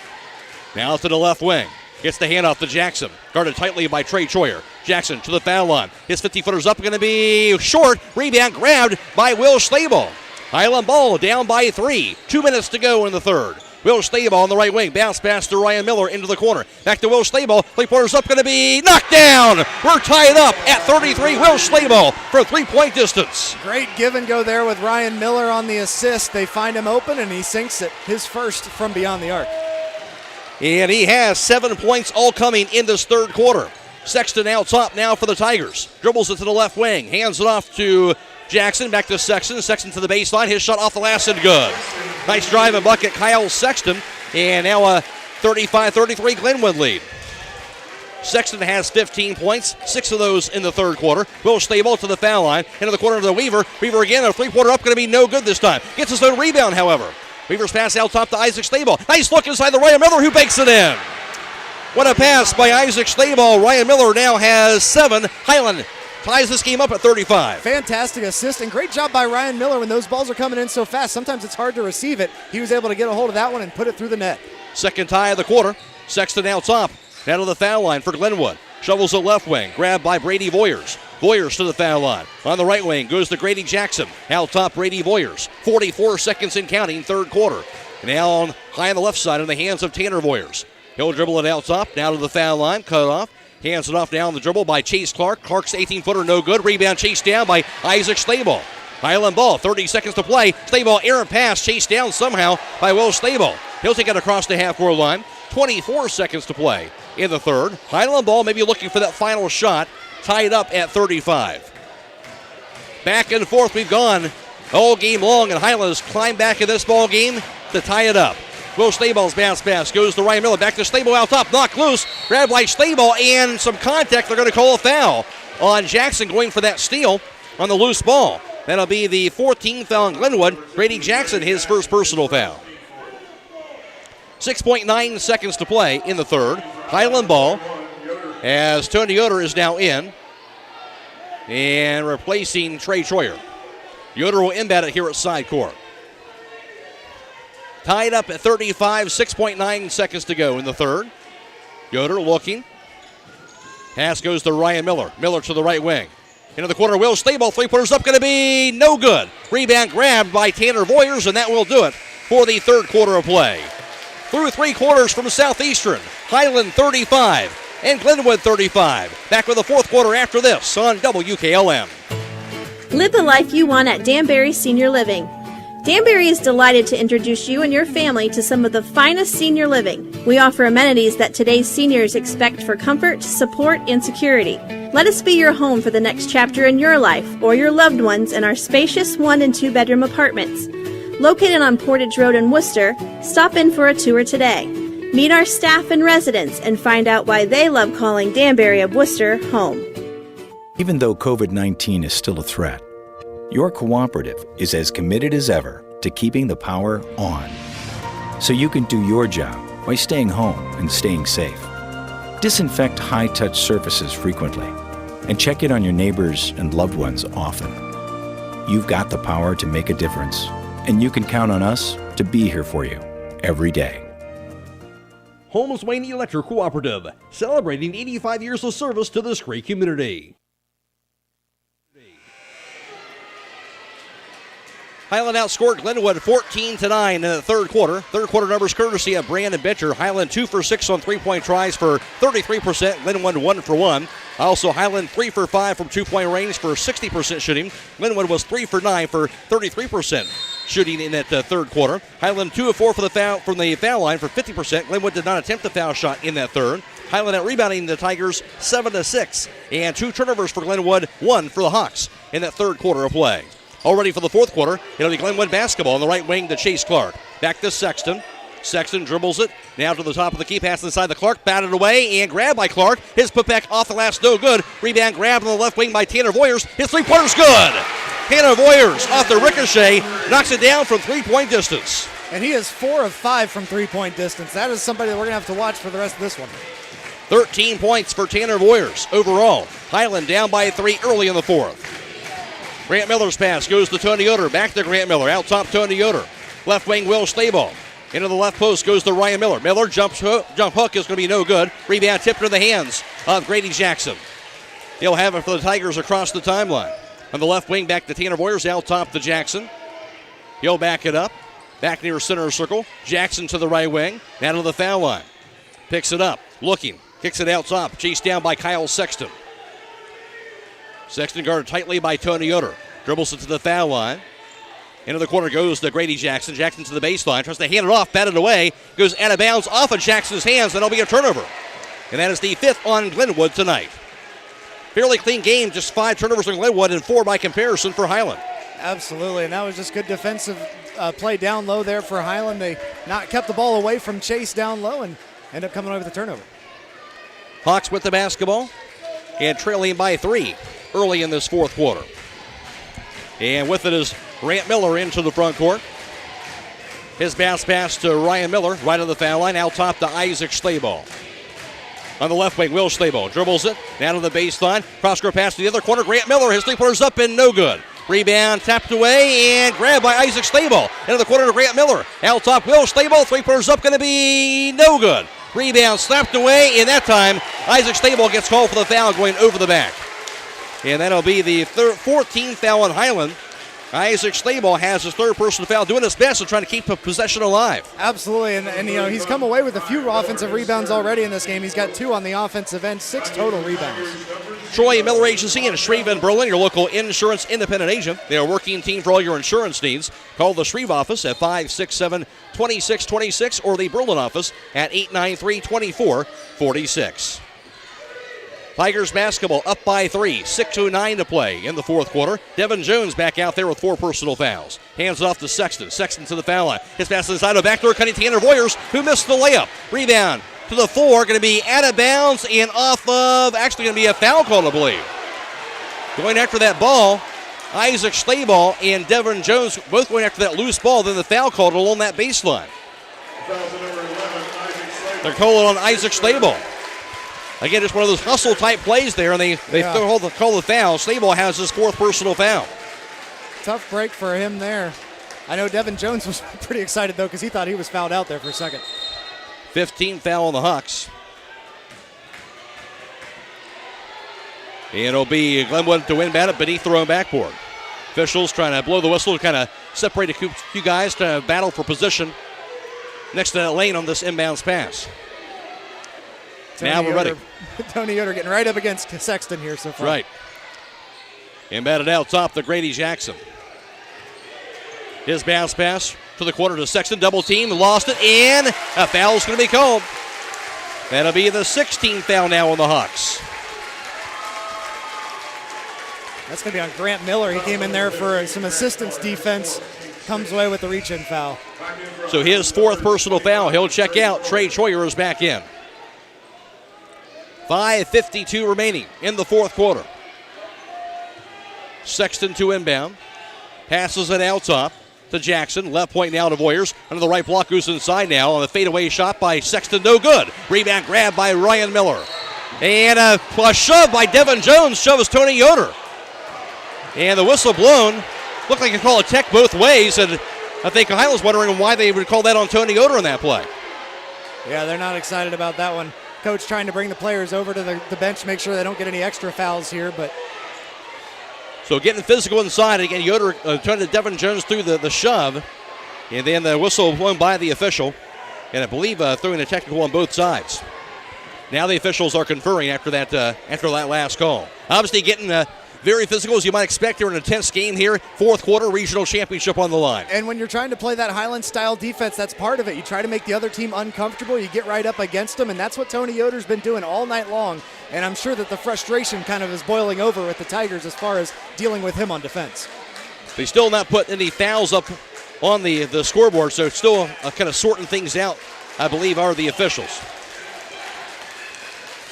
Now to the left wing. Gets the handoff to Jackson. Guarded tightly by Trey Troyer. Jackson to the foul line. His 50-footer's up, going to be short. Rebound grabbed by Will Stable. Hiland ball down by 3. 2 minutes to go in the third. Will Stable on the right wing. Bounce pass to Ryan Miller into the corner. Back to Will Stable. Three-pointer's up, going to be knocked down. We're tied up at 33. Will Stable for 3-point distance. Great give and go there with Ryan Miller on the assist. They find him open, and he sinks it. His first from beyond the arc. And he has 7 points all coming in this third quarter. Sexton out top now for the Tigers. Dribbles it to the left wing. Hands it off to Jackson. Back to Sexton. Sexton to the baseline. His shot off the last and good. Nice drive and bucket, Kyle Sexton. And now a 35-33 Glenwood lead. Sexton has 15 points, 6 of those in the third quarter. Will Stable to the foul line. Into the corner to the Weaver. Weaver again, a three-pointer up, going to be no good this time. Gets his own rebound, however. Weaver's pass out top to Isaac Stable. Nice look inside the Ryan Miller, who bakes it in. What a pass by Isaac Stable. Ryan Miller now has 7. Hiland ties this game up at 35. Fantastic assist and great job by Ryan Miller when those balls are coming in so fast. Sometimes it's hard to receive it. He was able to get a hold of that one and put it through the net. Second tie of the quarter. Sexton out top. Down to the foul line for Glenwood. Shovels the left wing. Grabbed by Brady Voyers. Voyers to the foul line. On the right wing goes to Grady Jackson. Out top, Brady Voyers. 44 seconds in counting, third quarter. Now on high on the left side in the hands of Tanner Voyers. He'll dribble it out top. Down to the foul line. Cut off. Hands it off down the dribble by Chase Clark. Clark's 18-footer no good. Rebound chased down by Isaac Stable. Hiland ball, 30 seconds to play. Stable errant pass chased down somehow by Will Stable. He'll take it across the half-court line. 24 seconds to play in the third. Hiland ball maybe looking for that final shot. Tied up at 35. Back and forth we've gone all game long, and Hiland has climbed back in this ball game to tie it up. Will Stable's bounce pass goes to Ryan Miller. Back to Stable out top. Knocked loose. Grabbed by Stable and some contact. They're going to call a foul on Jackson going for that steal on the loose ball. That'll be the 14th foul on Glenwood. Grady Jackson, his first personal foul. 6.9 seconds to play in the third. Hiland ball as Tony Yoder is now in and replacing Trey Troyer. Yoder will inbound it here at side court. Tied up at 35, 6.9 seconds to go in the third. Yoder looking. Pass goes to Ryan Miller. Miller to the right wing. Into the corner, Will Stable. Three-pointers up, going to be no good. Rebound grabbed by Tanner Voyers, and that will do it for the third quarter of play. Through 3 quarters from Southeastern, Hiland 35 and Glenwood 35. Back with the fourth quarter after this on WKLM. Live the life you want at Danbury Senior Living. Danbury is delighted to introduce you and your family to some of the finest senior living. We offer amenities that today's seniors expect for comfort, support, and security. Let us be your home for the next chapter in your life or your loved ones in our spacious 1- and 2-bedroom apartments. Located on Portage Road in Worcester, stop in for a tour today. Meet our staff and residents and find out why they love calling Danbury of Worcester home. Even though COVID-19 is still a threat, your cooperative is as committed as ever to keeping the power on, so you can do your job by staying home and staying safe. Disinfect high-touch surfaces frequently, and check in on your neighbors and loved ones often. You've got the power to make a difference, and you can count on us to be here for you every day. Holmes Wayne Electric Cooperative, celebrating 85 years of service to this great community. Hiland outscored Glenwood 14-9 in the third quarter. Third quarter numbers courtesy of Brandon Bitcher. Hiland 2 for 6 on three-point tries for 33%. Glenwood 1 for 1. Also, Hiland 3 for 5 from two-point range for 60% shooting. Glenwood was 3 for 9 for 33% shooting in that third quarter. Hiland 2 of 4 from the foul line for 50%. Glenwood did not attempt a foul shot in that third. Hiland out rebounding the Tigers 7-6. And 2 turnovers for Glenwood, 1 for the Hawks in that third quarter of play. All ready for the fourth quarter. It'll be Glenwood basketball on the right wing to Chase Clark. Back to Sexton. Sexton dribbles it. Now to the top of the key. Pass inside the Clark. Batted away and grabbed by Clark. His putback off the glass. No good. Rebound grabbed on the left wing by Tanner Voyers. His three-pointer's good. Tanner Voyers off the ricochet. Knocks it down from three-point distance. And he is 4 of 5 from three-point distance. That is somebody that we're going to have to watch for the rest of this one. 13 points for Tanner Voyers overall. Hiland down by 3 early in the fourth. Grant Miller's pass goes to Tony Yoder. Back to Grant Miller. Out top, Tony Yoder. Left wing, Will Stayball. Into the left post goes to Ryan Miller. Miller jump hook is going to be no good. Rebound tipped in the hands of Grady Jackson. He'll have it for the Tigers across the timeline. On the left wing, back to Tanner Voyers. Out top to Jackson. He'll back it up. Back near center circle. Jackson to the right wing. Now to the foul line. Picks it up. Looking. Kicks it out top. Chased down by Kyle Sexton. Sexton guarded tightly by Tony Yoder. Dribbles it to the foul line. Into the corner goes to Grady Jackson. Jackson to the baseline. Tries to hand it off. Batted away. Goes out of bounds off of Jackson's hands. And it'll be a turnover. And that is the 5th on Glenwood tonight. Fairly clean game. Just 5 turnovers on Glenwood and 4 by comparison for Hiland. Absolutely. And that was just good defensive play down low there for Hiland. They kept the ball away from Chase down low and end up coming away with a turnover. Hawks with the basketball and trailing by 3 early in this fourth quarter. And with it is Grant Miller into the front court. His bounce pass to Ryan Miller, right on the foul line, out top to Isaac Stayball. On the left wing, Will Stayball dribbles it, down to the baseline, cross-court pass to the other corner, Grant Miller, his three-pointer's up and no good. Rebound tapped away and grabbed by Isaac Stayball. Into the corner to Grant Miller, out top, Will Stayball, three-pointer's up, going to be no good. Rebound slapped away, and that time Isaac Stayball gets called for the foul going over the back. And that'll be the 14th foul on Hiland. Isaac Stayball has his third personal foul, doing his best to try to keep the possession alive. Absolutely, and he's come away with a few offensive rebounds already in this game. He's got 2 on the offensive end, 6 total rebounds. Troy Miller Agency in Shreve and Berlin, your local insurance independent agent. They are a working team for all your insurance needs. Call the Shreve office at 567-2626 or the Berlin office at 893-2446. Tigers basketball up by 3, 6:09 to play in the fourth quarter. Devin Jones back out there with 4 personal fouls. Hands off to Sexton. Sexton to the foul line. His pass inside a backdoor cutting Tanner Voyers, who missed the layup. Rebound to the floor, going to be out of bounds and off of, actually going to be a foul call, I believe. Going after that ball, Isaac Stayball and Devin Jones both going after that loose ball, then the foul called along that baseline. They're calling on Isaac Stayball. Again, just one of those hustle-type plays there, and they call the foul. Stayball has his 4th personal foul. Tough break for him there. I know Devin Jones was pretty excited, though, because he thought he was fouled out there for a second. 15th foul on the Hawks. And it'll be Glenwood to win it beneath their own backboard. Officials trying to blow the whistle to kind of separate a few guys to battle for position next to that lane on this inbounds pass. Now we're ready. Tony Yoder getting right up against Sexton here so far. Right. And batted out top to Grady Jackson. His bounce pass to the corner to Sexton. Double team, lost it, and a foul's going to be called. That'll be the 16th foul now on the Hawks. That's going to be on Grant Miller. He came in there for some assistance defense. Comes away with the reach-in foul. So his 4th personal foul. He'll check out. Trey Troyer is back in. 5:52 remaining in the fourth quarter. Sexton to inbound. Passes it out top. to Jackson. Left point now to Voyers. Under the right block, goes inside now on the fadeaway shot by Sexton. No good. Rebound grab by Ryan Miller. And a shove by Devin Jones shoves Tony Yoder. And the whistle blown. Looked like a call a tech both ways, and I think Hiland's wondering why they would call that on Tony Yoder in that play. Yeah, they're not excited about that one. Coach trying to bring the players over to the bench, make sure they don't get any extra fouls here, but... So getting physical inside. Again, Yoder trying to Devin Jones through the shove. And then the whistle blown by the official. And I believe throwing a technical on both sides. Now the officials are conferring after that last call. Obviously getting very physical, as you might expect. They're in a tense game here. Fourth quarter, regional championship on the line. And when you're trying to play that Highland-style defense, that's part of it. You try to make the other team uncomfortable. You get right up against them, and that's what Tony Yoder's been doing all night long. And I'm sure that the frustration kind of is boiling over with the Tigers as far as dealing with him on defense. They still not put any fouls up on the scoreboard, so still kind of sorting things out, I believe, are the officials.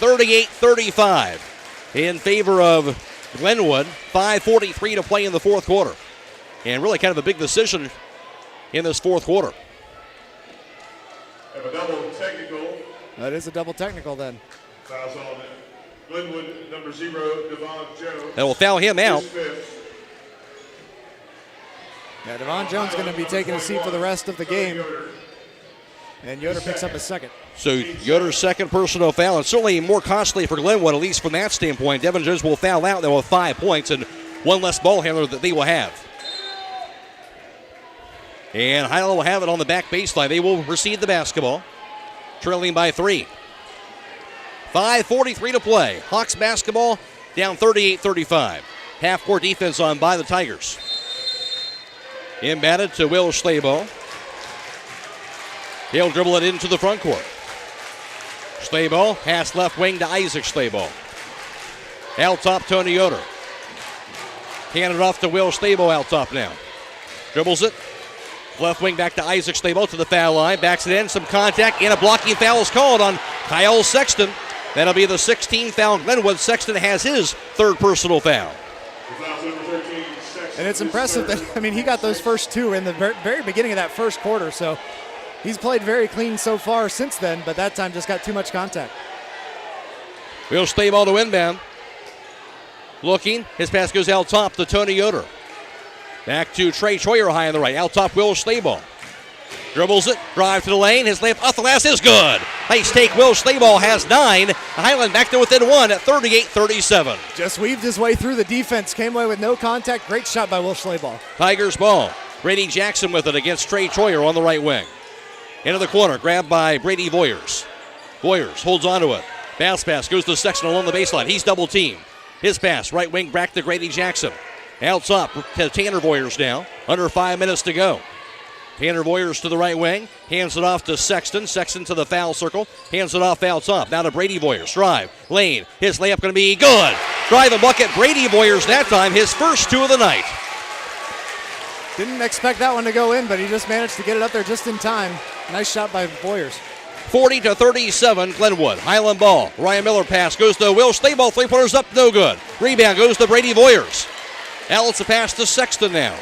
38-35 in favor of Glenwood. 5:43 to play in the fourth quarter. And really kind of a big decision in this fourth quarter. Have a double technical. That is a double technical then. Fouls on Glenwood, number 0, Devon Jones. That will foul him out. Yeah, Devon Jones going to be taking a seat for the rest of the game. And Yoder picks up a second. So Yoder's second personal foul, and certainly more costly for Glenwood, at least from that standpoint. Devin Jones will foul out. They will have 5 points and one less ball handler that they will have. And Hiland will have it on the back baseline. They will receive the basketball, trailing by 3. 5:43 to play. Hawks basketball down 38-35. Half-court defense on by the Tigers. Inbounded to Will Schlabel. He'll dribble it into the front court. Schlabel, pass left wing to Isaac Schlabel. Out top, Tony Yoder. Handed off to Will Schlabel out top now. Dribbles it. Left wing back to Isaac Schlabel to the foul line. Backs it in, some contact, and a blocking foul is called on Kyle Sexton. That'll be the 16th foul. Glenwood. Sexton has his third personal foul. And it's impressive that, he got those first 2 in the very beginning of that first quarter, so he's played very clean so far since then, but that time just got too much contact. Will Schlabel to inbound. Looking, his pass goes out top to Tony Yoder. Back to Trey Troyer high on the right. Out top, Will Schlabel. Dribbles it, drive to the lane. His layup off the glass is good. Nice take. Will Schlabel has 9. Hiland back to within 1 at 38-37. Just weaved his way through the defense. Came away with no contact. Great shot by Will Schlabel. Tigers ball. Brady Jackson with it against Trey Troyer on the right wing. Into the corner, grabbed by Brady Voyers. Voyers holds onto it. Bounce pass goes to Sexton along the baseline. He's double teamed. His pass, right wing back to Grady Jackson. Out top to Tanner Voyers now. Under 5 minutes to go. Tanner Voyers to the right wing. Hands it off to Sexton. Sexton to the foul circle. Hands it off out top. Now to Brady Voyers. Drive. Lane. His layup going to be good. Drive and bucket. Brady Voyers that time. His first 2 of the night. Didn't expect that one to go in, but he just managed to get it up there just in time. Nice shot by Voyers. 40-37, Glenwood. Hiland ball. Ryan Miller pass goes to Will Schlabel. 3-pointers up, no good. Rebound goes to Brady Voyers. Alex the pass to Sexton now.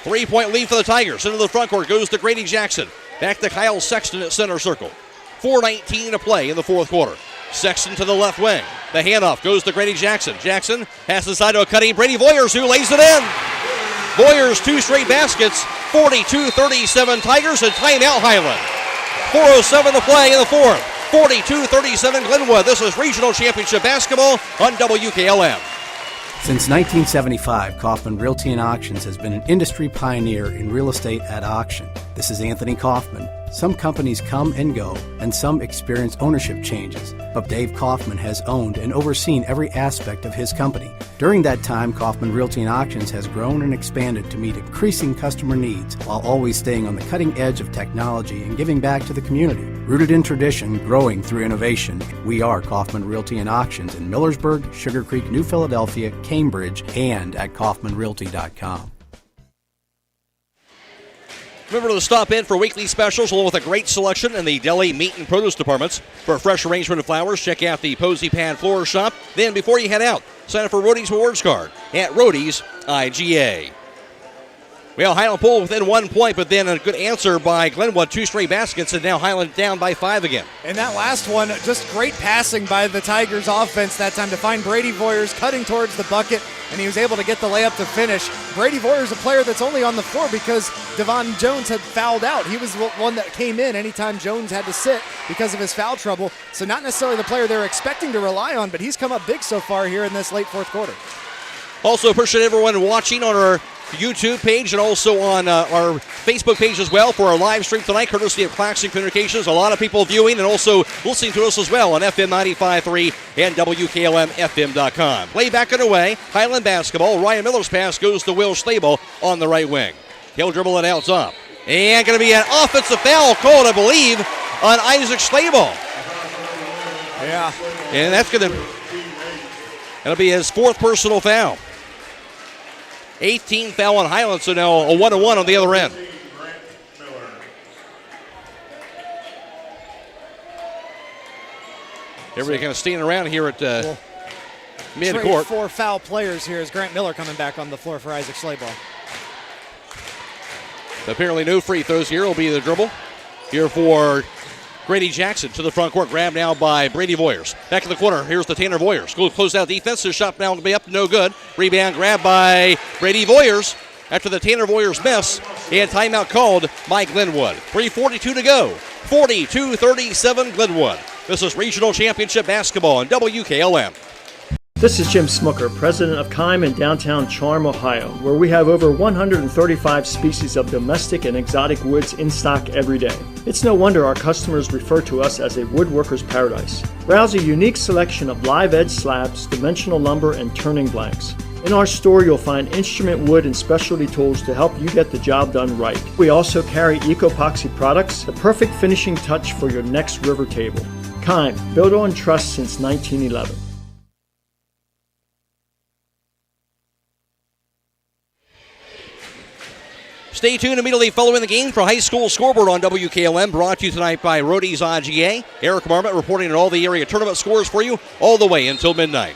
3-point lead for the Tigers. Into the front court goes to Grady Jackson. Back to Kyle Sexton at center circle. 4:19 to play in the fourth quarter. Sexton to the left wing. The handoff goes to Grady Jackson. Jackson passes inside to a cutting Brady Voyers, who lays it in. Voyers 2 straight baskets. 42-37 Tigers, and timeout Hiland. 4:07 to play in the fourth. 42-37 Glenwood. This is regional championship basketball on WKLM. Since 1975, Kaufman Realty and Auctions has been an industry pioneer in real estate at auction. This is Anthony Kaufman. Some companies come and go, and some experience ownership changes, but Dave Kaufman has owned and overseen every aspect of his company. During that time, Kaufman Realty and Auctions has grown and expanded to meet increasing customer needs while always staying on the cutting edge of technology and giving back to the community. Rooted in tradition, growing through innovation, we are Kaufman Realty and Auctions in Millersburg, Sugar Creek, New Philadelphia, Cambridge, and at kaufmanrealty.com. Remember to stop in for weekly specials along with a great selection in the deli, meat, and produce departments. For a fresh arrangement of flowers, check out the Posey Pad Floral Shop. Then, before you head out, sign up for Roadie's Rewards Card at Roadie's IGA. Well, Hiland pulled within 1 point, but then a good answer by Glenwood. 2 straight baskets, and now Hiland down by 5 again. And that last one, just great passing by the Tigers offense that time to find Brady Voyers cutting towards the bucket, and he was able to get the layup to finish. Brady Voyers, a player that's only on the floor because Devon Jones had fouled out. He was the one that came in anytime Jones had to sit because of his foul trouble. So not necessarily the player they're expecting to rely on, but he's come up big so far here in this late fourth quarter. Also appreciate everyone watching on our YouTube page and also on our Facebook page as well for our live stream tonight, courtesy of Claxon Communications. A lot of people viewing and also listening to us as well on FM 95.3 and WKLM-FM.com. Play back and away. Hiland basketball. Ryan Miller's pass goes to Will Stable on the right wing. He'll dribble it out top. And going to be an offensive foul called, I believe, on Isaac Stable. Yeah. And that'll be his 4th personal foul. 18th foul on Hiland, so now a 1-1 on the other end. Everybody kind of standing around here at mid-court. 4 foul players here as Grant Miller coming back on the floor for Isaac Slayball. Apparently no free throws here. Will be the dribble here for Grady Jackson to the front court. Grabbed now by Brady Voyers. Back in the corner. Here's the Tanner Voyers. Close out defense. His shot now will be up. No good. Rebound grabbed by Brady Voyers after the Tanner Voyers miss. And timeout called by Glenwood. 3:42 to go. 42-37 Glenwood. This is Regional Championship Basketball on WKLM. This is Jim Smucker, president of Kime in downtown Charm, Ohio, where we have over 135 species of domestic and exotic woods in stock every day. It's no wonder our customers refer to us as a woodworker's paradise. Browse a unique selection of live edge slabs, dimensional lumber, and turning blanks. In our store, you'll find instrument wood and specialty tools to help you get the job done right. We also carry eco-epoxy products, the perfect finishing touch for your next river table. Kime, built on trust since 1911. Stay tuned immediately following the game for High School Scoreboard on WKLM, brought to you tonight by Rody's IGA. Eric Marmot reporting on all the area tournament scores for you all the way until midnight.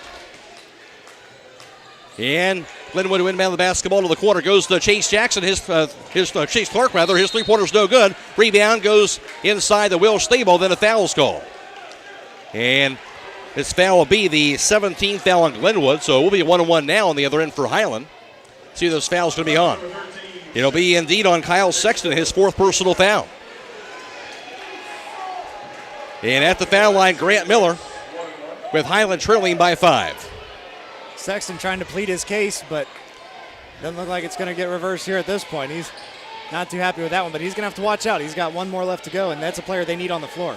And Glenwood windbound the basketball to the corner. Goes to Chase Jackson. Chase Clark, rather. His three-pointer's no good. Rebound goes inside the Will Stable. Then a foul's called. And this foul will be the 17th foul on Glenwood. So it will be a 1-1 now on the other end for Hiland. See if this foul's going to be on. It'll be indeed on Kyle Sexton, his 4th personal foul. And at the foul line, Grant Miller with Hiland trailing by 5. Sexton trying to plead his case, but doesn't look like it's going to get reversed here at this point. He's not too happy with that one, but he's going to have to watch out. He's got one more left to go, and that's a player they need on the floor.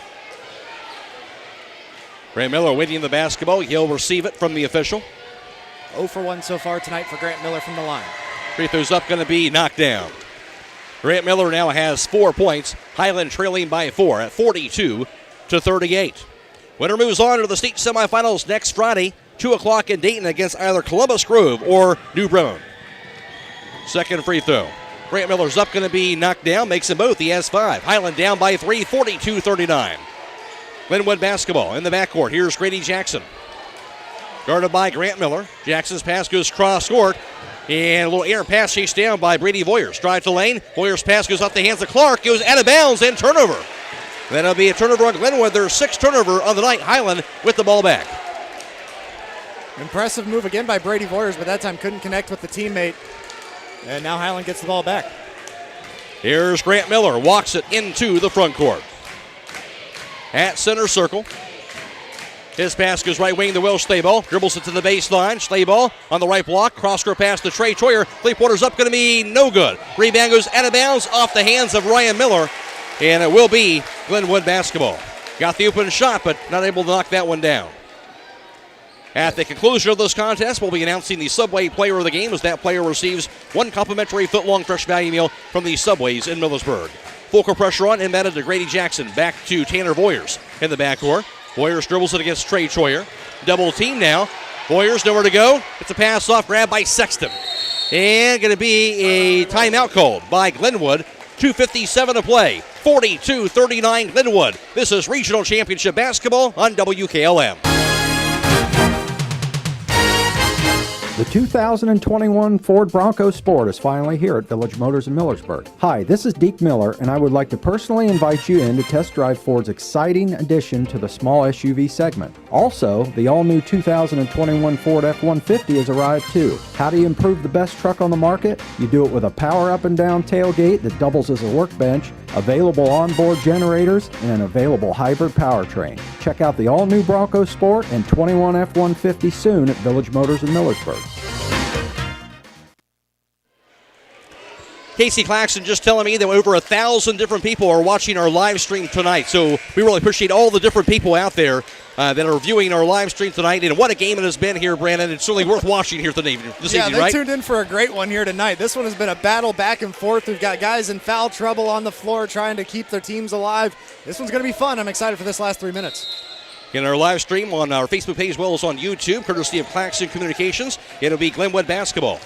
Grant Miller waiting the basketball. He'll receive it from the official. 0 for 1 so far tonight for Grant Miller from the line. Free throw's up, going to be knocked down. Grant Miller now has 4 points. Hiland trailing by 4 at 42-38. Winner moves on to the state semifinals next Friday, 2 o'clock in Dayton against either Columbus Grove or New Bremen. Second free throw. Grant Miller's up, going to be knocked down. Makes them both. He has 5. Hiland down by 3, 42-39. Glenwood basketball in the backcourt. Here's Grady Jackson. Guarded by Grant Miller. Jackson's pass goes cross-court. And a little air pass chased down by Brady Voyers. Drive to lane. Voyers' pass goes off the hands of Clark. Goes out of bounds and turnover. That'll be a turnover on Glenwood. Their 6th turnover on the night. Hiland with the ball back. Impressive move again by Brady Voyers, but that time couldn't connect with the teammate. And now Hiland gets the ball back. Here's Grant Miller. Walks it into the front court. At center circle. His pass goes right wing to Will Stayball. Dribbles it to the baseline. Stayball on the right block. Cross-court pass to Trey Troyer. Three-pointer's up, going to be no good. Rebound goes out of bounds off the hands of Ryan Miller. And it will be Glenwood basketball. Got the open shot, but not able to knock that one down. At the conclusion of this contest, we'll be announcing the Subway player of the game as that player receives 1 complimentary foot-long fresh value meal from the Subways in Millersburg. Full court pressure on, embedded to Grady Jackson. Back to Tanner Voyers in the backcourt. Voyers dribbles it against Trey Troyer. Double team now. Voyers nowhere to go. It's a pass off, grab by Sexton. And going to be a timeout called by Glenwood. 2:57 to play. 42-39 Glenwood. This is Regional Championship Basketball on WKLM. The 2021 Ford Bronco Sport is finally here at Village Motors in Millersburg. Hi, this is Deke Miller, and I would like to personally invite you in to test drive Ford's exciting addition to the small SUV segment. Also, the all-new 2021 Ford F-150 has arrived too. How do you improve the best truck on the market? You do it with a power up and down tailgate that doubles as a workbench, available onboard generators, and an available hybrid powertrain. Check out the all-new Bronco Sport and 21 F-150 soon at Village Motors in Millersburg. Casey Claxton just telling me that over 1,000 different people are watching our live stream tonight. So we really appreciate all the different people out there that are viewing our live stream tonight. And what a game it has been here, Brandon. It's certainly worth watching here this evening, they right? tuned in for a great one here tonight. This one has been a battle back and forth. We've got guys in foul trouble on the floor trying to keep their teams alive. This one's going to be fun. I'm excited for this last 3 minutes. In our live stream on our Facebook page as well as on YouTube, courtesy of Claxton Communications, it'll be Glenwood basketball.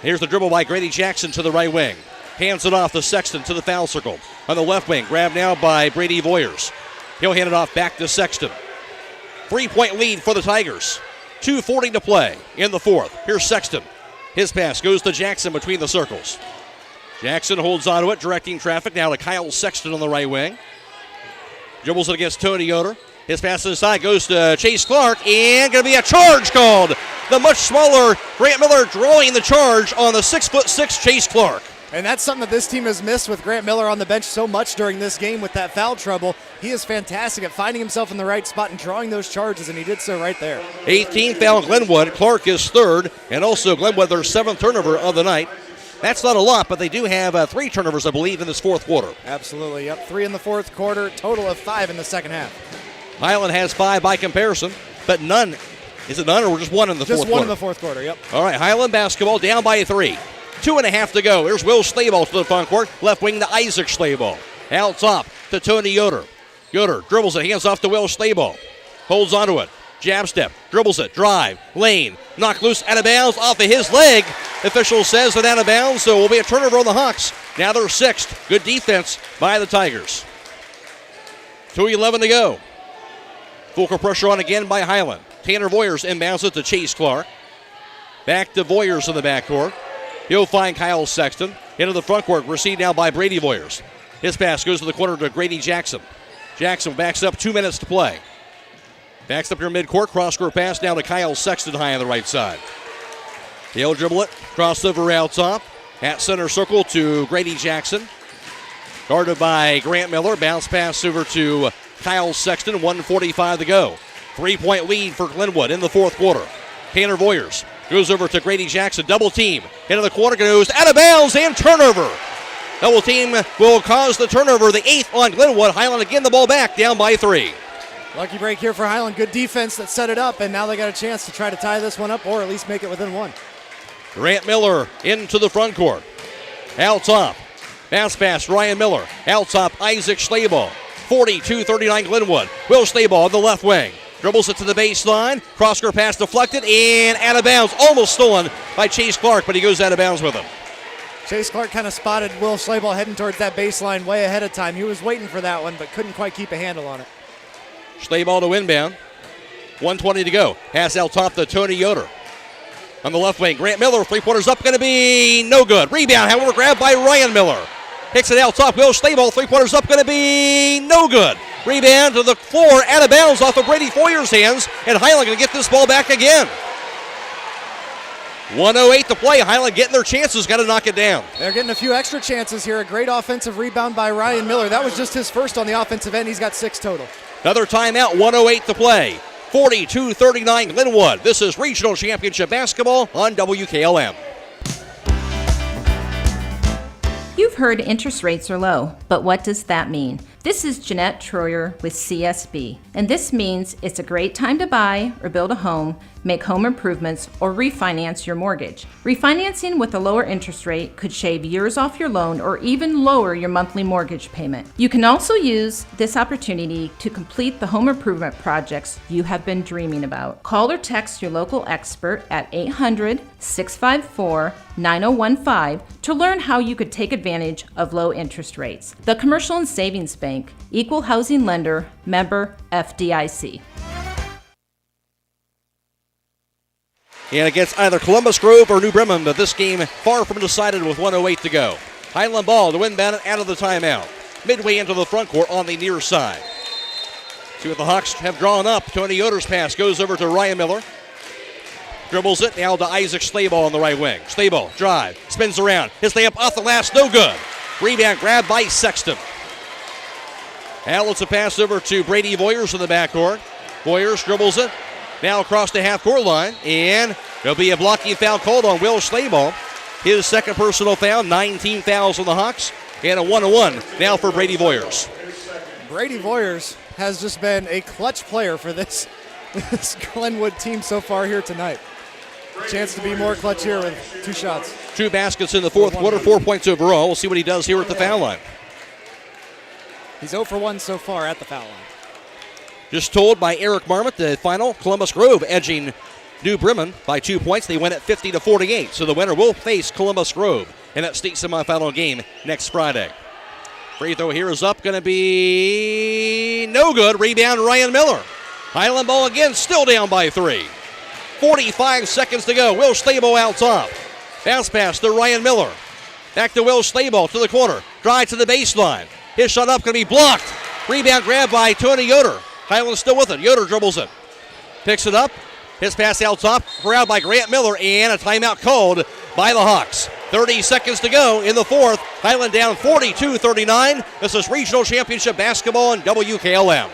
Here's the dribble by Grady Jackson to the right wing. Hands it off to Sexton to the foul circle. On the left wing, grabbed now by Brady Voyers. He'll hand it off back to Sexton. 3-point lead for the Tigers. 2:40 to play in the fourth. Here's Sexton. His pass goes to Jackson between the circles. Jackson holds on to it, directing traffic now to Kyle Sexton on the right wing. Dribbles it against Tony Yoder. His pass to the side goes to Chase Clark, and going to be a charge called. The much smaller Grant Miller drawing the charge on the 6'6" Chase Clark. And that's something that this team has missed with Grant Miller on the bench so much during this game with that foul trouble. He is fantastic at finding himself in the right spot and drawing those charges, and he did so right there. 18th foul Glenwood. Clark is third, and also Glenwood their 7th turnover of the night. That's not a lot, but they do have 3 turnovers, I believe, in this fourth quarter. Absolutely, yep. 3 in the fourth quarter, total of 5 in the second half. Hiland has 5 by comparison, but none. Is it none or just 1 in the fourth quarter? Just 1 in the fourth quarter, yep. All right, Hiland basketball down by 3. 2.5 to go. Here's Will Slayball to the front court. Left wing to Isaac Slayball. Out top to Tony Yoder. Yoder dribbles it, hands off to Will Slayball. Holds onto it. Jab step, dribbles it, drive, lane, knock loose, out of bounds, off of his leg. Official says that out of bounds, so it will be a turnover on the Hawks. Now they're 6th. Good defense by the Tigers. 2:11 to go. Full court pressure on again by Hiland. Tanner Voyers inbounds it to Chase Clark. Back to Voyers in the backcourt. He'll find Kyle Sexton. Into the front court, received now by Brady Voyers. His pass goes to the corner to Grady Jackson. Jackson backs up, 2 minutes to play. Backs up your midcourt, cross-court pass down to Kyle Sexton high on the right side. He'll dribble it, crossover out top. At center circle to Grady Jackson. Guarded by Grant Miller, bounce pass over to Kyle Sexton, 1:45 to go. 3-point lead for Glenwood in the fourth quarter. Tanner Voyers goes over to Grady Jackson, double team. Into the corner, goes out of bounds and turnover. Double team will cause the turnover, the 8th on Glenwood. Hiland again the ball back, down by 3. Lucky break here for Hiland. Good defense that set it up, and now they got a chance to try to tie this one up or at least make it within 1. Grant Miller into the front court. Out top. Bounce pass, Ryan Miller. Out top, Isaac Slayball. 42-39 Glenwood. Will Slayball on the left wing. Dribbles it to the baseline. Cross-court pass deflected and out of bounds. Almost stolen by Chase Clark, but he goes out of bounds with him. Chase Clark kind of spotted Will Slayball heading towards that baseline way ahead of time. He was waiting for that one, but couldn't quite keep a handle on it. Slayball to inbound. 1:20 to go. Pass out top to Tony Yoder. On the left wing, Grant Miller, 3-pointers up, going to be no good. Rebound, however, grabbed by Ryan Miller. Kicks it out top, Will Slayball, 3-pointers up, going to be no good. Rebound to the floor, out of bounds off of Brady Foyer's hands, and Hiland going to get this ball back again. 1:08 to play. Hiland getting their chances, got to knock it down. They're getting a few extra chances here. A great offensive rebound by Ryan Miller. That was just his first on the offensive end. He's got 6 total. Another timeout, 1:08 to play. 42-39 Glenwood. This is Regional Championship Basketball on WKLM. You've heard interest rates are low, but what does that mean? This is Jeanette Troyer with CSB, and this means it's a great time to buy or build a home, make home improvements, or refinance your mortgage. Refinancing with a lower interest rate could shave years off your loan or even lower your monthly mortgage payment. You can also use this opportunity to complete the home improvement projects you have been dreaming about. Call or text your local expert at 800-654-9015 to learn how you could take advantage of low interest rates. The Commercial and Savings Bank, Equal Housing Lender, member FDIC. and against either Columbus Grove or New Bremen, but this game far from decided with 1:08 to go. Hiland ball to inbound it out of the timeout. Midway into the front court on the near side. See what the Hawks have drawn up. Tony Yoder's pass goes over to Ryan Miller. Dribbles it now to Isaac Slayball on the right wing. Slayball, drive, spins around. His layup off the glass, no good. Rebound grabbed by Sexton. Now it's a pass over to Brady Voyers in the backcourt. Voyers dribbles it. Now across the half-court line. And there'll be a blocking foul called on Will Slayball. His second personal foul, 19 fouls on the Hawks. And a 1-1 now for Brady Voyers. Brady Voyers has just been a clutch player for this Glenwood team so far here tonight. Chance to be more clutch here with 2 shots. 2 baskets in the fourth quarter, 4 points overall. We'll see what he does here at the foul line. He's 0 for 1 so far at the foul line. Just told by Eric Marmot, the final, Columbus Grove edging New Bremen by 2 points. They win at 50-48. So the winner will face Columbus Grove in that state semifinal game next Friday. Free throw here is up, going to be no good. Rebound, Ryan Miller. Hiland ball again, still down by 3. 45 seconds to go. Will Slayball out top. Bounce pass to Ryan Miller. Back to Will Slayball to the corner. Drive to the baseline. His shot up, going to be blocked. Rebound grab by Tony Yoder. Hiland still with it. Yoder dribbles it. Picks it up. His pass out top. Corralled by Grant Miller, and a timeout called by the Hawks. 30 seconds to go in the fourth. Hiland down 42-39. This is Regional Championship Basketball on WKLM.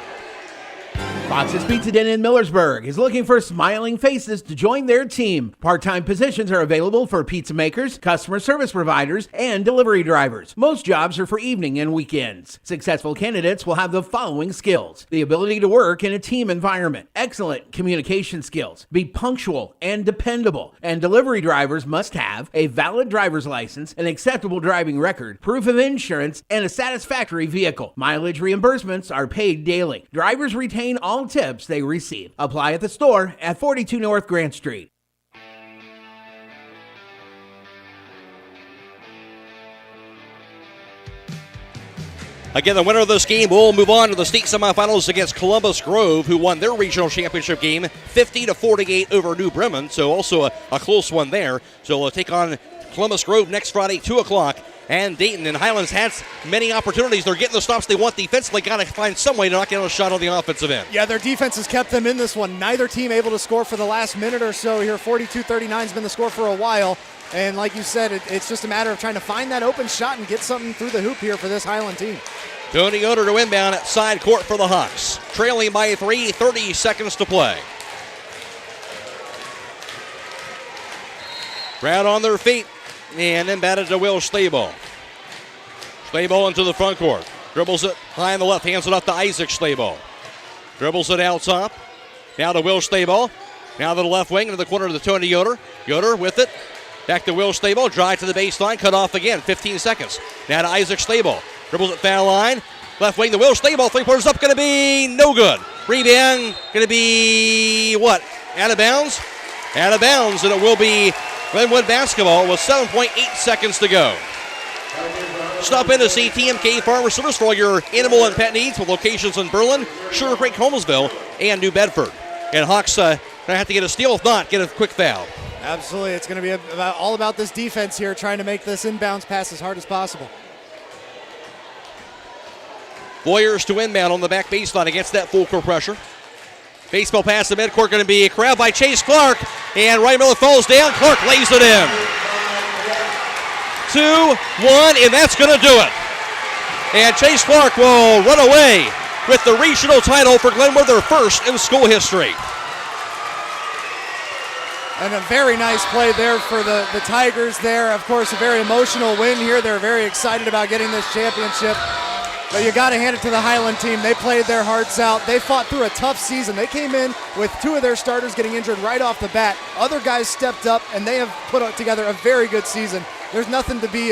Fox's Pizza Den in Millersburg is looking for smiling faces to join their team. Part-time positions are available for pizza makers, customer service providers, and delivery drivers. Most jobs are for evening and weekends. Successful candidates will have the following skills: the ability to work in a team environment, excellent communication skills, be punctual and dependable, and delivery drivers must have a valid driver's license, an acceptable driving record, proof of insurance, and a satisfactory vehicle. Mileage reimbursements are paid daily. Drivers retain all tips they receive. Apply at the store at 42 North Grant Street. Again, the winner of this game will move on to the state semifinals against Columbus Grove, who won their regional championship game 50-48 over New Bremen. So also a close one there. So we'll take on Columbus Grove next Friday, 2 o'clock. And Dayton and Highlands had many opportunities. They're getting the stops they want defensively. Got to find some way to knock out a shot on the offensive end. Yeah, their defense has kept them in this one. Neither team able to score for the last minute or so here. 42-39 has been the score for a while. And like you said, it's just a matter of trying to find that open shot and get something through the hoop here for this Hiland team. Tony Yoder to inbound at side court for the Hawks. Trailing by 3, 30 seconds to play. Crowd on their feet. And inbounded to Will Slayball. Slayball into the front court. Dribbles it high on the left. Hands it off to Isaac Slayball. Dribbles it out top. Now to Will Slayball. Now to the left wing into the corner to Tony Yoder. Yoder with it. Back to Will Slayball. Drive to the baseline. Cut off again. 15 seconds. Now to Isaac Slayball. Dribbles at foul line. Left wing to Will Slayball. 3-pointers up. Going to be no good. Rebound. Going to be what? Out of bounds? Out of bounds. And it will be Glenwood basketball with 7.8 seconds to go. Stop in to see TMK Farmer Service for all your animal and pet needs with locations in Berlin, Sugar Creek, Holmesville, and New Bedford. And Hawks going to have to get a steal. If not, get a quick foul. Absolutely. It's going to be all about this defense here, trying to make this inbounds pass as hard as possible. Voyers to inbound on the back baseline against that full court pressure. Baseball pass to midcourt, going to be corralled by Chase Clark. And Ryan Miller falls down. Clark lays it in. 2-1, and that's going to do it. And Chase Clark will run away with the regional title for Glenwood, their first in school history. And a very nice play there for the Tigers there. Of course, a very emotional win here. They're very excited about getting this championship. But you got to hand it to the Hiland team. They played their hearts out. They fought through a tough season. They came in with 2 of their starters getting injured right off the bat. Other guys stepped up, and they have put together a very good season. There's nothing to be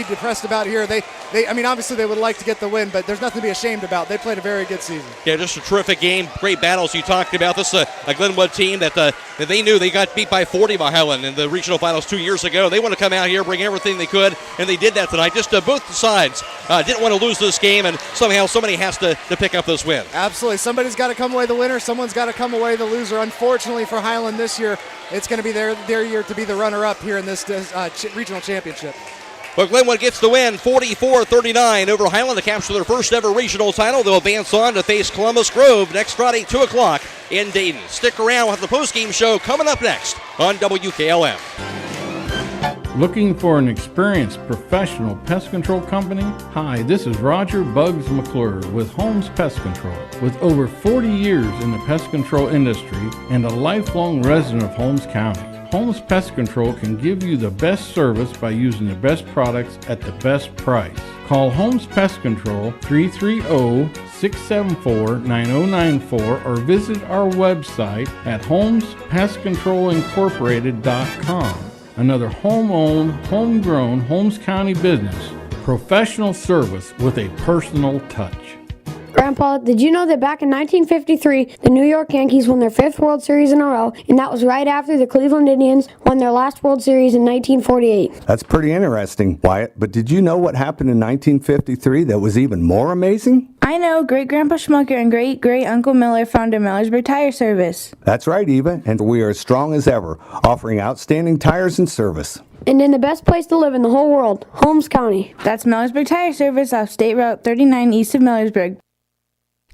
depressed about here. I mean, obviously they would like to get the win, but there's nothing to be ashamed about. They played a very good season. Yeah, just a terrific game. Great battles you talked about. This is a Glenwood team that they knew they got beat by 40 by Hiland in the regional finals 2 years ago. They want to come out here, bring everything they could, and they did that tonight. Just both sides didn't want to lose this game, and somehow somebody has to pick up this win. Absolutely. Somebody's got to come away the winner. Someone's got to come away the loser. Unfortunately for Hiland this year, it's going to be their year to be the runner-up here in this regional championship. But Glenwood gets the win, 44-39 over Hiland to capture their first ever regional title. They'll advance on to face Columbus Grove next Friday, 2 o'clock in Dayton. Stick around with the postgame show coming up next on WKLM. Looking for an experienced professional pest control company? Hi, this is Roger Bugs McClure with Holmes Pest Control. With over 40 years in the pest control industry and a lifelong resident of Holmes County, Holmes Pest Control can give you the best service by using the best products at the best price. Call Holmes Pest Control 330-674-9094 or visit our website at holmespestcontrolincorporated.com. Another home-owned, homegrown Holmes County business. Professional service with a personal touch. Grandpa, did you know that back in 1953, the New York Yankees won their 5th World Series in a row, and that was right after the Cleveland Indians won their last World Series in 1948? That's pretty interesting, Wyatt, but did you know what happened in 1953 that was even more amazing? I know. Great-Grandpa Schmucker and Great-Great-Uncle Miller founded Millersburg Tire Service. That's right, Eva, and we are as strong as ever, offering outstanding tires and service. And in the best place to live in the whole world, Holmes County. That's Millersburg Tire Service off State Route 39 east of Millersburg.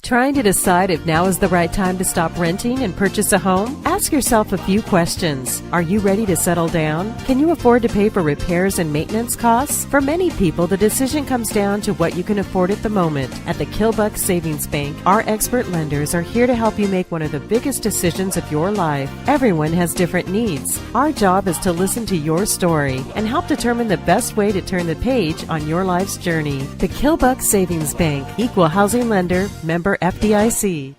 Trying to decide if now is the right time to stop renting and purchase a home? Ask yourself a few questions. Are you ready to settle down? Can you afford to pay for repairs and maintenance costs? For many people, the decision comes down to what you can afford at the moment. At the Kilbuck Savings Bank, our expert lenders are here to help you make one of the biggest decisions of your life. Everyone has different needs. Our job is to listen to your story and help determine the best way to turn the page on your life's journey. The Kilbuck Savings Bank, Equal Housing Lender, member FDIC.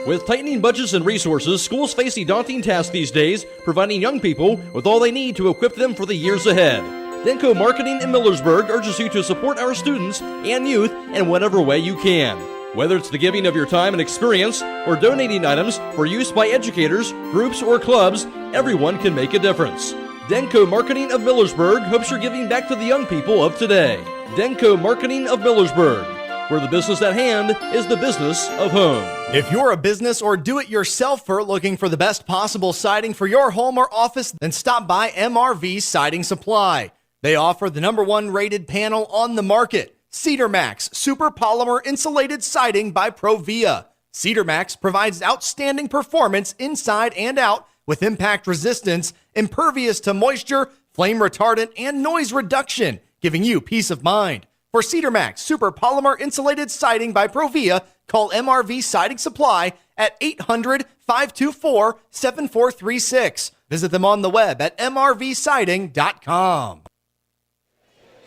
With tightening budgets and resources, schools face a daunting task these days, providing young people with all they need to equip them for the years ahead. Denko Marketing in Millersburg urges you to support our students and youth in whatever way you can. Whether it's the giving of your time and experience or donating items for use by educators, groups, or clubs, everyone can make a difference. Denko Marketing of Millersburg hopes you're giving back to the young people of today. Denko Marketing of Millersburg, where the business at hand is the business of home. If you're a business or do-it-yourselfer looking for the best possible siding for your home or office, then stop by MRV Siding Supply. They offer the #1 rated panel on the market, Cedar Max Super Polymer Insulated Siding by Provia. Cedar Max provides outstanding performance inside and out with impact resistance, impervious to moisture, flame retardant, and noise reduction, giving you peace of mind. For Cedar Max Super Polymer Insulated Siding by Provia, call MRV Siding Supply at 800-524-7436. Visit them on the web at mrvsiding.com.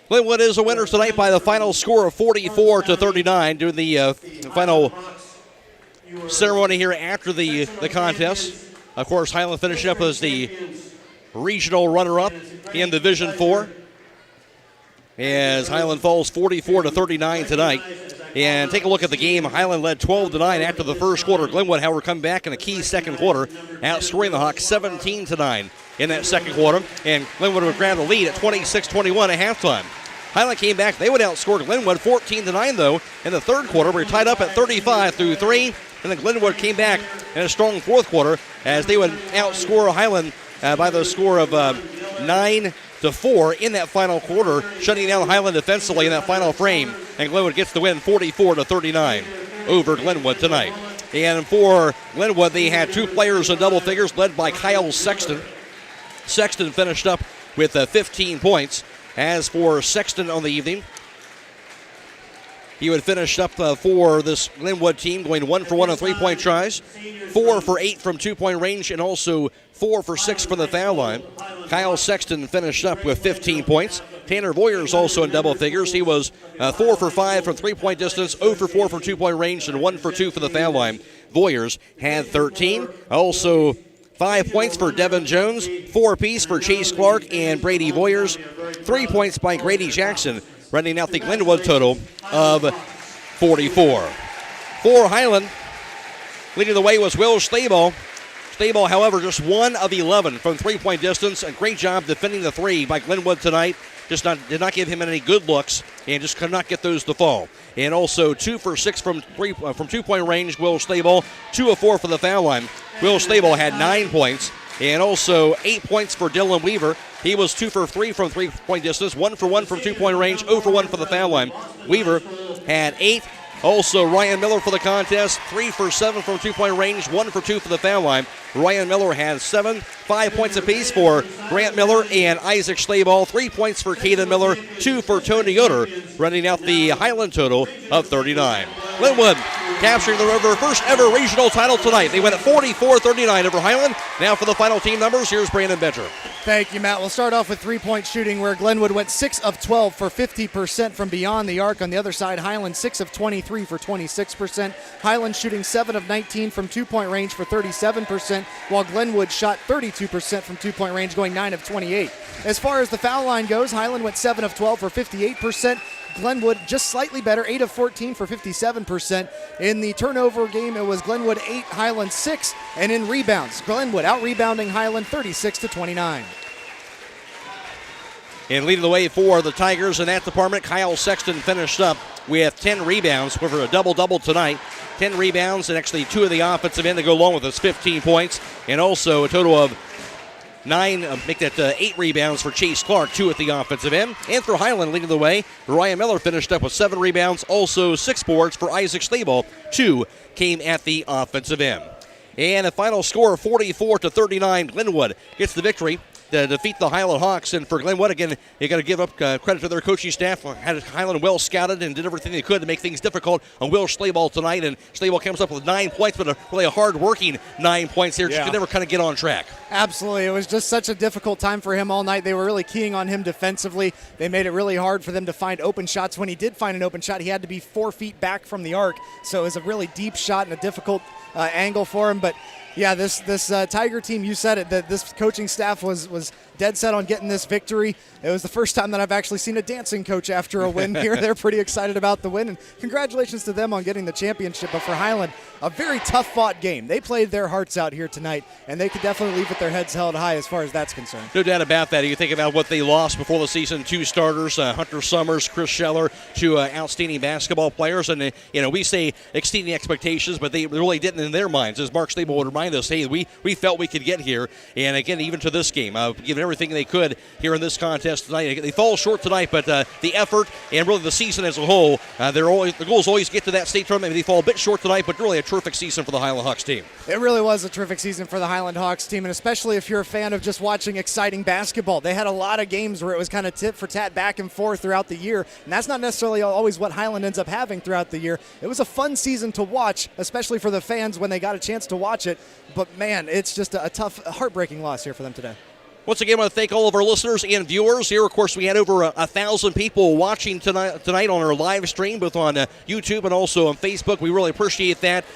Glenwood is a winner tonight by the final score of 44-39 during the final ceremony here after the contest. Of course, Hiland finishing up as the regional runner-up in Division 4. As Hiland falls 44-39 tonight. And take a look at the game. Hiland led 12-9 after the first quarter. Glenwood, however, come back in a key second quarter, outscoring the Hawks 17-9 in that second quarter. And Glenwood would grab the lead at 26-21 at halftime. Hiland came back. They would outscore Glenwood 14-9, though, in the third quarter. We were tied up at 35-3. And then Glenwood came back in a strong fourth quarter as they would outscore Hiland by the score of 9-4 in that final quarter, shutting down Hiland defensively in that final frame. And Glenwood gets the win 44-39 over Glenwood tonight. And for Glenwood, they had two players in double figures, led by Kyle Sexton. Sexton finished up with 15 points. As for Sexton on the evening, he would finish up for this Glenwood team, going 1 for 1 on three-point tries, 4 for 8 from two-point range, and also 4 for 6 from the foul line. Kyle Sexton finished up with 15 points. Tanner Voyers also in double figures. He was 4 for 5 from three-point distance, 0 for 4 from two-point range, and 1 for 2 for the foul line. Voyers had 13. Also 5 points for Devin Jones, 4 apiece for Chase Clark and Brady Voyers, 3 points by Grady Jackson, running out the Glenwood total of 44. For Hiland, leading the way was Will Staball. Staball, however, just 1 of 11 from three-point distance. A great job defending the three by Glenwood tonight. did not give him any good looks and just could not get those to fall. And also 2 for 6 from 2-point range, Will Stable. 2 of 4 for the foul line. Will Stable had 9 points. And also 8 points for Dylan Weaver. He was 2 for 3 from 3-point distance, 1 for 1 from 2-point range, 0 for 1 for the foul line. Weaver had 8. Also, Ryan Miller for the contest, 3 for 7 from 2-point range, 1 for 2 for the foul line. Ryan Miller had 7, 5 points apiece for Grant Miller and Isaac Schlaball, 3 points for Caden Miller, 2 for Tony Yoder, running out the Hiland total of 39. Glenwood capturing the first ever regional title tonight. They went at 44-39 over Hiland. Now for the final team numbers, here's Brandon Bencher. Thank you, Matt. We'll start off with three-point shooting where Glenwood went 6 of 12 for 50% from beyond the arc. On the other side, Hiland 6 of 23 for 26%. Hiland shooting 7 of 19 from 2-point range for 37%, while Glenwood shot 32% from 2-point range, going 9 of 28. As far as the foul line goes, Hiland went 7 of 12 for 58%. Glenwood just slightly better, 8 of 14 for 57%. In the turnover game, it was Glenwood 8, Hiland 6. And in rebounds, Glenwood out-rebounding Hiland 36-29. And leading the way for the Tigers in that department, Kyle Sexton finished up with 10 rebounds for a double-double tonight. 10 rebounds and actually 2 of the offensive end to go along with his 15 points. And also a total of 8 rebounds for Chase Clark, 2 at the offensive end. And for Hiland leading the way, Ryan Miller finished up with 7 rebounds, also 6 boards for Isaac Schlaball. 2 came at the offensive end. And a final score of 44-39, Glenwood gets the victory to defeat the Hiland Hawks. And for Glenwood, again, you got to give up credit to their coaching staff. Had Hiland well scouted and did everything they could to make things difficult on Will Schlaball tonight. And Schlaball comes up with 9 points, but really a hard-working 9 points here. Just could never kind of get on track. Absolutely. It was just such a difficult time for him all night. They were really keying on him defensively. They made it really hard for them to find open shots. When he did find an open shot, he had to be 4 feet back from the arc. So it was a really deep shot and a difficult angle for him. But yeah, this Tiger team, you said it, that this coaching staff was dead set on getting this victory. It was the first time that I've actually seen a dancing coach after a win here. They're pretty excited about the win, and congratulations to them on getting the championship. But for Hiland, a very tough-fought game. They played their hearts out here tonight, and they could definitely leave with their heads held high as far as that's concerned. No doubt about that. You think about what they lost before the season, 2 starters, Hunter Summers, Chris Scheller, 2 outstanding basketball players. And, we say exceeding expectations, but they really didn't in their minds. As Mark Stable would remind us, hey, we felt we could get here. And, again, even to this game, given everything they could here in this contest tonight. They fall short tonight, but the effort and really the season as a whole, the goal is always get to that state tournament. They fall a bit short tonight, but really a terrific season for the Hiland Hawks team. It really was a terrific season for the Hiland Hawks team, and especially if you're a fan of just watching exciting basketball. They had a lot of games where it was kind of tit for tat back and forth throughout the year, and that's not necessarily always what Hiland ends up having throughout the year. It was a fun season to watch, especially for the fans when they got a chance to watch it, but man, it's just a tough, heartbreaking loss here for them today. Once again, I want to thank all of our listeners and viewers here. Of course, we had over 1,000 people watching tonight on our live stream, both on YouTube and also on Facebook. We really appreciate that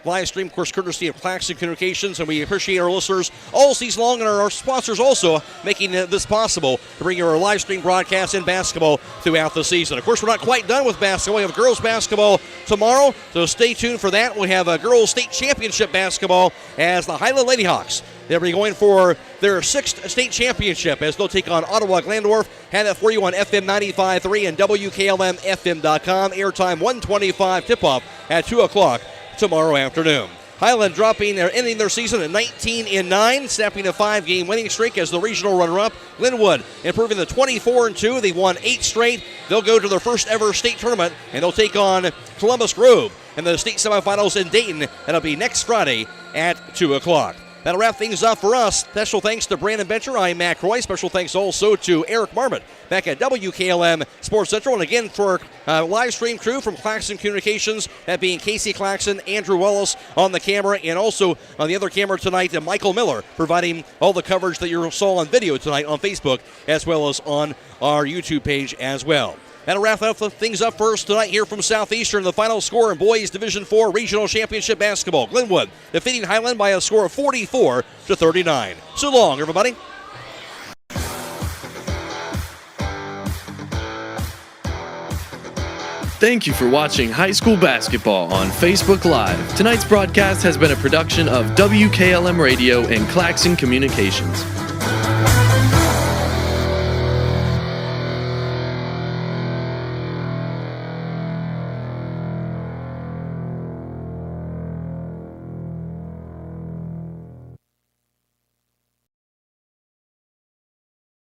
live stream, of course, courtesy of Claxton Communications, and we appreciate our listeners all season long and our sponsors also making this possible to bring you our live stream broadcast in basketball throughout the season. Of course, we're not quite done with basketball. We have girls basketball tomorrow, so stay tuned for that. We have a girls state championship basketball as the Hiland Lady Hawks. They'll be going for their 6th state championship as they'll take on Ottawa Glandorf. Have that for you on FM 95.3 and WKLM-FM.com. Airtime 1:25, tip-off at 2 o'clock tomorrow afternoon. Hiland ending their season at 19-9, snapping a 5-game winning streak as the regional runner-up. Glenwood improving to 24-2. They won 8 straight. They'll go to their first ever state tournament, and they'll take on Columbus Grove in the state semifinals in Dayton. That'll be next Friday at 2 o'clock. That'll wrap things up for us. Special thanks to Brandon Bencher. I'm Matt Croy. Special thanks also to Eric Marmot back at WKLM Sports Central. And again, for our live stream crew from Claxton Communications, that being Casey Claxton, Andrew Wallace on the camera, and also on the other camera tonight, Michael Miller, providing all the coverage that you saw on video tonight on Facebook, as well as on our YouTube page as well. That'll wrap things up first tonight here from Southeastern. The final score in boys Division IV Regional Championship Basketball. Glenwood defeating Hiland by a score of 44-39. So long, everybody. Thank you for watching high school basketball on Facebook Live. Tonight's broadcast has been a production of WKLM Radio and Claxton Communications.